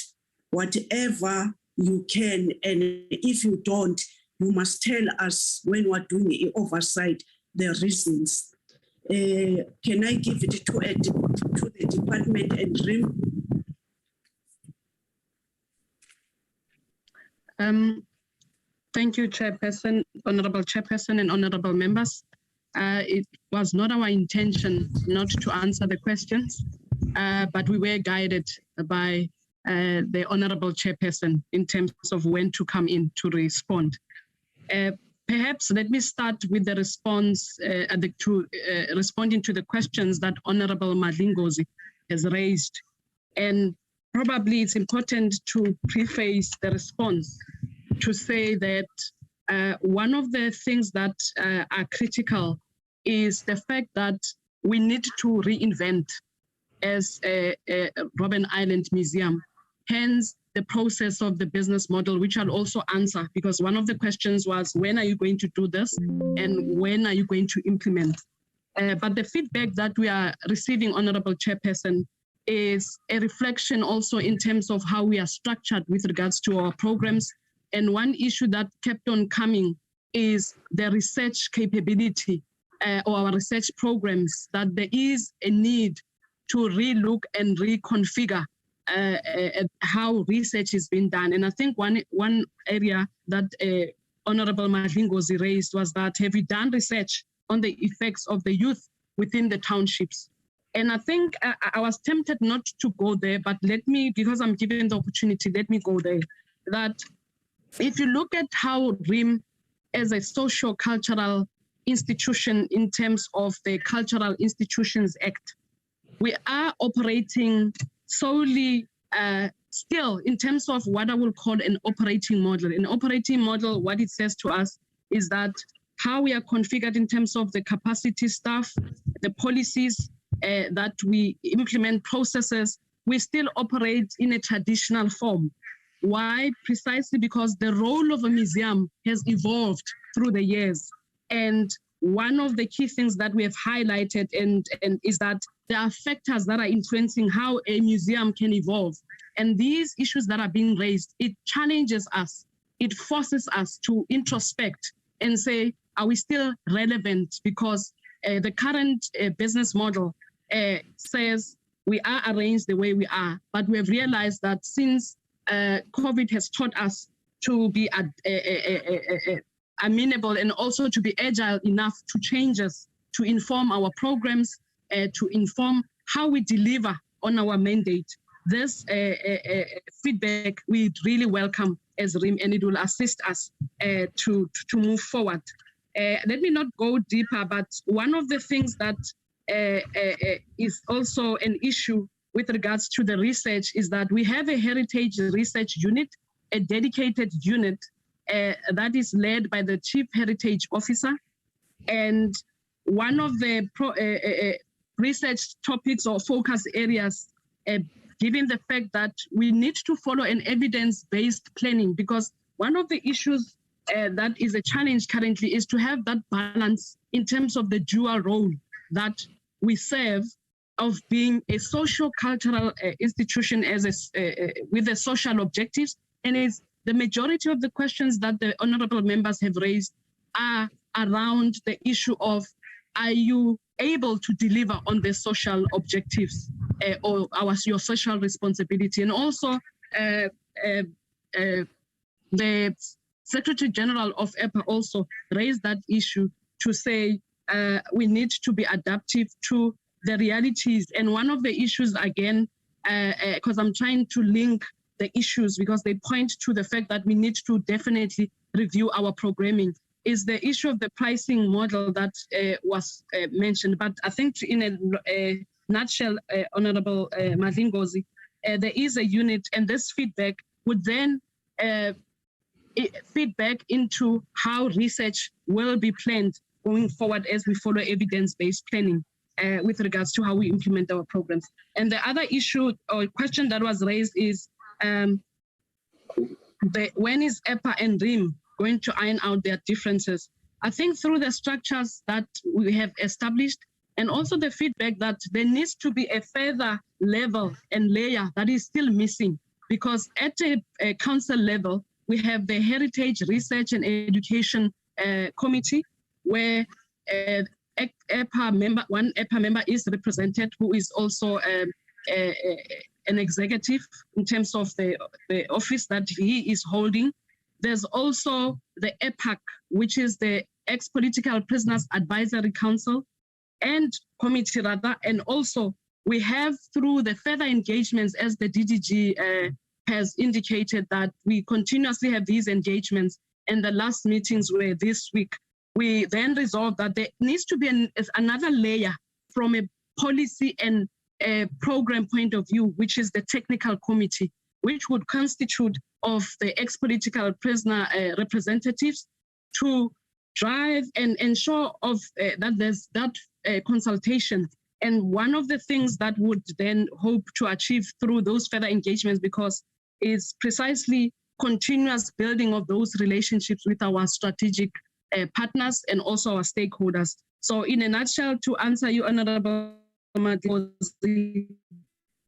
whatever you can. And if you don't, you must tell us when we're doing the oversight, the reasons. Can I give it to the department and RIM? Thank you, Chairperson, Honorable Chairperson and Honorable Members. It was not our intention not to answer the questions, but we were guided by the Honorable Chairperson in terms of when to come in to respond. Perhaps let me start with the response responding to the questions that Honorable Madlingozi has raised. And probably it's important to preface the response to say that one of the things that are critical is the fact that we need to reinvent as a Robben Island Museum. Hence, the process of the business model, which I'll also answer, because one of the questions was, when are you going to do this? And when are you going to implement? But the feedback that we are receiving, Honorable Chairperson, is a reflection also in terms of how we are structured with regards to our programs. And one issue that kept on coming is the research capability or our research programs, that there is a need to relook and reconfigure how research is being done. And I think one area that Honorable Madlingozi raised was that, have you done research on the effects of the youth within the townships? And I think I was tempted not to go there, but let me, because I'm given the opportunity, let me go there. That if you look at how RIM as a socio-cultural institution in terms of the Cultural Institutions Act, we are operating solely still in terms of what I will call an operating model. An operating model, what it says to us is that how we are configured in terms of the capacity staff, the policies that we implement, processes, we still operate in a traditional form. Why? Precisely because the role of a museum has evolved through the years. And one of the key things that we have highlighted and is that there are factors that are influencing how a museum can evolve. And these issues that are being raised, it challenges us. It forces us to introspect and say, are we still relevant? Because the current business model says we are arranged the way we are, but we have realized that since COVID has taught us to be amenable and also to be agile enough to changes, to inform our programs, to inform how we deliver on our mandate. This feedback we really welcome as RIM, and it will assist us to move forward. Let me not go deeper, but one of the things that is also an issue with regards to the research is that we have a heritage research unit, a dedicated unit that is led by the Chief Heritage Officer. And one of the research topics or focus areas, given the fact that we need to follow an evidence-based planning, because one of the issues that is a challenge currently is to have that balance in terms of the dual role that we serve of being a social-cultural institution as with the social objectives. And it's the majority of the questions that the honorable members have raised are around the issue of, are you able to deliver on the social objectives or your social responsibility? And also the Secretary General of EPA also raised that issue to say we need to be adaptive to the realities. And one of the issues, again, because I'm trying to link the issues because they point to the fact that we need to definitely review our programming, is the issue of the pricing model that was mentioned. But I think in a nutshell, Honorable Madlingozi, there is a unit, and this feedback would then feedback into how research will be planned going forward as we follow evidence-based planning with regards to how we implement our programs. And the other issue or question that was raised is when is EPA and RIM going to iron out their differences? I think through the structures that we have established and also the feedback that there needs to be a further level and layer that is still missing, because at a council level, we have the Heritage Research and Education Committee, where one EPA member is represented, who is also an executive in terms of the office that he is holding. There's also the EPAC, which is the Ex-Political Prisoners Advisory Council and Committee rather, and also we have through the further engagements as the DDG has indicated that we continuously have these engagements, and the last meetings were this week. We then resolved that there needs to be another layer from a policy and a program point of view, which is the technical committee, which would constitute of the ex-political prisoner representatives to drive and ensure of that there's that consultation. And one of the things that would then hope to achieve through those further engagements, because it's precisely continuous building of those relationships with our strategic partners and also our stakeholders. So in a nutshell, to answer you, Honorable Madlingozi,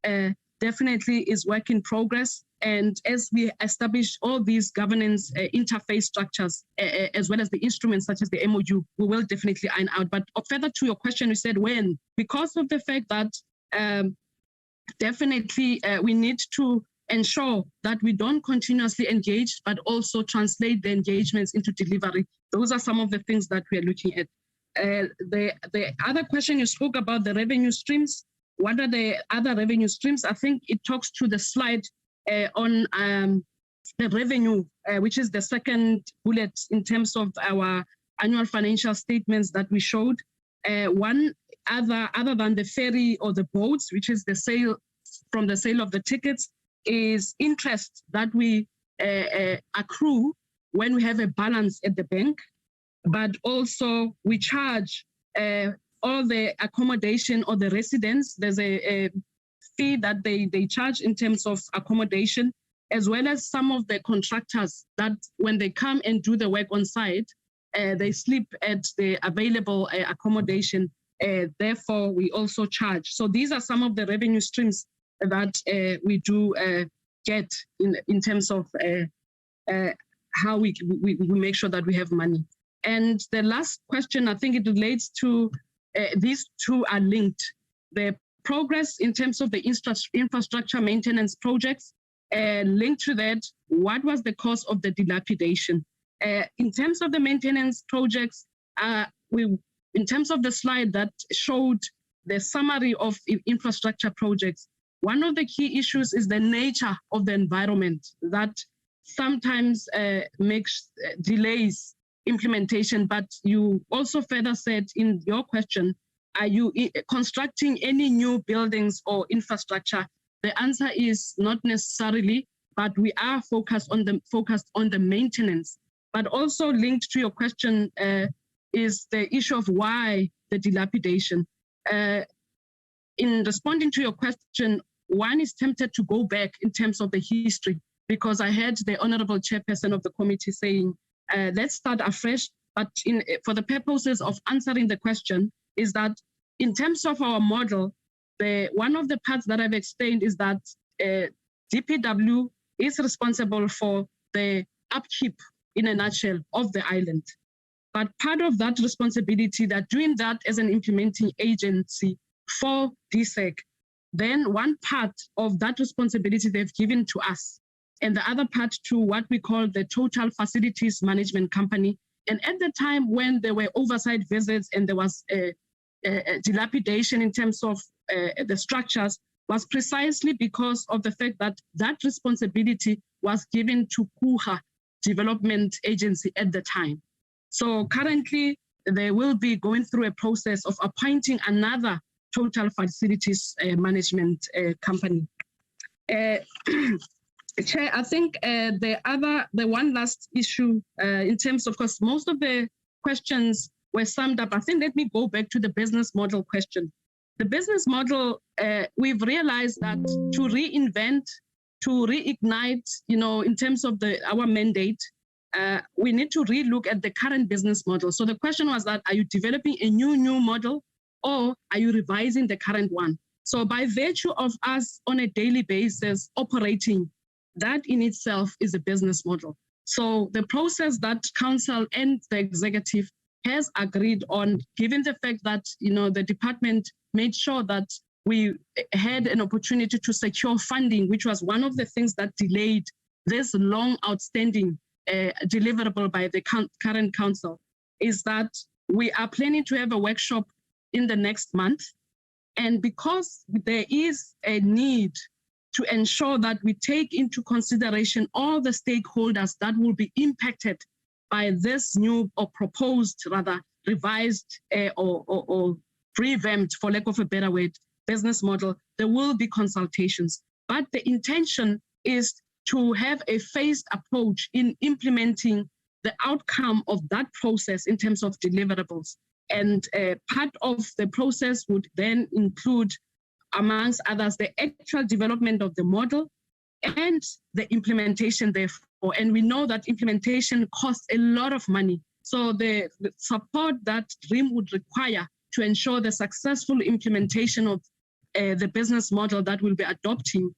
there definitely is work in progress. And as we establish all these governance interface structures, as well as the instruments such as the MOU, we will definitely iron out. But further to your question, you said when? Because of the fact that definitely we need to ensure that we don't continuously engage, but also translate the engagements into delivery. Those are some of the things that we are looking at. The other question you spoke about, the revenue streams. What are the other revenue streams? I think it talks to the slide on the revenue, which is the second bullet in terms of our annual financial statements that we showed. One other than the ferry or the boats, which is the sale from the sale of the tickets, is interest that we accrue when we have a balance at the bank, but also we charge all the accommodation or the residents. There's a fee that they charge in terms of accommodation, as well as some of the contractors that when they come and do the work on site, they sleep at the available accommodation. Therefore, we also charge. So these are some of the revenue streams that we do get in terms of how we make sure that we have money. And the last question, I think it relates to these two are linked. The progress in terms of the infrastructure maintenance projects, linked to that, what was the cause of the dilapidation? In terms of the maintenance projects, in terms of the slide that showed the summary of infrastructure projects, one of the key issues is the nature of the environment that sometimes makes delays implementation. But you also further said in your question, are you constructing any new buildings or infrastructure? The answer is not necessarily, but we are focused on the maintenance. But also linked to your question is the issue of why the dilapidation. In responding to your question, one is tempted to go back in terms of the history, because I heard the Honorable Chairperson of the committee saying, let's start afresh. But for the purposes of answering the question is that in terms of our model, one of the parts that I've explained is that DPW is responsible for the upkeep, in a nutshell, of the island. But part of that responsibility, they're doing that as an implementing agency for DSEC. Then one part of that responsibility they've given to us, and the other part to what we call the Total Facilities Management Company. And at the time when there were oversight visits and there was a dilapidation in terms of the structures, was precisely because of the fact that that responsibility was given to KUHA Development Agency at the time. So currently, they will be going through a process of appointing another Total Facilities Management Company. Chair, I think the one last issue in terms of course, most of the questions were summed up. I think let me go back to the business model question. The business model, we've realized that to reinvent, to reignite, in terms of our mandate, we need to relook at the current business model. So the question was that, are you developing a new model, or are you revising the current one? So by virtue of us on a daily basis operating, that in itself is a business model. So the process that council and the executive has agreed on, given the fact that the department made sure that we had an opportunity to secure funding, which was one of the things that delayed this long outstanding deliverable by the current council, is that we are planning to have a workshop in the next month. And because there is a need to ensure that we take into consideration all the stakeholders that will be impacted by this new or proposed, rather, revised or revamped, for lack of a better word, business model, there will be consultations. But the intention is to have a phased approach in implementing the outcome of that process in terms of deliverables. And part of the process would then include, amongst others, the actual development of the model and the implementation therefore. And we know that implementation costs a lot of money. So the support that DREAM would require to ensure the successful implementation of the business model that we'll be adopting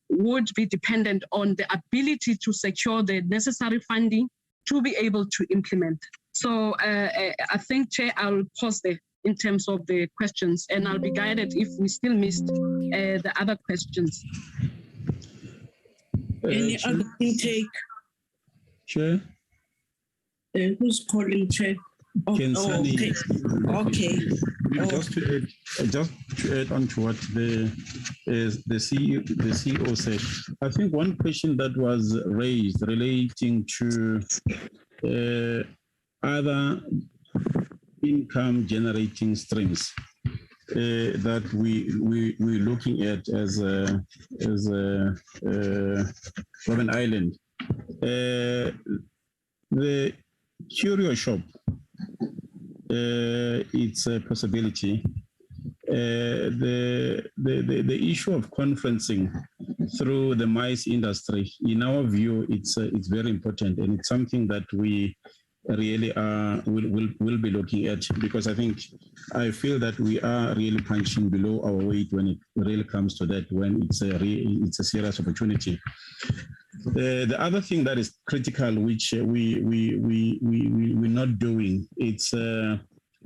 would be dependent on the ability to secure the necessary funding to be able to implement. So I think, Chair, I'll pause there in terms of the questions, and I'll be guided if we still missed the other questions. Any other intake? Chair? Who's calling, Chair? Okay. Okay. Just to add on to what the CEO said, I think one question that was raised relating to other income generating streams that we're looking at as Robben Island. The curio shop, it's a possibility. The issue of conferencing through the mice industry, in our view, it's very important, and it's something that we really will be looking at, because I feel that we are really punching below our weight when it really comes to that, when it's a serious opportunity. The other thing that is critical, which we're not doing, it's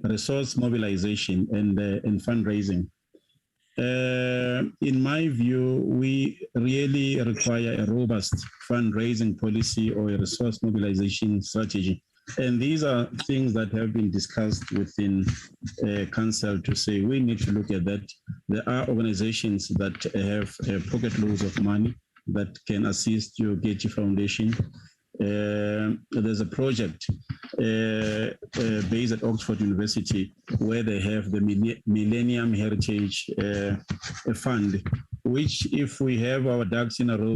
resource mobilization and fundraising. In my view, we really require a robust fundraising policy or a resource mobilization strategy. And these are things that have been discussed within Council to say we need to look at that. There are organizations that have pocket loads of money that can assist your Getty Foundation. There's a project based at Oxford University where they have the Millennium Heritage Fund, which if we have our ducks in a row,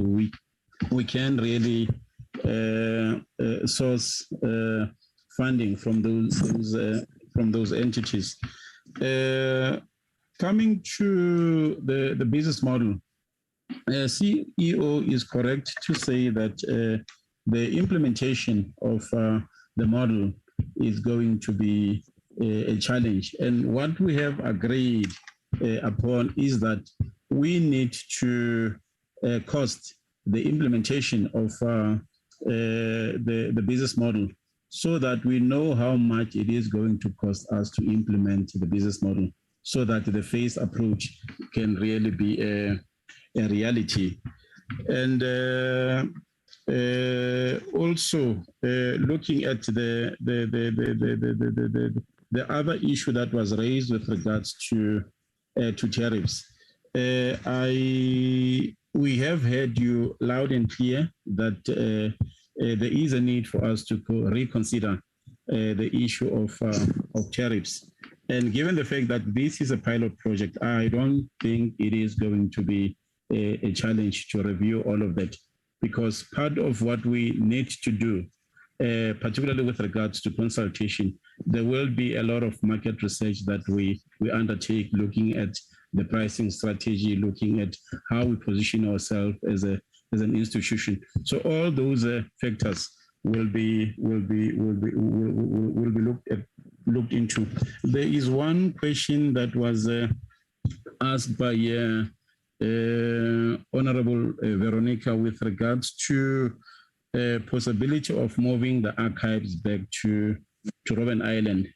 we can really source funding from those entities. Coming to the business model, CEO is correct to say that the implementation of the model is going to be a challenge. And what we have agreed upon is that we need to cost the implementation of the business model so that we know how much it is going to cost us to implement the business model, so that the phased approach can really be a reality. And also looking at the other issue that was raised with regards to tariffs. We have heard you loud and clear that there is a need for us to reconsider the issue of tariffs. And given the fact that this is a pilot project, I don't think it is going to be a challenge to review all of that, because part of what we need to do, particularly with regards to consultation, there will be a lot of market research that we undertake, looking at the pricing strategy, looking at how we position ourselves as an institution. So all those factors will be looked into. There is one question that was asked by Honorable Veronica with regards to possibility of moving the archives back to Robben Island.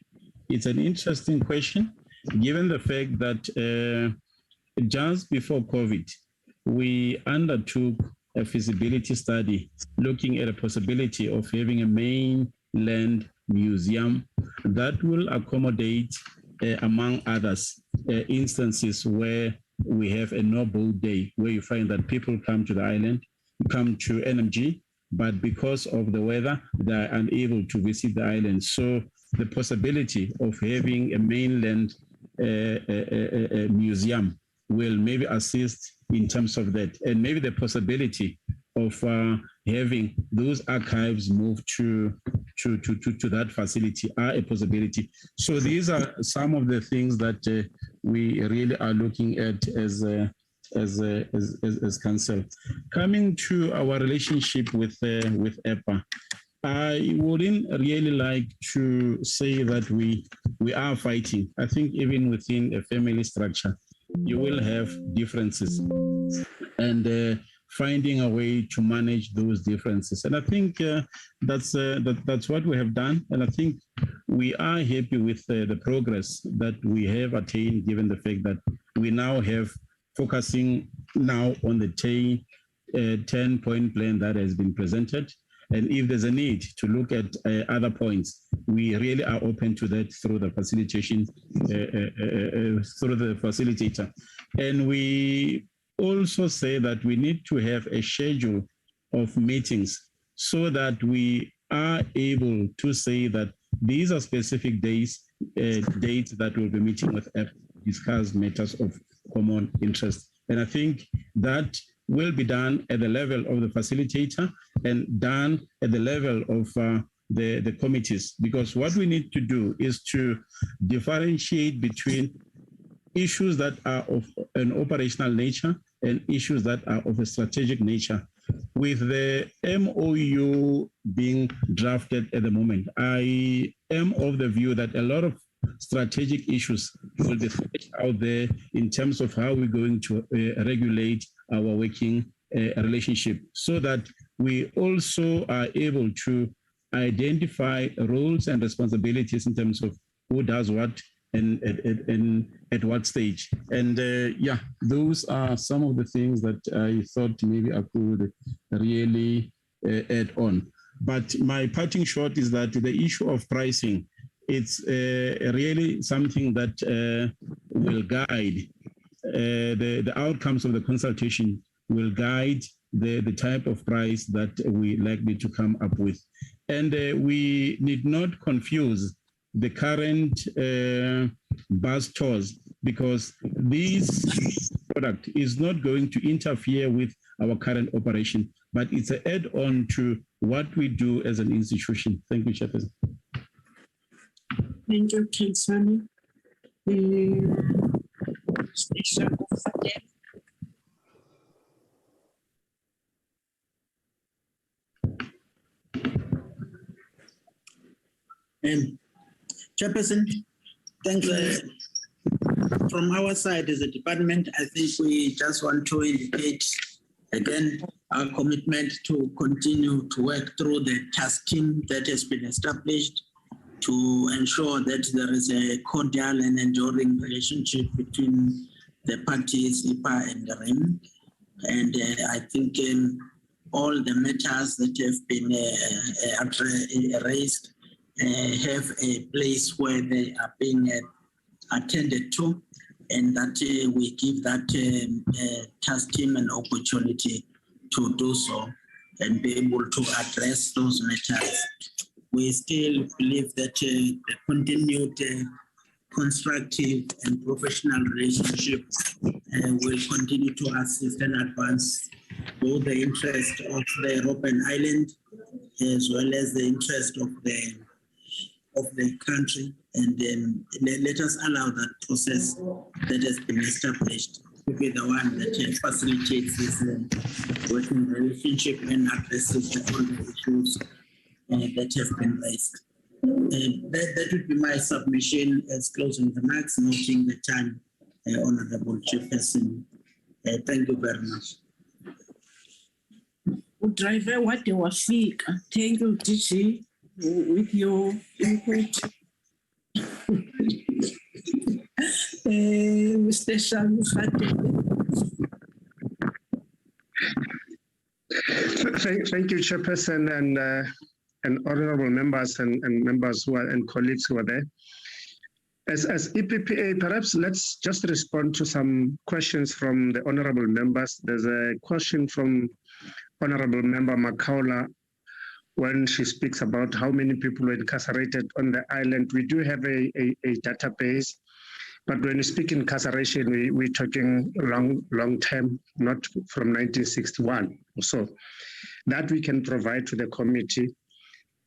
It's an interesting question, given the fact that just before COVID, we undertook a feasibility study looking at a possibility of having a mainland museum that will accommodate, among others, instances where we have a no-boat day, where you find that people come to the island, come to NMG, but because of the weather, they are unable to visit the island. So the possibility of having a mainland museum will maybe assist in terms of that, and maybe the possibility of having those archives moved to that facility are a possibility. So these are some of the things that we really are looking at as council. Coming to our relationship with EPA, I wouldn't really like to say that we are fighting. I think even within a family structure, you will have differences, and finding a way to manage those differences. And I think that's what we have done. And I think we are happy with the progress that we have attained, given the fact that we now have focusing now on the 10-point plan that has been presented. And if there's a need to look at other points, we really are open to that through the facilitation, through the facilitator. And we also say that we need to have a schedule of meetings so that we are able to say that these are specific days, dates that we'll be meeting with F, discuss matters of common interest. And I think that will be done at the level of the facilitator and done at the level of the committees, because what we need to do is to differentiate between issues that are of an operational nature and issues that are of a strategic nature. With the MOU being drafted at the moment, I am of the view that a lot of strategic issues will be out there in terms of how we're going to regulate our working relationship, so that we also are able to identify roles and responsibilities in terms of who does what and at what stage. And yeah, those are some of the things that I thought maybe I could really add on. But my parting shot is that the issue of pricing, it's really something that will guide the outcomes of the consultation, will guide the type of price that we likely to come up with. And we need not confuse the current bus tours, because this product is not going to interfere with our current operation, but it's an add-on to what we do as an institution. Thank you, Chairperson. Thank you, Kinsani. Chairperson, thanks. From our side as a department, I think we just want to indicate again our commitment to continue to work through the task team that has been established to ensure that there is a cordial and enduring relationship between the parties, IPA and the RIM. And I think all the matters that have been raised have a place where they are being attended to, and that we give that task team an opportunity to do so and be able to address those matters. We still believe that the continued constructive and professional relationship will continue to assist and advance both the interest of the Robben Island as well as the interest of the country, and then let us allow that process that has been established to be the one that facilitates this working relationship and addresses all the issues that have been raised. That would be my submission as closing remarks, noting the time, Honorable Chairperson. Thank you very much. Driver, what they were sick. Thank you, DG, with your input. Mr. Thank you, Chairperson, and honorable members and members who are and colleagues who are there. As EPPA, perhaps let's just respond to some questions from the honorable members. There's a question from Honorable Member Makaula when she speaks about how many people were incarcerated on the island. We do have a database, but when we speak incarceration, we're talking long term, not from 1961 or so. That we can provide to the committee.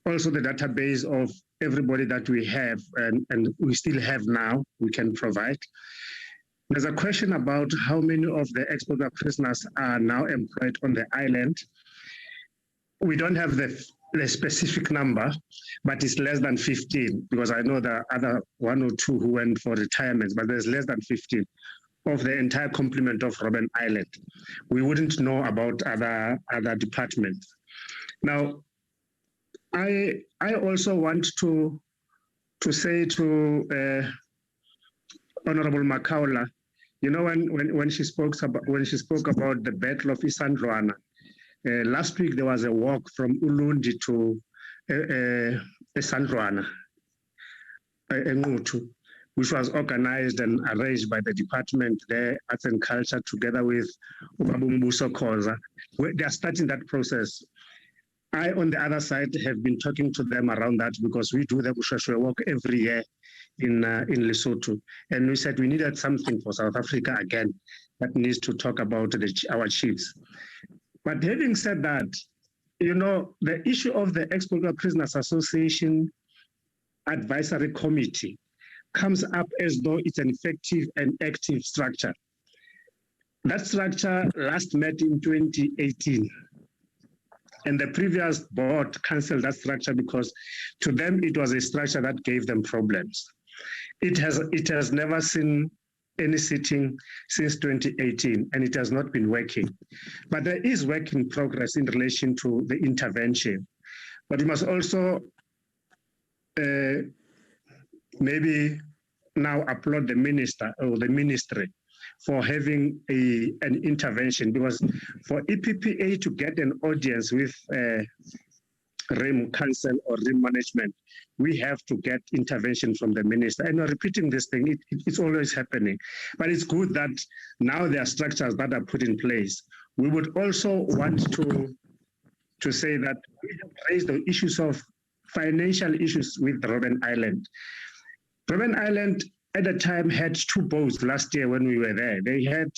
Also the database of everybody that we have and we still have now, we can provide. There's a question about how many of the ex-border prisoners are now employed on the island. We don't have the specific number, but it's less than 15, because I know there are other 1 or 2 who went for retirement, but there's less than 15 of the entire complement of Robben Island. We wouldn't know about other departments. Now, I also want to say to Honorable Makaula, you know, when she spoke about the Battle of Isandlwana, last week there was a walk from Ulundi to Isandlwana, Ngutu, which was organized and arranged by the department there, Arts and Culture, together with Ubabumbuso Koza. They are starting that process. I, on the other side, have been talking to them around that because we do the Bushashwe walk every year in Lesotho. And we said we needed something for South Africa again that needs to talk about our chiefs. But having said that, you know, the issue of the Ex-Political Prisoners Association Advisory Committee comes up as though it's an effective and active structure. That structure last met in 2018. And the previous board cancelled that structure because to them it was a structure that gave them problems. It has never seen any sitting since 2018, and it has not been working. But there is work in progress in relation to the intervention. But we must also maybe now applaud the minister or the ministry for having an intervention, because for EPPA to get an audience with RIM Council or RIM management, we have to get intervention from the minister. And we're repeating this thing, it's always happening. But it's good that now there are structures that are put in place. We would also want to say that we have raised the issues of financial issues with Robben Island. Robben Island at the time had 2 boats last year when we were there. They had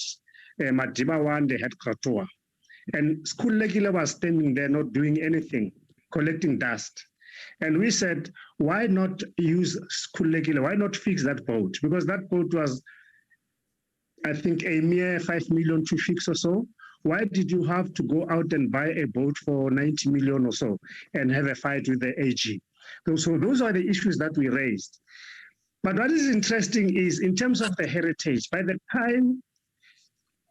Madiba 1, they had Kratoa. And School Legile was standing there not doing anything, collecting dust. And we said, why not use School Legile? Why not fix that boat? Because that boat was, I think, a mere 5 million to fix or so. Why did you have to go out and buy a boat for 90 million or so and have a fight with the AG? So those are the issues that we raised. But what is interesting is, in terms of the heritage, by the time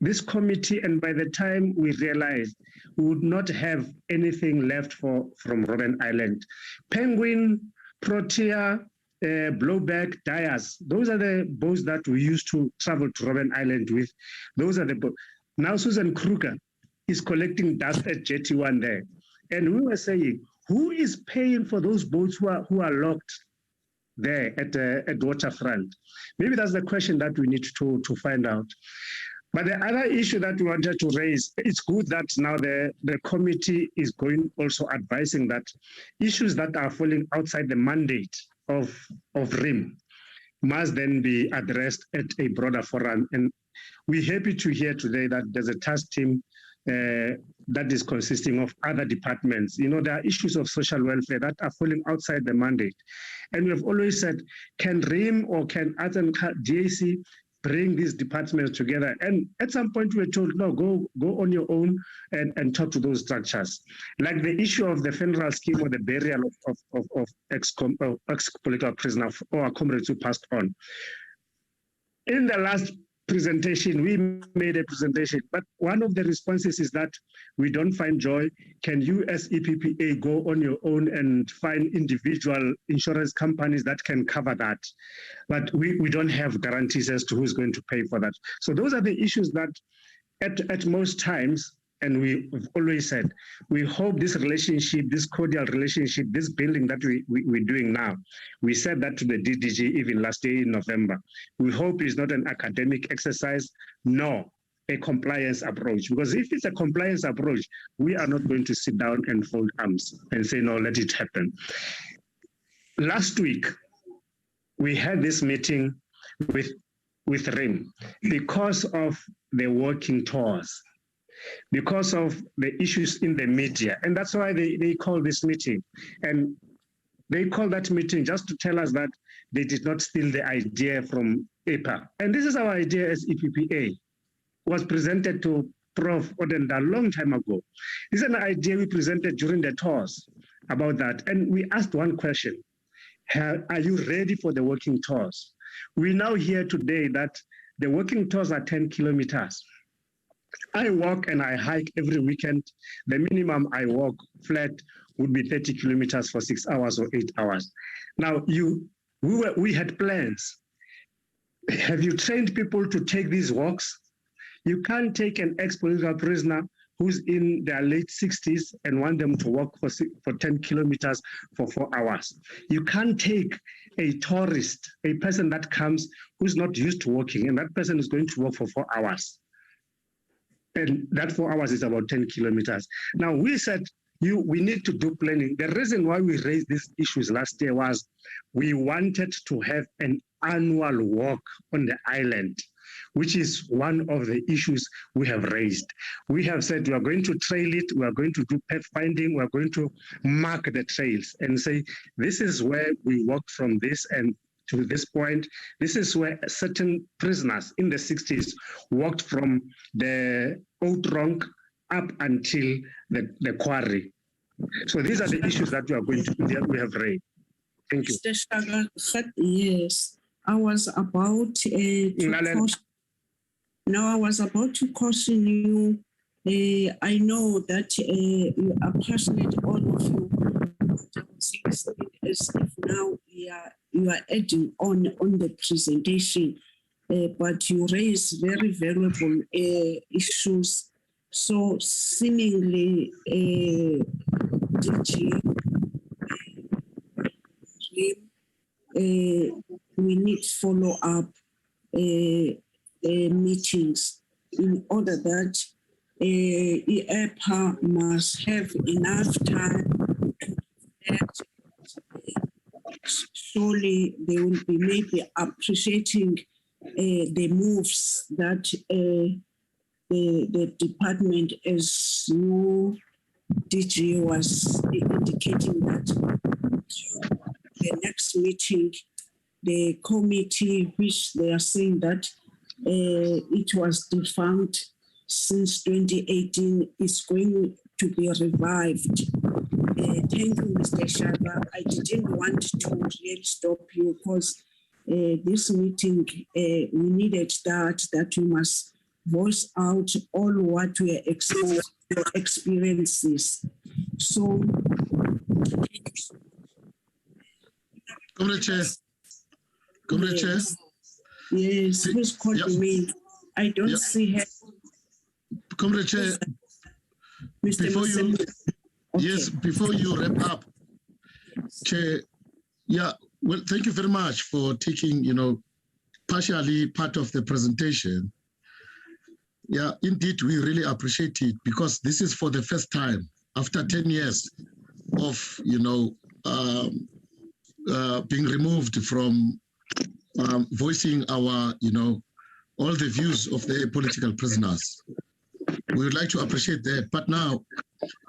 this committee and by the time we realized we would not have anything left from Robben Island, Penguin, Protea, Blowback, Dyers, those are the boats that we used to travel to Robben Island with. Those are the boats. Now Susan Kruger is collecting dust at Jetty 1 there. And we were saying, who is paying for those boats who are locked there at waterfront? Maybe that's the question that we need to find out. But the other issue that we wanted to raise, it's good that now the committee is going also advising that issues that are falling outside the mandate of RIM must then be addressed at a broader forum. And we're happy to hear today that there's a task team that is consisting of other departments. You know, there are issues of social welfare that are falling outside the mandate. And we've always said, can RIM or can Arts and DAC bring these departments together? And at some point we were told, no, go on your own and talk to those structures. Like the issue of the funeral scheme or the burial of ex-political prisoners or comrades who passed on. In the last presentation, we made a presentation, but one of the responses is that we don't find joy. Can you as EPPA go on your own and find individual insurance companies that can cover that? But we don't have guarantees as to who's going to pay for that. So those are the issues that at most times, and we've always said, we hope this relationship, this cordial relationship, this building that we're doing now, we said that to the DDG even last year in November. We hope it's not an academic exercise, nor a compliance approach. Because if it's a compliance approach, we are not going to sit down and fold arms and say, no, let it happen. Last week, we had this meeting with RIM because of the working tours, because of the issues in the media. And that's why they call this meeting. And they call that meeting just to tell us that they did not steal the idea from EPA. And this is our idea as EPPA. It was presented to Prof. Odenda a long time ago. This is an idea we presented during the tours about that. And we asked one question: are you ready for the working tours? We now hear today that the walking tours are 10 kilometers. I walk and I hike every weekend. The minimum I walk flat would be 30 kilometers for 6 hours or 8 hours. Now, we had plans. Have you trained people to take these walks? You can't take an ex-political prisoner who's in their late 60s and want them to walk for 10 kilometers for 4 hours. You can't take a tourist, a person that comes who's not used to walking, and that person is going to walk for 4 hours. And that 4 hours is about 10 kilometers. Now, we said, we need to do planning. The reason why we raised these issues last year was we wanted to have an annual walk on the island, which is one of the issues we have raised. We have said we are going to trail it, we are going to do pathfinding, we are going to mark the trails and say, this is where we walked from this and to this point. This is where certain prisoners in the 60s walked from the Outronk up until the quarry. So these are the issues that we have raised. Thank you. Mr. Shaka, yes, I was about I was about to caution you. I know that you are passionate, all of you. As if now you are adding on the presentation, but you raise very valuable issues. So seemingly, DG, we need follow-up meetings in order that EAPA must have enough time to reflect. Surely they will be maybe appreciating the moves that the department, as you DG was indicating, that the next meeting, the committee, which they are saying that it was defunct since 2018, is going to be revived. Thank you, Mr. Shaba. I didn't want to really stop you because this meeting, we needed that you must voice out all what we are your experiences. So, Comrade Chair. Comrade Chair. Yes, who's calling me? I don't see her. Comrade Chair, before you, yes, before you wrap up, Chair, well, thank you very much for taking, partially part of the presentation. Yeah, indeed, we really appreciate it because this is for the first time after 10 years of, being removed from voicing our, all the views of the political prisoners. We would like to appreciate that. But now,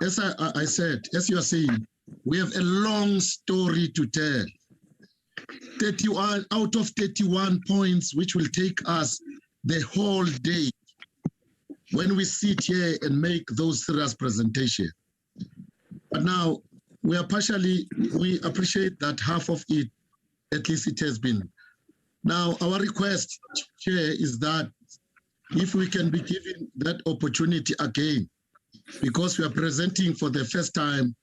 as I said, as you are saying, we have a long story to tell. 31 out of 31 points, which will take us the whole day when we sit here and make those serious presentations. But now, we appreciate that half of it, at least it has been. Now, our request, Chair, is that if we can be given that opportunity again, because we are presenting for the first time,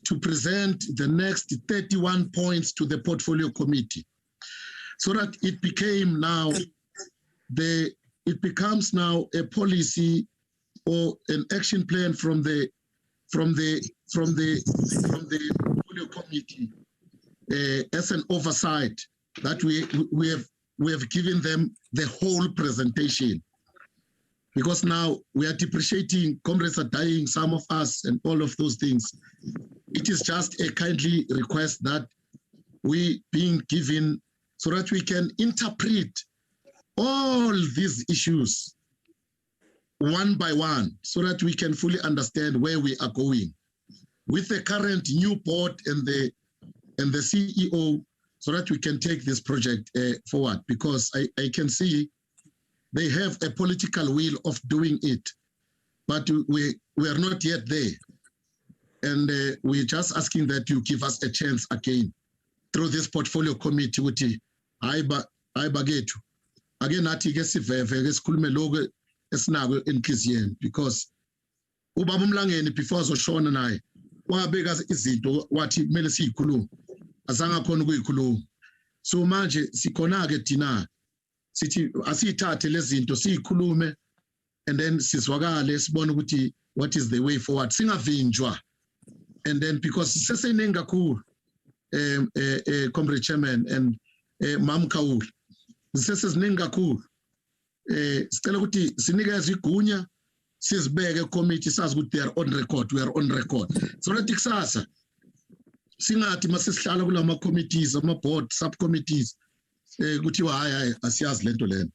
to present the next 31 points to the Portfolio Committee, so that it became now it becomes now a policy or an action plan from the Portfolio Committee as an oversight that we have given them the whole presentation. Because now we are depreciating, comrades are dying, some of us, and all of those things. It is just a kindly request that we being given so that we can interpret all these issues one by one, so that we can fully understand where we are going with the current new board and the CEO, so that we can take this project forward. Because I can see they have a political will of doing it, but we are not yet there. And we're just asking that you give us a chance again through this Portfolio Committee with Aibagetu, ake nathi ke siveve ke sikhulume lokho esinako enhliziyeni, because ubaba uMlangeni before azoshona naye wabeka izinto wathi kumele siyikhulume, azange khona ukuyikhuluma. So manje sikhona ke thina sithi asithathe lezi zinto siyikhulume, and then sizwakale sibone ukuthi what is the way forward, singavinjwa. And then because seseningi kakhulu Comrade Chairman and Mam Kaul, seseziningi kakhulu, sicela ukuthi sinikeze igunya sizibeke committee sazi ukuthi they are on record, we are on record, so that kusasa singathi masesihlala kulama committees, ama board subcommittees kuthiwa hayi asiyazi lento lena,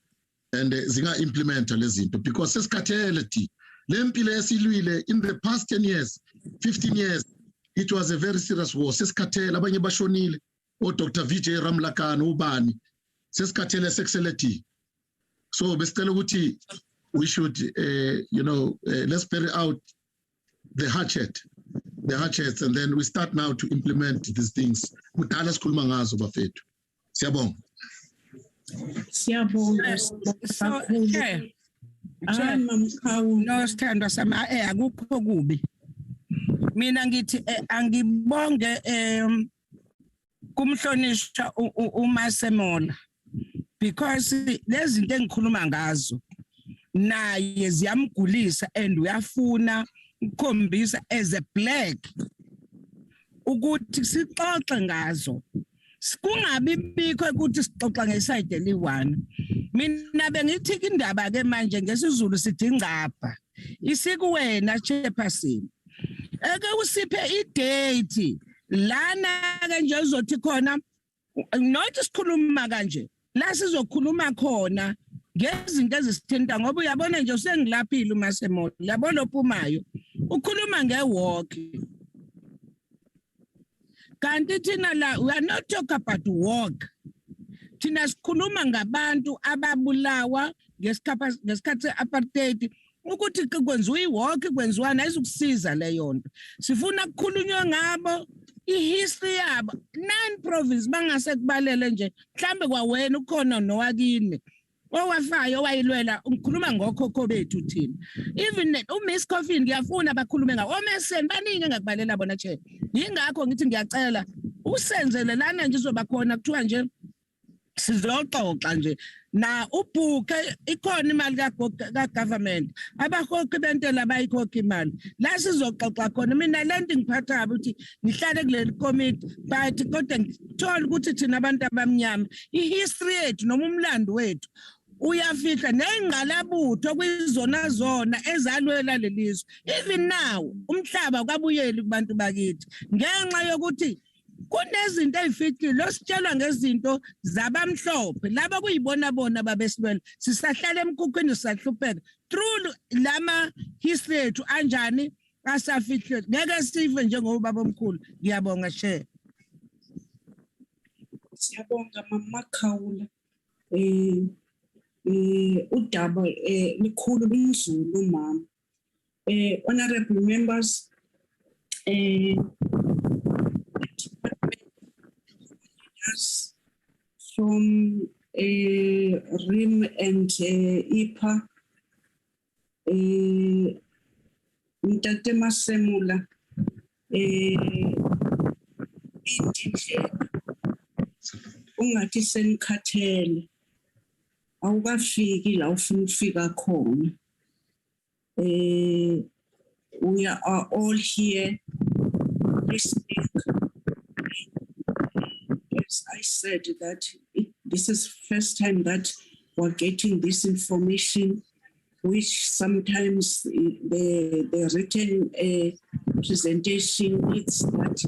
and zinga implementa lezi zinto, because sesikhathele thi le mpilo esilwile in the past 10 years 15 years. It was a very serious war. Sesikhathele abanye bashonile, Dr. VJ Ramlakano ubani, sesikhathele sexuality. So besicela ukuthi we should let's bury out the hatchets, and then we start now to implement these things. Kudala sikhuluma ngazo bafethu. Siyabonga. Siyabonga. No sithandwa sama akukho kubi. Mina ngithi angibonge kumhlonishwa uMasemola, because lezi zinto engikhuluma ngazo naye ziyamgulisa and uyafuna ukukhombisa as a black ukuthi sixoxe ngazo, kungabi bikho ukuthi sixoxa ngeside eliwana. Mina bengithi indaba ke manje ngesizulu sithi ingcapha isikuwena chairperson, ake usiphe idate lana ke nje uzothi khona not isikhuluma kanje la sizokhuluma khona ngezinto ezisithinta, ngoba uyabona nje usengilaphile uMasemola, uyabona ophumayo ukhuluma ngewalk, kanti thina la we are not talking about walk, thina sikhuluma ngabantu ababulawa ngesikhathi apartheid, ukuthi kwenziwa iwalk kwenziwana ayizukusiza leyo nto. Sifuna ukukhulunywa ngabo ihistory yabo 9 province bangasekubalele nje, mhlambe kwawena ukhona nowakini owafayo wayilwela ngikhuluma ngokhokho bethu thina. Even uMiss Coffin ngiyafuna bakhulume ngawo, omeseni baningi engakubalela bona che. Yingakho ngithi ngiyacela usenzele lana nje izoba khona kuthiwa nje sizoxoxa nje na ubhuke ikhona imali ka-government, abakhokhi bentela abayikhokha imali la sizoxoxa khona. Mina lento ngiphatha ukuthi ngihlale kuleli committee, but kodwa ngithola ukuthi thina abantu abamnyama ihistory yethu noma umlando wethu uyafika nengqalabutho kwizona zona ezalwela lelizwe. Even now umhlaba kwabuyeli kubantu bakithi ngenxa yokuthi kunezinto ezifikile ositshelwa ngezinto zabamhlophe laba kuyibona bona babesilwela, sisahlala emkhukhwini sisahlupheka through lama history yethu anjani asafikile. Ngeke sife njengobaba omkhulu. Ngiyabonga she. Siyabonga Mama Khawula. Udaba likhulu lumzulu mama. Honorable members, from RIM and IPA, Mtate Masemola, indindlela ungathi senikhathele awukafiki la ufuna ukufika khona. We are all here listening. As I said, that this is first time that we're getting this information, which sometimes the written presentation needs that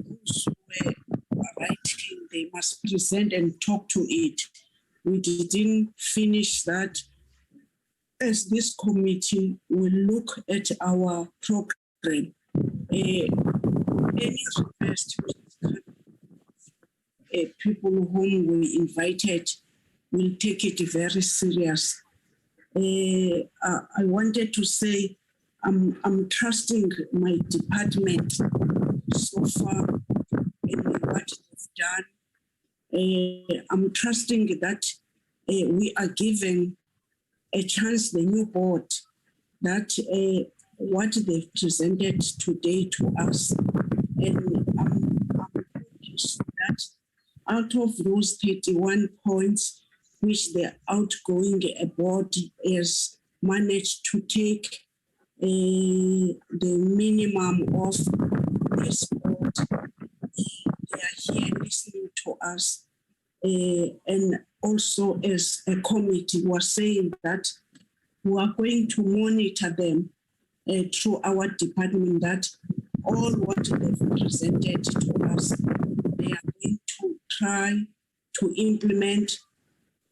those who are writing, they must present and talk to it. We didn't finish that. As this committee will look at our program, any request people whom we invited will take it very serious. I wanted to say I'm trusting my department so far in what they've done. I'm trusting that we are given a chance, the new board, that what they've presented today to us. And I'm pleased that out of those 31 points, which the outgoing board has managed to take the minimum of this board, they are here listening to us. And also as a committee, we're saying that we are going to monitor them through our department, that all what they've presented to us, they are going to try to implement.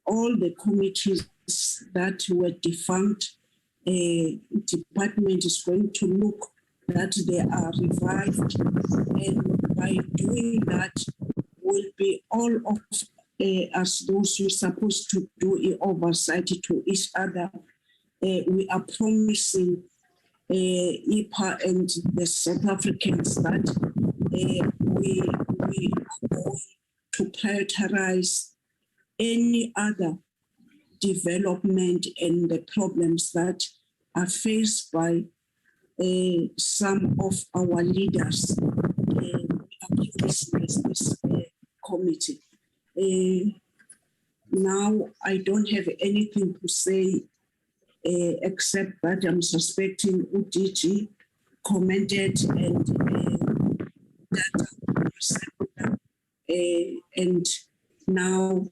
All the committees that were defunct, department is going to look that they are revived, and by doing that will be all of us, those who are supposed to do oversight to each other. We are promising IPA and the South Africans that we are going to prioritize any other development and the problems that are faced by some of our leaders. This committee. Now, I don't have anything to say except that I'm suspecting UDG commented and data, and now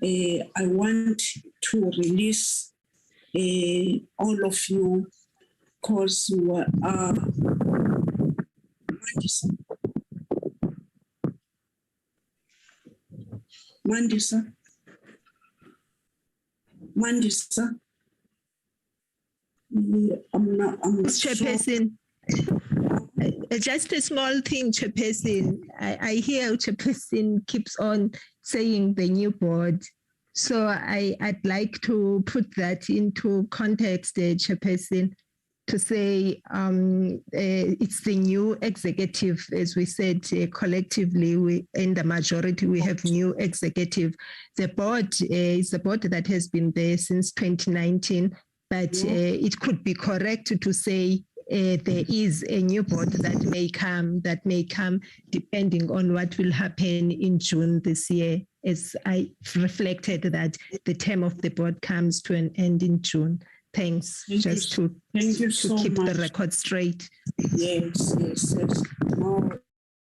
I want to release all of you, because you are Mandisa. Chairperson, just a small thing, Chairperson. I hear Chairperson keeps on saying the new board. So I'd like to put that into context, Chairperson, to say it's the new executive, as we said, collectively, we in the majority, we have new executive. The board is a board that has been there since 2019, but it could be correct to say there is a new board that may come depending on what will happen in June this year, as I reflected that the term of the board comes to an end in June. Thanks. Thank just you. to So keep much. the record straight. Yes. Now,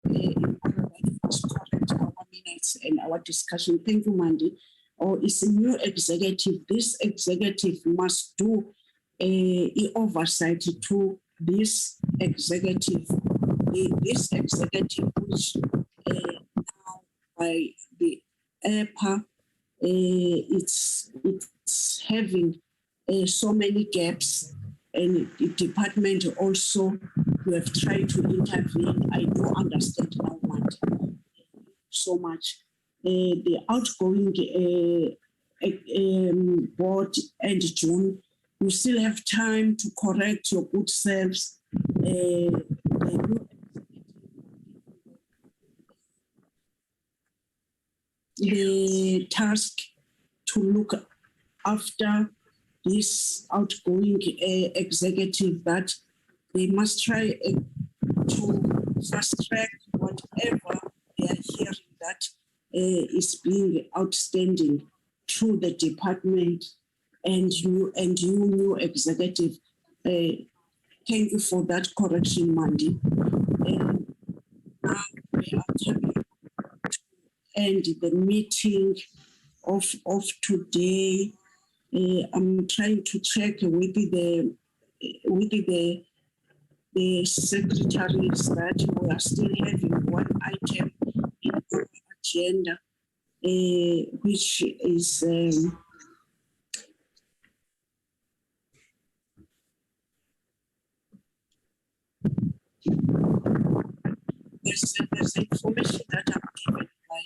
let's correct our minutes and our discussion. Thank you, Mandy. It's a new executive. This executive must do oversight to this executive. This executive, which now by the EPA, it's having so many gaps, and the department also, we have tried to intervene. I do understand now, Mandy, so much. The outgoing board end June, you still have time to correct your good selves. The task to look after this outgoing executive, that they must try to fast track whatever they are hearing that is being outstanding through the department and you new executive. Thank you for that correction, Mandy. And now we are coming to end the meeting of today. I'm trying to check with the secretaries that we are still having one item in our agenda, which is there's information that I'm given by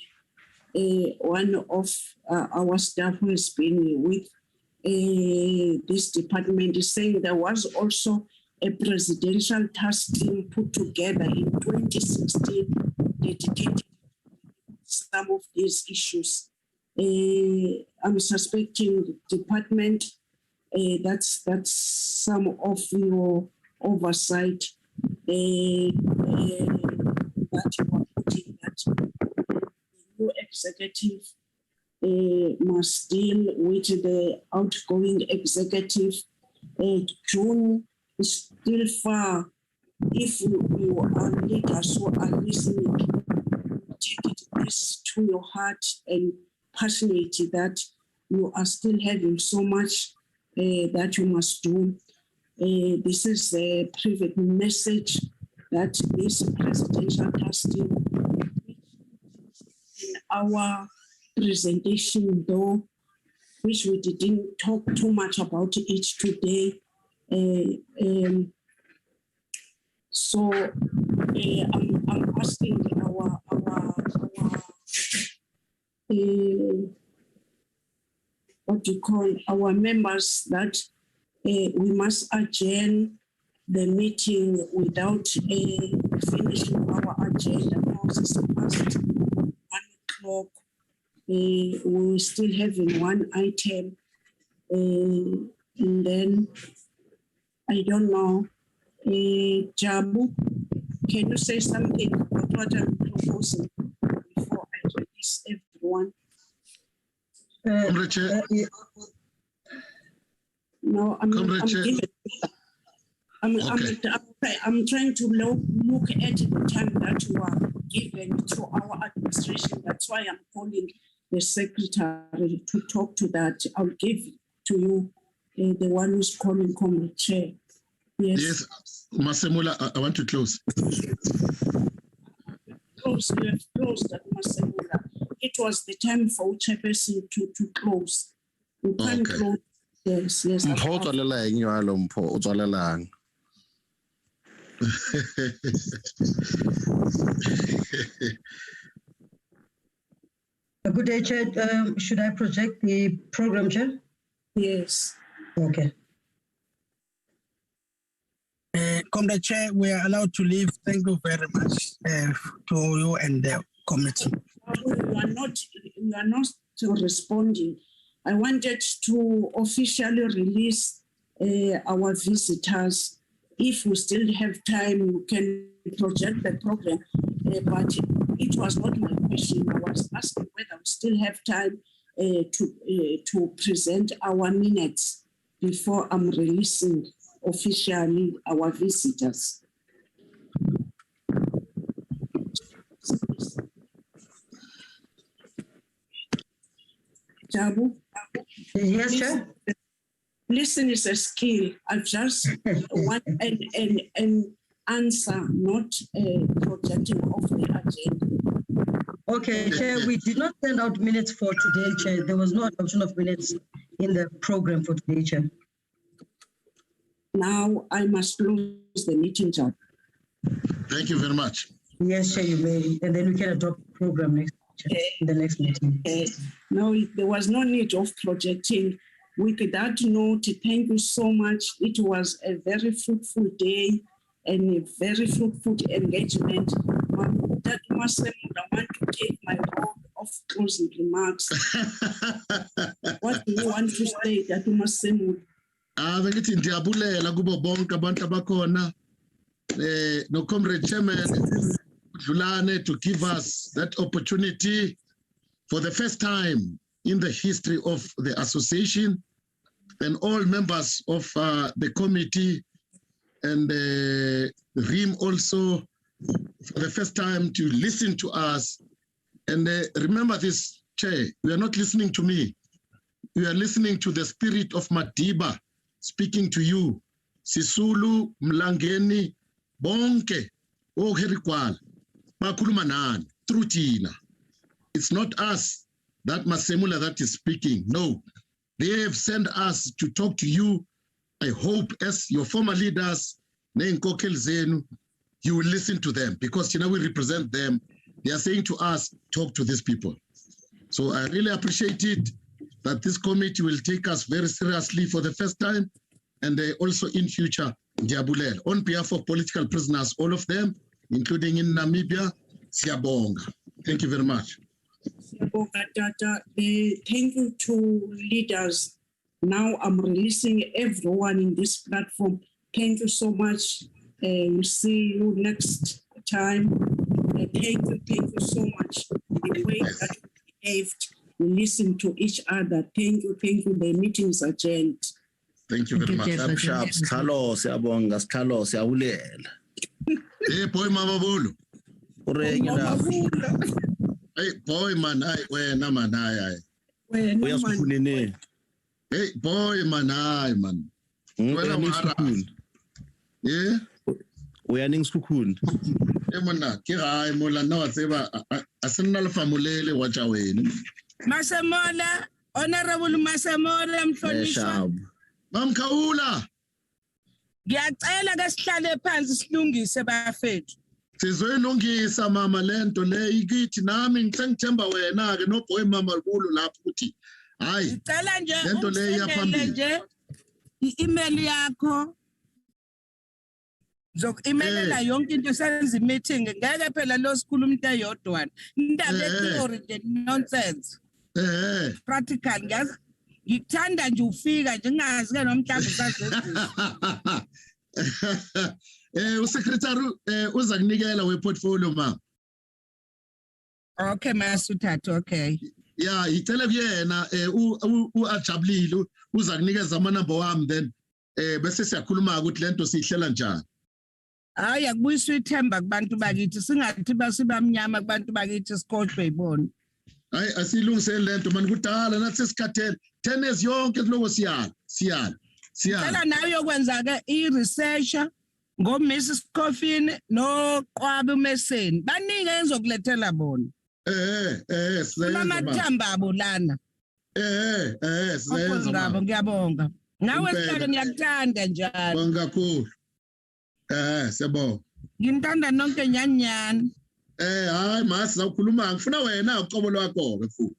one of our staff who has been with this department, is saying there was also a presidential task team put together in 2016 dedicated to some of these issues. I'm suspecting department, that's some of your oversight that you are putting, that the new executive must deal with the outgoing executive. June is still far. If you are leaders who are listening, take this to your heart and passionate that you are still having so much that you must do. This is a private message that this presidential casting in our presentation, though, which we didn't talk too much about it today. So I'm asking our what do you call our members that we must adjourn the meeting without finishing our agenda. Now it's past 1 o'clock. We're still having one item, and then I don't know. Jabu, can you say something about what I'm proposing before I release everyone? No, I'm trying to look at the time that you are given to our administration. That's why I'm calling the secretary to talk to that. I'll give to you the one who's calling Comrade Chair. Yes, Masemula, I want to close. Close, you have closed that, Masemula. It was the time for Chairperson to close. You can't close. Yes. Good day, Chair. Should I project the program, Chair? Yes. Okay. Comrade Chair, we are allowed to leave. Thank you very much to you and the committee. You are not responding. I wanted to officially release our visitors. If we still have time, you can project the program. But it was not my question. I was asking whether we still have time to present our minutes before I'm releasing officially our visitors. Jabu? Yes, sir. Listen is a skill. I just want an answer, not projecting of the agenda. Okay, Chair, we did not send out minutes for today, Chair. There was no adoption of minutes in the program for today, Chair. Now I must close the meeting, Chair. Thank you very much. Yes, Chair, you may. And then we can adopt the program next, Chair, in the next meeting. No, there was no need of projecting. With that note, thank you so much. It was a very fruitful day and a very fruitful engagement. That must I want to take my role of closing remarks. What do you want to say, that must say? Bengithi ndiyabulela kubo bonke abantu abakhona no Comrade Chairman Dlulane to give us that opportunity for the first time in the history of the association, and all members of the committee and RIM also for the first time to listen to us. And remember this, Chair, you are not listening to me. You are listening to the spirit of Madiba speaking to you. Sisulu, Mlangeni, Bonke, Oherikwal, Makulumanan, Trutina. It's not us, that Masemula that is speaking. No, they have sent us to talk to you. I hope as your former leaders, Nenkokel Zenu, you will listen to them, because we represent them. They are saying to us, talk to these people. So I really appreciate it that this committee will take us very seriously for the first time, and also in future, Diabulel. On behalf of political prisoners, all of them, including in Namibia, Siabonga. Thank you very much. Thank you to leaders. Now I'm releasing everyone in this platform. Thank you so much. We'll see you next time. Thank you so much. The way that we behaved, we listen to each other. Thank you. The meeting is adjourned. Thank you very much. Sharp, Skalo, Siabonga, Skalo, Siaulela. Hey, boy, Mama Bulu. Hey, boy, man, wena man, Uyasukhulini. Hey, boy, man, man. Wena mara. Yeah. Uyaning sukhuni. Eh mona, ke ga mola na wa tseba asenna le famulele wa tja wena. Masemola, Honorable Masemola Mhlonishwa. Mamkhawula. Ngiyacela ke sihlale phansi silungise bafethu. Sizoyilungisa mama lento le ikithi nami ngithemba wena ke no boy mama kulo lapho uthi hayi ngicela nje lento le iyaphambili nje i-email yakho email yonke into senza meeting ngeke phela lo sikhuluma into eyodwa indaba etheory nje nonsense practical ngazi ngikuthanda nje ufika nje ngingazi ke nomhlanje usazenzisa uSecretary uza kunikela weportfolio ma. Okay masuthatha okay. Yeah, icela kuyena uajabulile uza kunikeza ama number wami then bese siyakhuluma ukuthi lento sihlela njani. Hayi akubuyisa ithemba kubantu bakithi singathi basibamnyama kubantu bakithi sikhohlwe ibona. Hayi asilungiseni lento manje kudala nathi sesikhathele 10 years yonke lokho siyala. Cela nawe yokwenza ke i-researcher ngoMrs Coffin no Qwabe uMeseni baningi enzokulethela bona siyenza amathamba abo lana siyenza ngabo ngiyabonga nawe sihlale ngiyakuthanda njalo bonga kakhulu siyabonga ngimthanda nonke nyanyani hayi masi zawukhuluma ngifuna wena uqobo lwakho ke futhi